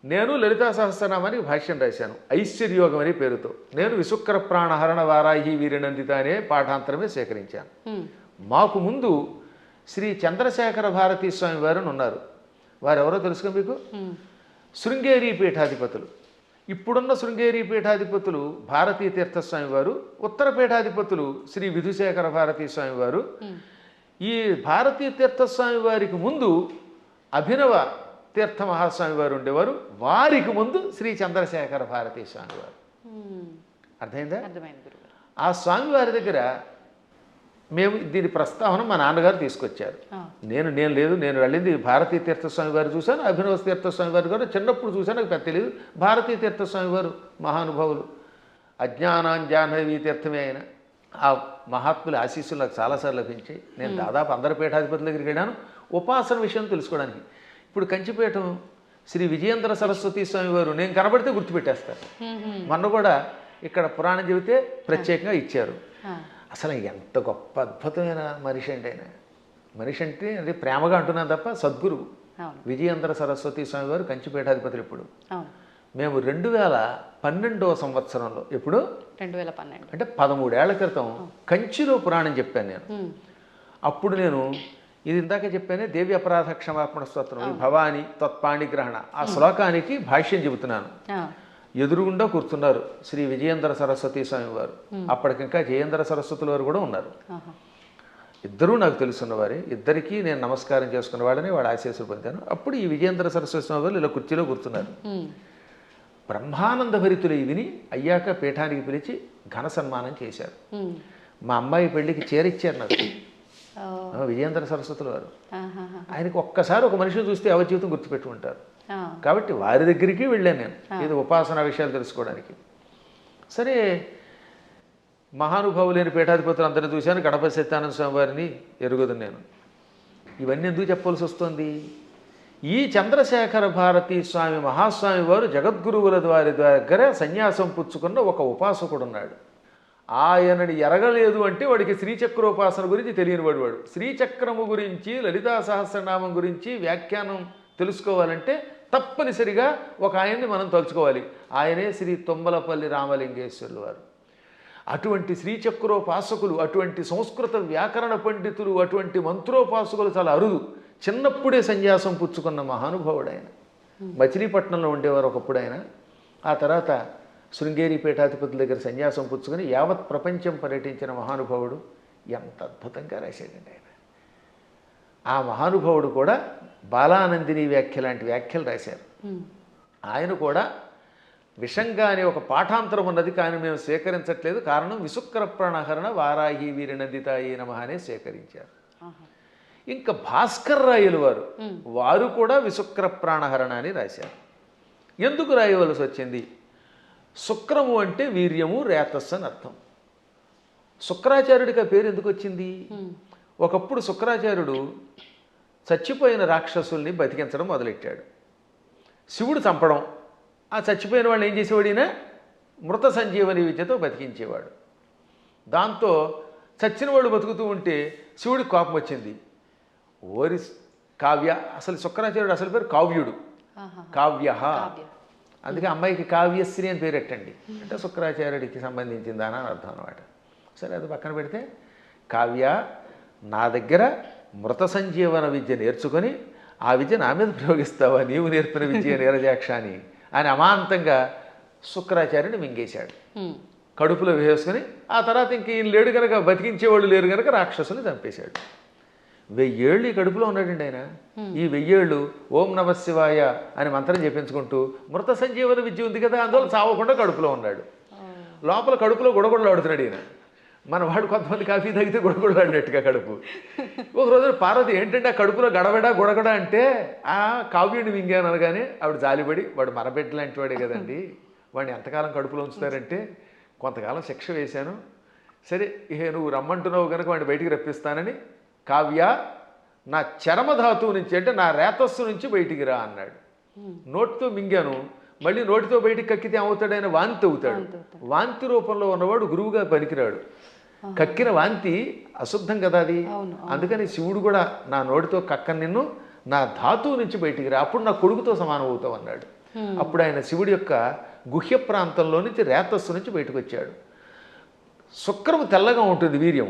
నేను లలితా సహస్రనామానికి భాష్యం రాశాను ఐశ్వర్యోగం అనే పేరుతో. నేను విసుక్ర ప్రాణహరణ వారాహి వీరనందిత అనే పాఠాంతరమే స్వీకరించాను. మాకు ముందు శ్రీ చంద్రశేఖర భారతీ స్వామి వారు ఉన్నారు. వారు ఎవరో తెలుసుకో మీకు? శృంగేరి పీఠాధిపతులు. ఇప్పుడున్న శృంగేరి పీఠాధిపతులు భారతీ తీర్థస్వామి వారు, ఉత్తర పీఠాధిపతులు శ్రీ విధుశేఖర భారతీ స్వామి వారు. ఈ భారతీ తీర్థస్వామి వారికి ముందు అభినవ తీర్థ మహాస్వామి వారు ఉండేవారు. వారికి ముందు శ్రీ చంద్రశేఖర భారతీ స్వామి వారు. అర్థమైందా? ఆ స్వామి వారి దగ్గర మేము దీని ప్రస్తావన మా నాన్నగారు తీసుకొచ్చారు. నేను లేదు, నేను వెళ్ళింది భారతీ తీర్థస్వామి వారు చూశాను, అభినవ తీర్థస్వామి వారు కూడా చిన్నప్పుడు చూశాను, నాకు పెద్ద తెలియదు. భారతీ తీర్థస్వామి వారు మహానుభావులు, అజ్ఞానాంజాహ్నవీ తీర్థమే అయిన ఆ మహాత్ముల ఆశీస్సులు నాకు చాలాసార్లు లభించాయి. నేను దాదాపు అందరి పీఠాధిపతుల దగ్గరికి వెళ్ళాను ఉపాసన విషయం తెలుసుకోవడానికి. ఇప్పుడు కంచిపీఠం శ్రీ విజయేంద్ర సరస్వతి స్వామి వారు నేను కనబడితే గుర్తుపెట్టేస్తారు. మొన్న కూడా ఇక్కడ పురాణం చెబితే ప్రత్యేకంగా ఇచ్చారు. అసలు ఎంత గొప్ప అద్భుతమైన మనిషి అంటే ఆయన. మనిషి అంటే అది ప్రేమగా అంటున్నాను తప్ప సద్గురువు విజయేంద్ర సరస్వతి స్వామి వారు కంచిపీఠాధిపతులు. ఇప్పుడు మేము 2012వ సంవత్సరంలో, ఎప్పుడు 2012 అంటే 13 ఏళ్ల క్రితం కంచిలో పురాణం చెప్పాను నేను. అప్పుడు నేను ఇది ఇందాక చెప్పానే దేవి అపరాధ క్షమాపణ స్తోత్రం, భవాని తత్పాణిగ్రహణ, ఆ శ్లోకానికి భాష్యం చెబుతున్నాను. ఎదురుగుండా కూర్చున్నారు శ్రీ విజయేంద్ర సరస్వతి స్వామి వారు. అప్పటికింకా జయేంద్ర సరస్వతుల వారు కూడా ఉన్నారు. ఇద్దరూ నాకు తెలుసున్నవారే. ఇద్దరికీ నేను నమస్కారం చేసుకున్న వాళ్ళని వాళ్ళ ఆశీస్సులు పొందాను. అప్పుడు ఈ విజయేంద్ర సరస్వతి స్వామి వారు ఇలా కుర్చీలో కూర్చున్నారు. బ్రహ్మానంద భరితులు విని అయ్యాక పీఠానికి పిలిచి ఘన సన్మానం చేశారు. మా అమ్మాయి పెళ్లికి చేరిచ్చారు నాకు విజయేంద్ర సరస్వతుల వారు. ఆయనకు ఒక్కసారి ఒక మనిషిని చూస్తే ఎవరి జీవితం గుర్తుపెట్టుకుంటారు. కాబట్టి వారి దగ్గరికి వెళ్ళాను నేను ఇది ఉపాసన విషయాలు తెలుసుకోవడానికి. సరే, మహానుభావులైన పీఠాధిపతులు అందరినీ చూశాను. గణపతి సత్యానంద స్వామి వారిని ఎరుగుదు నేను. ఇవన్నీ ఎందుకు చెప్పవలసి వస్తుంది? ఈ చంద్రశేఖర భారతీ స్వామి మహాస్వామి వారు జగద్గురువుల వారి దగ్గర సన్యాసం పుచ్చుకున్న ఒక ఉపాసకుడు ఉన్నాడు. ఆయనని ఎరగలేదు అంటే వాడికి శ్రీచక్రోపాసన గురించి తెలియని వాడు. శ్రీచక్రము గురించి, లలితా సహస్రనామం గురించి వ్యాఖ్యానం తెలుసుకోవాలంటే తప్పనిసరిగా ఒక ఆయన్ని మనం తలుచుకోవాలి. ఆయనే శ్రీ తుమ్మలపల్లి రామలింగేశ్వరులు వారు. అటువంటి శ్రీచక్రోపాసకులు, అటువంటి సంస్కృత వ్యాకరణ పండితులు, అటువంటి మంత్రోపాసకులు చాలా అరుదు. చిన్నప్పుడే సన్యాసం పుచ్చుకున్న మహానుభావుడు ఆయన. మచిలీపట్నంలో ఉండేవారు ఒకప్పుడు ఆయన. ఆ తర్వాత శృంగేరి పీఠాధిపతుల దగ్గర సన్యాసం పుచ్చుకొని యావత్ ప్రపంచం పర్యటించిన మహానుభావుడు. ఎంత అద్భుతంగా రాశాడండి ఆయన. ఆ మహానుభావుడు కూడా బాలానందిని వ్యాఖ్య లాంటి వ్యాఖ్యలు రాశారు. ఆయన కూడా విషంగా అనే ఒక పాఠాంతరం ఉన్నది, కానీ మేము స్వీకరించట్లేదు. కారణం విసుక్ర ప్రాణహరణ వారాహి వీరనందితాయి నమః అనే స్వీకరించారు. ఇంకా భాస్కర్ రాయలు వారు కూడా విసుక్ర ప్రాణహరణ అని రాశారు. ఎందుకు రాయవలసి వచ్చింది? శుక్రము అంటే వీర్యము, రేతస్సు అని అర్థం. శుక్రాచార్యుడికి ఆ పేరు ఎందుకు వచ్చింది? ఒకప్పుడు శుక్రాచార్యుడు చచ్చిపోయిన రాక్షసుల్ని బతికించడం మొదలెట్టాడు. శివుడు చంపడం, ఆ చచ్చిపోయిన వాళ్ళు ఏం చేసేవాడు? ఈయన మృత సంజీవని విద్యతో బతికించేవాడు. దాంతో చచ్చిన వాళ్ళు బతుకుతూ ఉంటే శివుడికి కోపం వచ్చింది. ఓరి కావ్య, అసలు శుక్రాచార్యుడు అసలు పేరు కావ్యుడు, కావ్య. అందుకే అమ్మాయికి కావ్యశ్రీ అని పేరెట్టండి అంటే శుక్రాచార్యుడికి సంబంధించిందా అని అర్థం అనమాట. సరే, అది పక్కన పెడితే, కావ్య నా దగ్గర మృత సంజీవన విద్య నేర్చుకొని ఆ విద్య నా మీద ప్రయోగిస్తావా? నీవు నేర్పిన విద్య నీరజాక్ష అని అమాంతంగా శుక్రాచార్యుని మింగేశాడు. కడుపులో వేసుకొని ఆ తర్వాత ఇంక ఈయన లేడు కనుక, బతికించేవాళ్ళు లేరు కనుక రాక్షసుని చంపేశాడు. 1000 ఏళ్ళు ఈ కడుపులో ఉన్నాడండి ఆయన. ఈ 1000 ఏళ్ళు ఓం నమ శివాయ అని మంత్రం చెప్పించుకుంటూ మృత సంజీవన విద్య ఉంది కదా, అందువల్ల చావకుండా కడుపులో ఉన్నాడు. లోపల కడుపులో గుడగుడలాడుతున్నాడు ఈయన. మన వాడు కొంతమంది కాఫీ తాగితే గుడగుడలాడినట్టుగా కడుపు. ఒక రోజున పార్వతి ఏంటంటే ఆ కడుపులో గడబడ గుడగడ అంటే ఆ కావ్యుడిని మింగాను అనగానే ఆవిడ జాలిపడి, వాడు మరబెట్ట లాంటి వాడే కదండి, వాడిని ఎంతకాలం కడుపులో ఉంచుతారంటే కొంతకాలం శిక్ష వేశాను, సరే ఇహ నువ్వు రమ్మంటున్నావు కనుక వాడిని బయటికి రప్పిస్తానని, కావ్య నా చరమధాతువు నుంచి అంటే నా రేతస్సు నుంచి బయటికి రా అన్నాడు. నోటితో మింగాను, మళ్ళీ నోటితో బయటికి కక్కితే ఏమవుతాడైనా వాంతి అవుతాడు. వాంతి రూపంలో ఉన్నవాడు గురువుగా పనికిరాడు. కక్కిన వాంతి అశుద్ధం కదా అది. అందుకని శివుడు కూడా నా నోటితో కక్కని నిన్ను నా ధాతువు నుంచి బయటికి రా, అప్పుడు నా కొడుకుతో సమానం అవుతావు అన్నాడు. అప్పుడు ఆయన శివుడి యొక్క గుహ్య ప్రాంతంలో నుంచి రేతస్సు నుంచి బయటకు వచ్చాడు. శుక్రము తెల్లగా ఉంటుంది వీర్యం.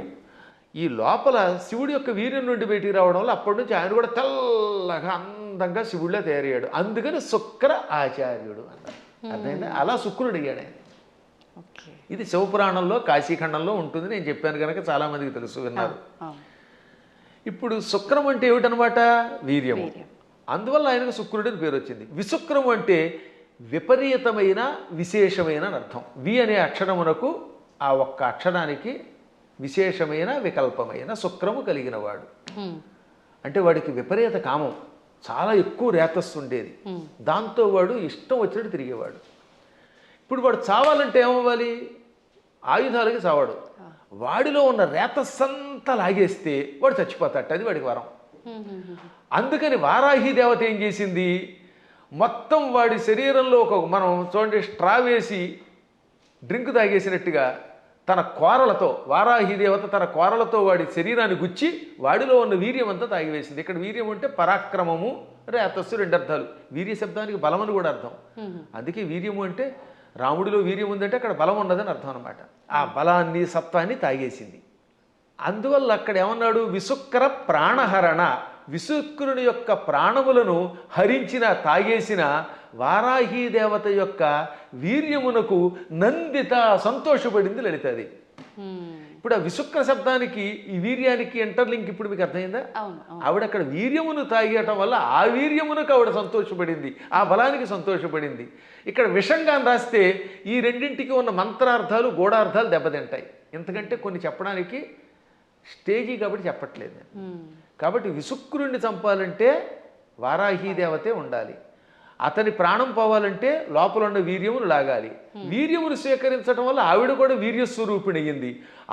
ఈ లోపల శివుడి యొక్క వీర్యం నుండి బయటికి రావడం వల్ల అప్పటి నుంచి ఆయన కూడా తెల్లగా అందంగా శివుడిలో తయారయ్యాడు. అందుకని శుక్ర ఆచార్యుడు అన్నారు. అర్థమైందా? అలా శుక్రుడు అయ్యాడు ఆయన. ఇది శివపురాణంలో కాశీఖండంలో ఉంటుంది. నేను చెప్పాను కనుక చాలామందికి తెలుసు, విన్నారు. ఇప్పుడు శుక్రం అంటే ఏమిటనమాట? వీర్యము. అందువల్ల ఆయనకు శుక్రుడు అని పేరు వచ్చింది. విశుక్రము అంటే విపరీతమైన విశేషమైన అని అర్థం. వి అనే అక్షరమునకు ఆ ఒక్క అక్షరానికి విశేషమైన వికల్పమైన శుక్రము కలిగినవాడు. అంటే వాడికి విపరీత కామం, చాలా ఎక్కువ రేతస్సు ఉండేది. దాంతో వాడు ఇష్టం వచ్చినట్టు తిరిగేవాడు. ఇప్పుడు వాడు చావాలంటే ఏమవ్వాలి? ఆయుధాలకి చావాడు. వాడిలో ఉన్న రేతస్సంతా లాగేస్తే వాడు చచ్చిపోతాడు. అది వాడికి వరం. అందుకని వారాహి దేవత ఏం చేసింది? మొత్తం వాడి శరీరంలో మనం చూడండి, స్ట్రా వేసి డ్రింక్ తాగేసినట్టుగా తన కోరలతో, వారాహి దేవత తన కోరలతో వాడి శరీరాన్ని గుచ్చి వాడిలో ఉన్న వీర్యం అంతా తాగివేసింది. ఇక్కడ వీర్యం అంటే పరాక్రమము, రేతస్సు, రెండు అర్థాలు. వీర్య శబ్దానికి బలం అని కూడా అర్థం. అందుకే వీర్యము అంటే రాముడిలో వీర్యం ఉందంటే అక్కడ బలం ఉన్నదని అర్థం అనమాట. ఆ బలాన్ని, సత్వాన్ని తాగేసింది. అందువల్ల అక్కడ ఏమన్నాడు? విశుక్ర ప్రాణహరణ. విశుక్రుని యొక్క ప్రాణములను హరించిన, తాగేసిన వారాహి దేవత యొక్క వీర్యమునకు నందిత, సంతోషపడింది లలితది. ఇప్పుడు ఆ విశుక్ర శబ్దానికి ఈ వీర్యానికి ఇంటర్లింక్ ఇప్పుడు మీకు అర్థమైందా? ఆవిడ అక్కడ వీర్యమును తాగేయటం వల్ల ఆ వీర్యమునకు ఆవిడ సంతోషపడింది, ఆ బలానికి సంతోషపడింది. ఇక్కడ విషంగా రాస్తే ఈ రెండింటికి ఉన్న మంత్రార్థాలు, గూఢార్థాలు దెబ్బతింటాయి. ఎందుకంటే కొన్ని చెప్పడానికి స్టేజీ కాబట్టి చెప్పట్లేదు. కాబట్టి విశుక్రుణ్ణి చంపాలంటే వారాహి దేవతే ఉండాలి. అతని ప్రాణం పోవాలంటే లోపల ఉన్న వీర్యమును లాగాలి. వీర్యమును స్వీకరించడం వల్ల ఆవిడ కూడా వీర్యస్వరూపిణి అయ్యింది.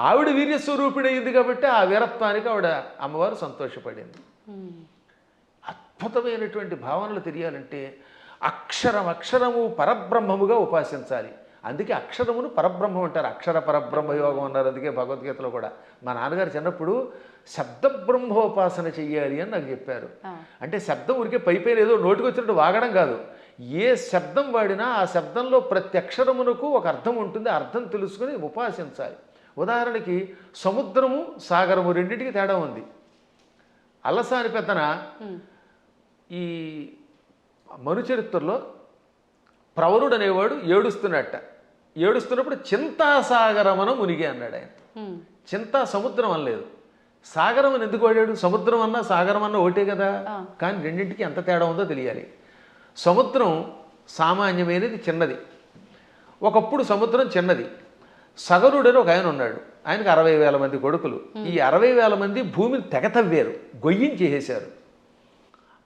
ఆవిడ వీర్యస్వరూపిణి అయ్యింది కాబట్టి ఆ వీరత్వానికి ఆవిడ అమ్మవారు సంతోషపడింది. అద్భుతమైనటువంటి భావనలు తెలియాలంటే అక్షరము పరబ్రహ్మముగా ఉపాసించాలి. అందుకే అక్షరమును పరబ్రహ్మం అంటారు. అక్షర పరబ్రహ్మ యోగం అన్నారు. అందుకే భగవద్గీతలో కూడా మా నాన్నగారు చిన్నప్పుడు శబ్దబ్రహ్మోపాసన చెయ్యాలి అని నాకు చెప్పారు. అంటే శబ్దం ఉరికే పైపైన ఏదో నోటికి వచ్చినట్టు వాగడం కాదు. ఏ శబ్దం వాడినా ఆ శబ్దంలో ప్రతి అక్షరమునకు ఒక అర్థం ఉంటుంది. ఆ అర్థం తెలుసుకుని ఉపాసించాలి. ఉదాహరణకి సముద్రము, సాగరము రెండింటికి తేడా ఉంది. అల్లసాని పెద్దన ఈ మనుచరిత్రలో ప్రవరుడు అనేవాడు ఏడుస్తున్నప్పుడు చింతాసాగరమన మునిగి అన్నాడు ఆయన. చింతా సముద్రం అనలేదు, సాగరం అని ఎందుకు వాడాడు? సముద్రం అన్నా సాగరం అన్నా ఒకటే కదా. కానీ రెండింటికి ఎంత తేడా ఉందో తెలియాలి. సముద్రం సామాన్యమైనది, చిన్నది. ఒకప్పుడు సముద్రం చిన్నది. సగరుడని ఒక ఆయన ఉన్నాడు. ఆయనకు 60,000 మంది కొడుకులు. ఈ 60,000 మంది భూమిని తెగతవ్వారు, గొయ్యించేసేశారు.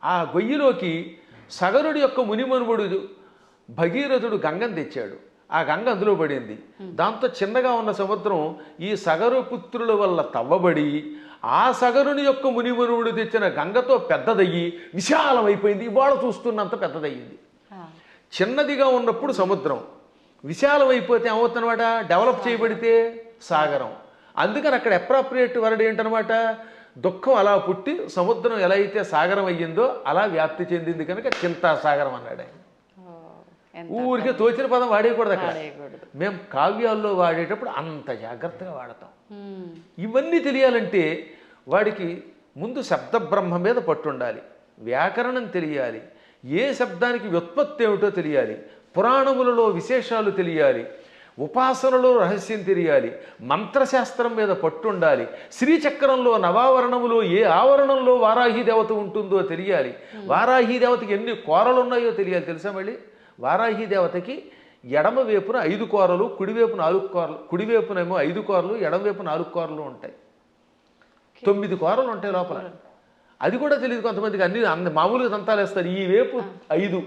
ఆ గొయ్యిలోకి సగరుడి యొక్క మునిమనుముడు భగీరథుడు గంగను తెచ్చాడు. ఆ గంగ అందులో పడింది. దాంతో చిన్నగా ఉన్న సముద్రం ఈ సగరు పుత్రుల వల్ల తవ్వబడి ఆ సగరుని యొక్క మునిమనువుడు తెచ్చిన గంగతో పెద్దదయ్యి విశాలమైపోయింది. ఇవాళ చూస్తున్నంత పెద్దదయ్యింది. చిన్నదిగా ఉన్నప్పుడు సముద్రం, విశాలమైపోతే ఏమవుతుందన్నమాట? డెవలప్ చేయబడితే సాగరం. అందుకని అక్కడ అప్రాప్రియేట్ వర్డ్ ఏంటనమాట? దుఃఖం అలా పుట్టి సముద్రం ఎలా అయితే సాగరం అయ్యిందో అలా వ్యాప్తి చెందింది కనుక చింతాసాగరం అన్నాడు ఆయన. ఊరికే తోచిన పదం వాడేయకూడదు అక్కడ. మేము కావ్యాల్లో వాడేటప్పుడు అంత జాగ్రత్తగా వాడతాం. ఇవన్నీ తెలియాలంటే వాడికి ముందు శబ్ద బ్రహ్మ మీద పట్టుండాలి, వ్యాకరణం తెలియాలి, ఏ శబ్దానికి వ్యుత్పత్తి ఏమిటో తెలియాలి, పురాణములలో విశేషాలు తెలియాలి, ఉపాసనలో రహస్యం తెలియాలి, మంత్రశాస్త్రం మీద పట్టుండాలి, శ్రీచక్రంలో నవావరణములో ఏ ఆవరణంలో వారాహి దేవత ఉంటుందో తెలియాలి, వారాహి దేవతకి ఎన్ని కోరలు ఉన్నాయో తెలియాలి. తెలుసా? మళ్ళీ వారాహి దేవతకి ఎడమ వైపున 5 కోరలు, కుడివైపు 4 కోరలు, కుడివైపునేమో 5 కోరలు, ఎడమవైపు 4 కోరలు ఉంటాయి. 9 కోరలు ఉంటాయి లోపల. అది కూడా తెలియదు కొంతమందికి. అన్ని మామూలుగా దంతాలు వేస్తారు. ఈ వైపు 5,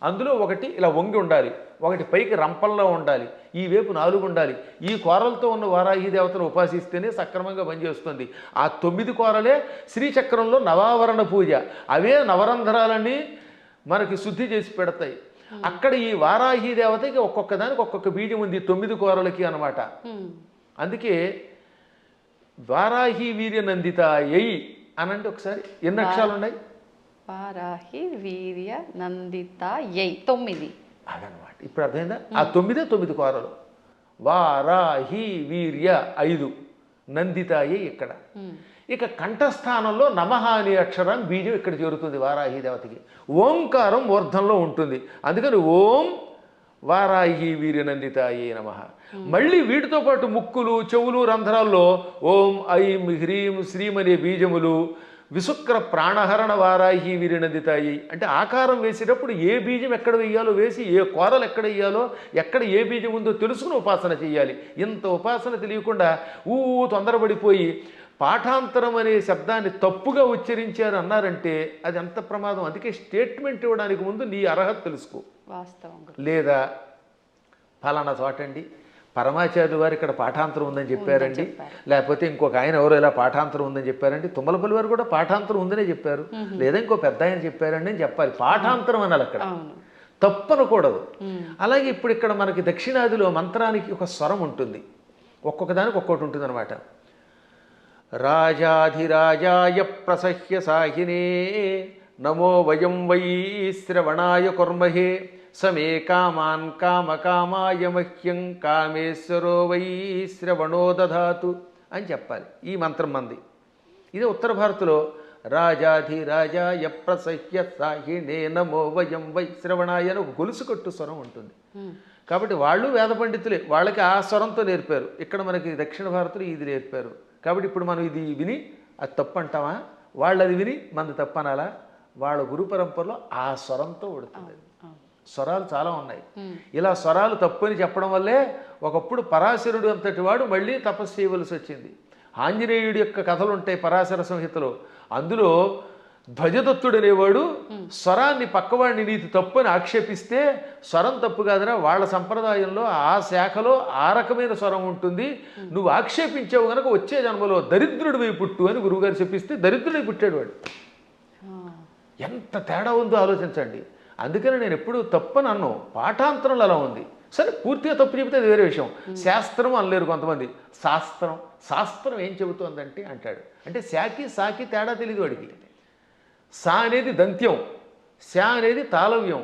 అందులో ఒకటి ఇలా వంగి ఉండాలి, ఒకటి పైకి రంపంలో ఉండాలి, ఈ వైపు 4 ఉండాలి. ఈ కోరలతో ఉన్న వారాహి దేవతను ఉపాసిస్తేనే సక్రమంగా పనిచేస్తుంది. ఆ 9 కోరలే శ్రీచక్రంలో నవావరణ పూజ. అవే నవరంధ్రాలని మనకి శుద్ధి చేసి పెడతాయి. అక్కడ ఈ వారాహి దేవతకి ఒక్కొక్క దానికి ఒక్కొక్క బీజం ఉంది 9 కూరలకి అనమాట. అందుకే వారాహి వీర్య నందిత ఎయి అనంటే ఒకసారి ఎన్ని అక్షరాలు ఉన్నాయి? వారాహి వీర్య నందిత యై 9. అదనమాట. ఇప్పుడు అర్థమైందా? ఆ 9 కూరలు. వారాహి వీర్య 5, నందితాయి ఇక్కడ. ఇక కంఠస్థానంలో నమః అనే అక్షరం బీజం ఇక్కడ చేరుతుంది వారాహి దేవతకి. ఓంకారం ఊర్ధంలో ఉంటుంది. అందుకని ఓం వారాహి వీర్యనందితాయే నమః. మళ్ళీ వీటితో పాటు ముక్కులు, చెవులు, రంధ్రాల్లో ఓం ఐం హ్రీం శ్రీం అనే బీజములు, విశుక్ర ప్రాణహరణ వారాహి వీర్యనందితాయి అంటే ఆకారం వేసేటప్పుడు ఏ బీజం ఎక్కడ వేయాలో వేసి, ఏ కూరలు ఎక్కడ వేయాలో, ఎక్కడ ఏ బీజం ఉందో తెలుసుకుని ఉపాసన చేయాలి. ఇంత ఉపాసన తెలియకుండా తొందరపడిపోయి పాఠాంతరం అనే శబ్దాన్ని తప్పుగా ఉచ్చరించారు అన్నారంటే అది ఎంత ప్రమాదం. అందుకే స్టేట్మెంట్ ఇవ్వడానికి ముందు నీ అర్హత తెలుసుకో. వాస్తవం. లేదా ఫలానా చోటండి పరమాచార్యులు వారు ఇక్కడ పాఠాంతరం ఉందని చెప్పారండి, లేకపోతే ఇంకొక ఆయన ఎవరో ఇలా పాఠాంతరం ఉందని చెప్పారండి, తుమ్మలపల్లి వారు కూడా పాఠాంతరం ఉందనే చెప్పారు, లేదా ఇంకో పెద్ద ఆయన చెప్పారండి అని చెప్పాలి. పాఠాంతరం అనాలి, అక్కడ తప్పనకూడదు. అలాగే ఇప్పుడు ఇక్కడ మనకి దక్షిణాదిలో మంత్రానికి ఒక స్వరం ఉంటుంది, ఒక్కొక్క దానికి ఒక్కొక్కటి ఉంటుంది అనమాట. రాజాధిరాజాయ ప్రసహ్య సాహినే నమో వయం వై శ్రవణాయ కుర్మహే సమే కామాన్ కామకామాయ మహ్యం కామేశ్వరో వై శ్రవణో దధాతు అని చెప్పాలి. ఈ మంత్రం మంది. ఇది ఉత్తర భారత్లో రాజాధిరాజాయ ప్రసహ్య సాహినే నమో వయం వై శ్రవణాయ అని ఒక గొలుసు కట్టు స్వరం ఉంటుంది. కాబట్టి వాళ్ళు వేద పండితులే, వాళ్ళకి ఆ స్వరంతో నేర్పారు. ఇక్కడ మనకి దక్షిణ భారత్లో ఇది నేర్పారు. కాబట్టి ఇప్పుడు మనం ఇది విని అది తప్పు అంటామా, వాళ్ళు అది విని మనది తప్పు అనాలా? వాళ్ళ గురు పరంపరలో ఆ స్వరంతో ఉడుతుంది. స్వరాలు చాలా ఉన్నాయి. ఇలా స్వరాలు తప్పు అని చెప్పడం వల్లే ఒకప్పుడు పరాశరుడు అంతటి వాడు మళ్ళీ తపస్సు చేయవలసి వచ్చింది. ఆంజనేయుడి యొక్క కథలు ఉంటాయి పరాశర సంహితలో. అందులో ధ్వజదత్తుడు అనేవాడు స్వరాన్ని పక్కవాడిని నీతి తప్పు అని ఆక్షేపిస్తే, స్వరం తప్పు కాదనా వాళ్ళ సంప్రదాయంలో ఆ శాఖలో ఆ రకమైన స్వరం ఉంటుంది, నువ్వు ఆక్షేపించావు కనుక వచ్చే జన్మలో దరిద్రుడివై పుట్టు అని గురువుగారు చెప్పిస్తే దరిద్రుడై పుట్టాడు వాడు. ఎంత తేడా ఉందో ఆలోచించండి. అందుకని నేను ఎప్పుడు తప్పని అన్నాను, పాఠాంతరంలో అలా ఉంది. సరే పూర్తిగా తప్పు చెబితే అది వేరే విషయం. శాస్త్రం అనలేరు కొంతమంది, శాస్త్రం ఏం చెబుతోందంటే అంటాడు. అంటే శాకి సాకి తేడా తెలియదు వాడికి. సా అనేది దంత్యం, శా అనేది తాళవ్యం.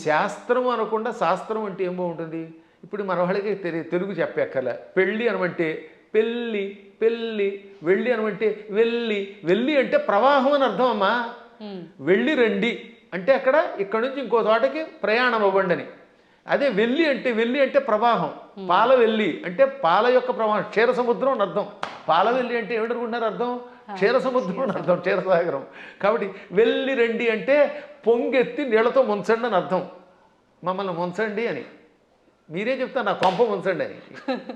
శాస్త్రం అనకుండా శాస్త్రం అంటే ఏమో ఉంటుంది. ఇప్పుడు మన వాళ్ళకి తెలుగు చెప్పక్కర్లే. పెళ్ళి అనమంటే పెళ్ళి, పెళ్ళి. వెళ్ళి అనమంటే వెళ్ళి. వెళ్ళి అంటే ప్రవాహం అని అర్థం అమ్మా. వెళ్ళి రండి అంటే అక్కడ ఇక్కడ నుంచి ఇంకో చోటకి ప్రయాణం అవ్వండి అని. అదే వెళ్ళి అంటే ప్రవాహం. పాల వెళ్ళి అంటే పాల యొక్క ప్రవాహం, క్షీర సముద్రం అని అర్థం. పాల వెళ్ళి అంటే ఏమిటనుకుంటున్నారు అర్థం? క్షీర సముద్రం అని అర్థం, క్షీరసాగరం. కాబట్టి వెళ్ళి రండి అంటే పొంగెత్తి నీళ్లతో ముంచండి అని అర్థం. మమ్మల్ని ముంచండి అని మీరే చెప్తారు, నా కొంప ముంచండి అని.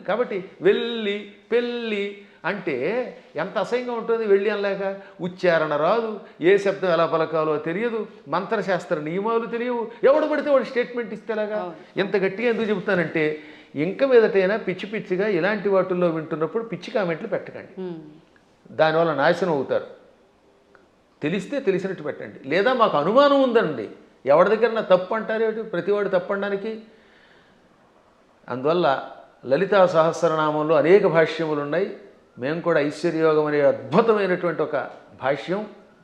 కాబట్టి వెళ్ళి పెళ్ళి అంటే ఎంత అసహ్యంగా ఉంటుంది. వెళ్ళి అనలేక ఉచ్చారణ రాదు, ఏ శబ్దం ఎలా పలకాలో తెలియదు, మంత్రశాస్త్ర నియమాలు తెలియవు. ఎవడు పడితే వాడు స్టేట్మెంట్ ఇస్తేలాగా. ఎంత గట్టిగా ఎందుకు చెబుతానంటే, ఇంక మీదటైనా పిచ్చి పిచ్చిగా ఇలాంటి వాటిల్లో వింటున్నప్పుడు పిచ్చి కామెంట్లు పెట్టకండి, దానివల్ల నాశనం అవుతారు. తెలిస్తే తెలిసినట్టు పెట్టండి. లేదా మాకు అనుమానం ఉందండి, ఎవరి దగ్గర నా తప్పు అంటారేమిటి, ప్రతివాడు తప్పు అనడానికి. అందువల్ల లలితా సహస్రనామంలో అనేక భాష్యములు ఉన్నాయి. మేము కూడా ఐశ్వర్యయోగం అనే అద్భుతమైనటువంటి ఒక భాష్యం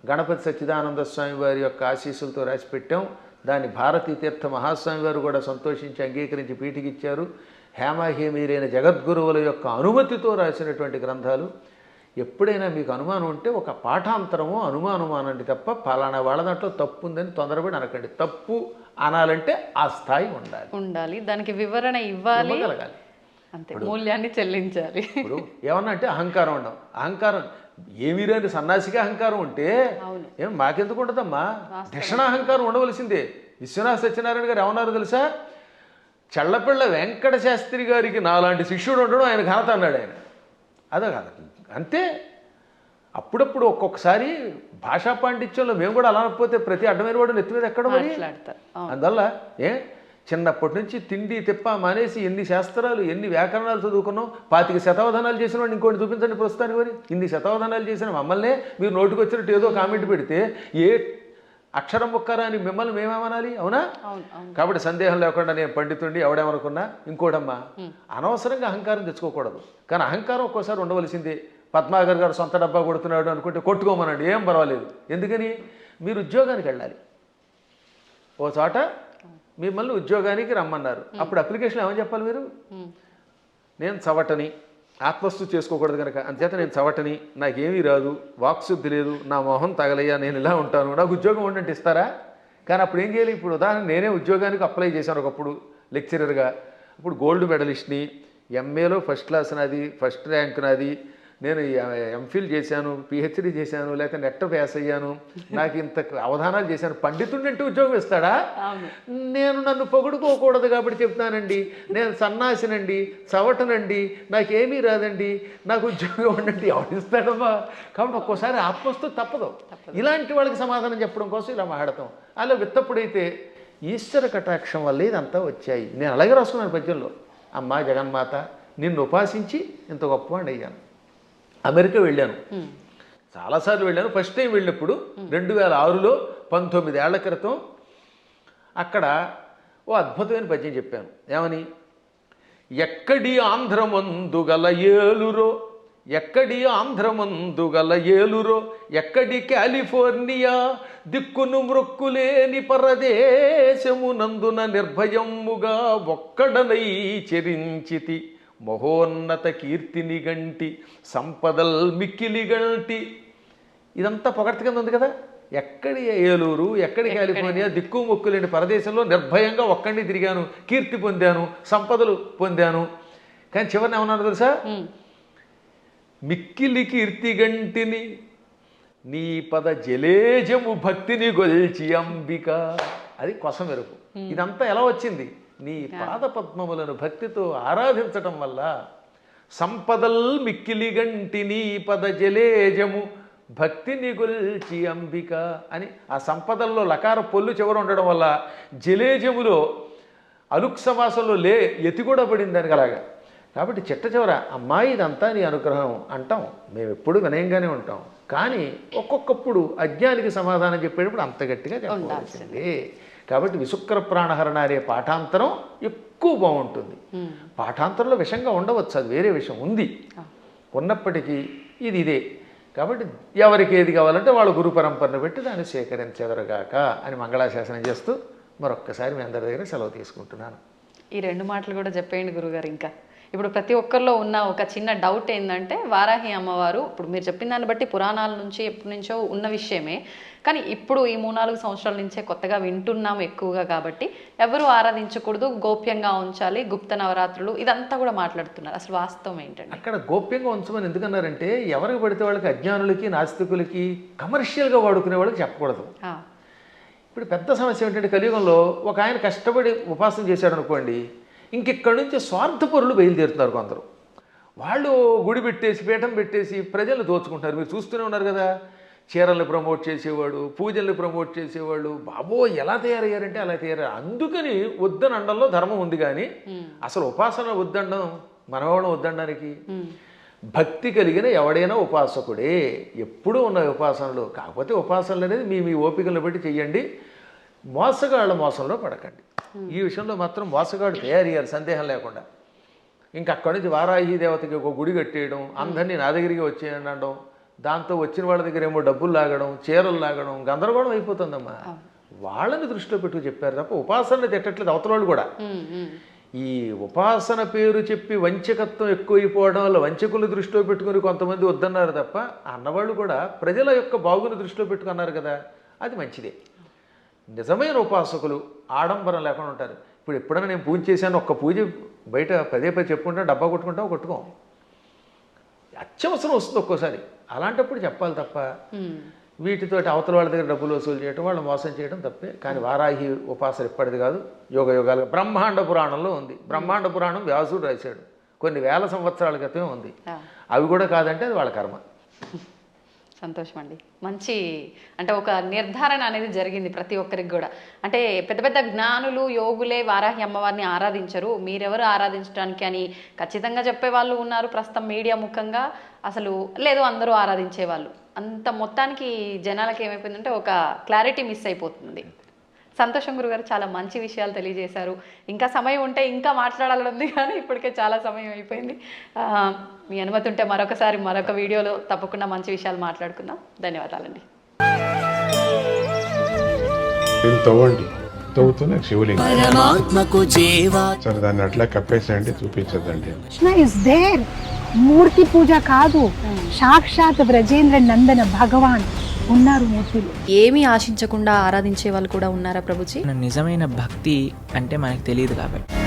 గణపతి సచ్చిదానంద స్వామి వారి యొక్క ఆశీస్సులతో రాసిపెట్టాం. దాన్ని భారతీ తీర్థ మహాస్వామి వారు కూడా సంతోషించి అంగీకరించి పీఠికిచ్చారు. హేమాహేమీరైన జగద్గురువుల యొక్క అనుమతితో రాసినటువంటి గ్రంథాలు. ఎప్పుడైనా మీకు అనుమానం ఉంటే ఒక పాఠాంతరమో అనుమానమో అనండి తప్ప ఫలానా వాళ్ళ దాంట్లో తప్పు ఉందని తొందరపడి అనకండి. తప్పు అనాలంటే ఆ స్థాయి ఉండాలి, దానికి వివరణ ఇవ్వాలి, అంతే, మూల్యాన్ని చెల్లించాలి. ఇప్పుడు ఏమన్నా అంటే అహంకారం ఉండవు. అహంకారం ఏమీ రాని సన్నాసిగా అహంకారం ఉంటే ఏం మాకెందుకు ఉంటుందమ్మా? దిషణాహంకారం ఉండవలసిందే. విశ్వనాథ సత్యనారాయణ గారు ఏమన్నారు తెలుసా? చల్లపిళ్ళ వెంకట శాస్త్రి గారికి నాలాంటి శిష్యుడు ఉండడం ఆయన ఘనత అన్నాడు ఆయన. అదే కాదు, అంతే. అప్పుడప్పుడు ఒక్కొక్కసారి భాషా పాండిత్యంలో మేము కూడా అలా అనకపోతే ప్రతి అడ్డమైన వాడు నెత్తి మీద ఎక్కడ మరి. అందువల్ల చిన్నప్పటి నుంచి తిండి తిప్ప మానేసి ఎన్ని శాస్త్రాలు ఎన్ని వ్యాకరణాలు చదువుకున్నాం. 25 శతావధానాలు చేసిన వాడిని ఇంకోటి చూపించండి ప్రస్తుతానికి. మరి ఇన్ని శతావధానాలు చేసిన మమ్మల్నే మీరు నోటికి వచ్చినట్టు ఏదో కామెంట్ పెడితే ఏ అక్షరం ముక్కరా అని మిమ్మల్ని మేమేమనాలి, అవునా? అవును అవును. కాబట్టి సందేహం లేకుండా నేను పండితుండి ఎవడేమనుకున్నా ఇంకోటమ్మా, అనవసరంగా అహంకారం తెచ్చుకోకూడదు. కానీ అహంకారం ఒక్కోసారి ఉండవలసిందే. పద్మాగర్ గారు సొంత డబ్బా కొడుతున్నాడు అనుకుంటే కొట్టుకోమనండి, ఏం పర్వాలేదు. ఎందుకని? మీరు ఉద్యోగానికి వెళ్ళాలి. ఓ చోట మిమ్మల్ని ఉద్యోగానికి రమ్మన్నారు, అప్పుడు అప్లికేషన్ ఏమని చెప్పాలి మీరు? నేను చవటని, ఆత్మస్థుతి చేసుకోకూడదు కనుక, అంతేత నేను చవటని, నాకేమీ రాదు, వాక్శుద్ధి లేదు, నా మొహం తగలయ్యా, నేను ఇలా ఉంటాను, నాకు ఉద్యోగం ఉండంటే ఇస్తారా? కానీ అప్పుడు ఏం చేయాలి? ఇప్పుడు ఉదాహరణ నేనే ఉద్యోగానికి అప్లై చేశాను ఒకప్పుడు లెక్చరర్గా. ఇప్పుడు గోల్డ్ మెడలిస్ట్ని, ఎంఏలో ఫస్ట్ క్లాస్ నాది, ఫస్ట్ ర్యాంక్ నాది, నేను ఎంఫిల్ చేశాను, పిహెచ్డి చేశాను, లేకపోతే నెట్ పాస్ అయ్యాను, నాకు ఇంత అవధానాలు చేశాను, పండితుడంటే ఉద్యోగం ఇస్తాడా? నేను నన్ను పొగుడుకోకూడదు కాబట్టి చెప్తానండి, నేను సన్నాసినండి, చవటనండి, నాకేమీ రాదండి, నాకు ఉద్యోగం ఉండండి, ఎవడిస్తాడమ్మా? కాబట్టి ఒక్కోసారి ఆత్మస్తు తప్పదు. ఇలాంటి వాళ్ళకి సమాధానం చెప్పడం కోసం ఇలా మాట్లాడతాం. అలా విత్తప్పుడైతే ఈశ్వర కటాక్షం వల్ల ఇదంతా వచ్చాయి. నేను అలాగే రాసుకున్నాను పద్యంలో, అమ్మా జగన్మాత నిన్ను ఉపాసించి ఇంత గొప్పవాడిని అయ్యాను. అమెరికా వెళ్ళాను, చాలాసార్లు వెళ్ళాను. ఫస్ట్ టైం వెళ్ళినప్పుడు 2006లో 19 ఏళ్ల క్రితం అక్కడ ఓ అద్భుతమైన పద్యం చెప్పాను. ఏమని? ఎక్కడి ఆంధ్రమందు గల ఏలురో, ఎక్కడి ఆంధ్రమందు గల ఏలురో, ఎక్కడి కాలిఫోర్నియా దిక్కును మృక్కులేని పరదేశమునందున నిర్భయముగా ఒక్కడనై చెరించితి, మహోన్నత కీర్తిని గంటి సంపదల్ మిక్కిలి గంటి. ఇదంతా పొగడ్త కింద ఉంది కదా. ఎక్కడి ఏలూరు, ఎక్కడి కాలిఫోర్నియా దిక్కు మొక్కు లేని పరదేశంలో నిర్భయంగా ఒక్కడిని తిరిగాను, కీర్తి పొందాను, సంపదలు పొందాను. కానీ చివరిని ఏమన్నాను తెలుసా? మిక్కిలి కీర్తి గంటిని నీ పద జలేజము భక్తిని గొల్చి అంబిక. అది కొస మెరుపు. ఇదంతా ఎలా వచ్చింది? నీ పాద పద్మములను భక్తితో ఆరాధించటం వల్ల. సంపదల్ మిక్కిలి గంటి నీ పద జలేజము భక్తిని గొల్చి అంబిక అని ఆ సంపదల్లో లకార పొల్లు చివర ఉండడం వల్ల జలేజములో అలుక్ సమాసంలో ఎతి కూడా పడింది దానికి అలాగా. కాబట్టి చిట్ట చివర అమ్మాయి ఇదంతా నీ అనుగ్రహం అంటాం. మేము ఎప్పుడు వినయంగానే ఉంటాం. కానీ ఒక్కొక్కప్పుడు అజ్ఞానికి సమాధానం చెప్పేటప్పుడు అంత గట్టిగా చెప్పాల్సిందే. కాబట్టి విశుక్ర ప్రాణహరణ అనే పాఠాంతరం ఎక్కువ బాగుంటుంది. పాఠాంతరంలో విషంగా ఉండవచ్చు, అది వేరే విషయం ఉంది. ఉన్నప్పటికీ ఇదే. కాబట్టి ఎవరికి ఏది కావాలంటే వాళ్ళ గురు పరంపరను పెట్టి దాన్ని సేకరించెదరుగాక అని మంగళాశాసనం చేస్తూ మరొక్కసారి మీ అందరి దగ్గర సెలవు తీసుకుంటున్నాను. ఈ 2 మాటలు కూడా చెప్పేయండి గురుగారు. ఇంకా ఇప్పుడు ప్రతి ఒక్కరిలో ఉన్న ఒక చిన్న డౌట్ ఏంటంటే, వారాహి అమ్మవారు ఇప్పుడు మీరు చెప్పిన దాన్ని బట్టి పురాణాల నుంచి ఎప్పటి నుంచో ఉన్న విషయమే, కానీ ఇప్పుడు ఈ 3-4 సంవత్సరాల నుంచే కొత్తగా వింటున్నాం ఎక్కువగా. కాబట్టి ఎవరు ఆరాధించకూడదు, గోప్యంగా ఉంచాలి, గుప్త నవరాత్రులు ఇదంతా కూడా మాట్లాడుతున్నారు. అసలు వాస్తవం ఏంటంటే అక్కడ గోప్యంగా ఉంచమని ఎందుకన్నారంటే, ఎవరికి పడితే వాళ్ళకి, అజ్ఞానులకి, నాస్తికులకి, కమర్షియల్గా వాడుకునే వాళ్ళకి చెప్పకూడదు. ఇప్పుడు పెద్ద సమస్య ఏంటంటే, కలియుగంలో ఒక ఆయన కష్టపడి ఉపాసన చేశాడు అనుకోండి, ఇంకెక్కడి నుంచి స్వార్థపరులు బయలుదేరుతున్నారు కొందరు. వాళ్ళు గుడి పెట్టేసి, పీఠం పెట్టేసి ప్రజలు దోచుకుంటారు. మీరు చూస్తూనే ఉన్నారు కదా. చీరల్ని ప్రమోట్ చేసేవాడు, పూజల్ని ప్రమోట్ చేసేవాడు, బాబో ఎలా తయారయ్యారంటే అలా తయారయ్యారు. అందుకని వద్దనండంలో ధర్మం ఉంది. కానీ అసలు ఉపాసన వద్దండం మనవాళ్ళం వద్దండానికి. భక్తి కలిగిన ఎవడైనా ఉపాసకుడే. ఎప్పుడూ ఉన్న ఉపాసనలు. కాకపోతే ఉపాసనలు అనేది మీ ఓపికలను బట్టి చెయ్యండి. మోసగాళ్ళ మోసంలో పడకండి. ఈ విషయంలో మాత్రం మోసగాడు తయారయ్యారు, సందేహం లేకుండా. ఇంకా అక్కడి నుంచి వారాహి దేవతకి ఒక గుడి కట్టేయడం, అందరినీ నా దగ్గరికి వచ్చేయండి అనడం, దాంతో వచ్చిన వాళ్ళ దగ్గర ఏమో డబ్బులు లాగడం, చీరలు లాగడం, గందరగోళం అయిపోతుందమ్మా. వాళ్ళని దృష్టిలో పెట్టుకు చెప్పారు తప్ప ఉపాసనని తిట్టట్లేదు అవతల వాళ్ళు కూడా. ఈ ఉపాసన పేరు చెప్పి వంచకత్వం ఎక్కువైపోవడం వల్ల వంచకులు దృష్టిలో పెట్టుకుని కొంతమంది వద్దన్నారు తప్ప, అన్నవాళ్ళు కూడా ప్రజల యొక్క బాగుని దృష్టిలో పెట్టుకున్నారు కదా, అది మంచిదే. నిజమైన ఉపాసకులు ఆడంబరం లేకుండా ఉంటారు. ఇప్పుడు ఎప్పుడైనా నేను పూజ చేశాను, ఒక్క పూజ బయట పదే చెప్పుకుంటా, డబ్బా కొట్టుకుంటావు, కొట్టుకోం. అత్యవసరం వస్తుంది ఒక్కోసారి. అలాంటప్పుడు చెప్పాలి తప్ప వీటితో అవతల వాళ్ళ దగ్గర డబ్బులు వసూలు చేయడం, వాళ్ళు మోసం చేయడం తప్పే. కానీ వారాహి ఉపాసన ఎప్పటిది కాదు, యోగ యోగాలు. బ్రహ్మాండ పురాణంలో ఉంది. బ్రహ్మాండ పురాణం వ్యాసుడు రాశాడు, కొన్ని వేల సంవత్సరాల క్రితమే ఉంది. అవి కూడా కాదంటే అది వాళ్ళ కర్మ. సంతోషం అండి. మంచి అంటే ఒక నిర్ధారణ అనేది జరిగింది ప్రతి ఒక్కరికి కూడా. అంటే పెద్ద పెద్ద జ్ఞానులు, యోగులే వారాహి అమ్మవారిని ఆరాధించరు, మీరెవరు ఆరాధించడానికి అని ఖచ్చితంగా చెప్పే వాళ్ళు ఉన్నారు ప్రస్తుతం మీడియా ముఖంగా. అసలు లేదు అందరూ ఆరాధించే వాళ్ళు. అంత మొత్తానికి జనాలకి ఏమైపోయిందంటే ఒక క్లారిటీ మిస్ అయిపోతుంది. సంతోషం గురుగారు, చాలా మంచి విషయాలు తెలియజేశారు. ఇంకా సమయం ఉంటే ఇంకా మాట్లాడాలని ఉంది, కానీ ఇప్పటికే చాలా సమయం అయిపోయింది. మీ అనుమతి ఉంటే మరొక వీడియోలో తప్పకుండా మంచి విషయాలు మాట్లాడుకుందాం. ధన్యవాదాలండి. తవ్వండి, తవ్వుతూనే శివలింగం సరే దాన్ని అట్లా కప్పేసేయండి, చూపించదండి. Krishna is there. మూర్తి పూజ కాదు, సాక్షాత్ బ్రజేంద్ర నందన భగవాన్ ఉన్నారు మూర్తిలో. ఏమీ ఆశించకుండా ఆరాధించే వాళ్ళు కూడా ఉన్నారా ప్రభుజీ? నిజమైన భక్తి అంటే మనకు తెలియదు కాబట్టి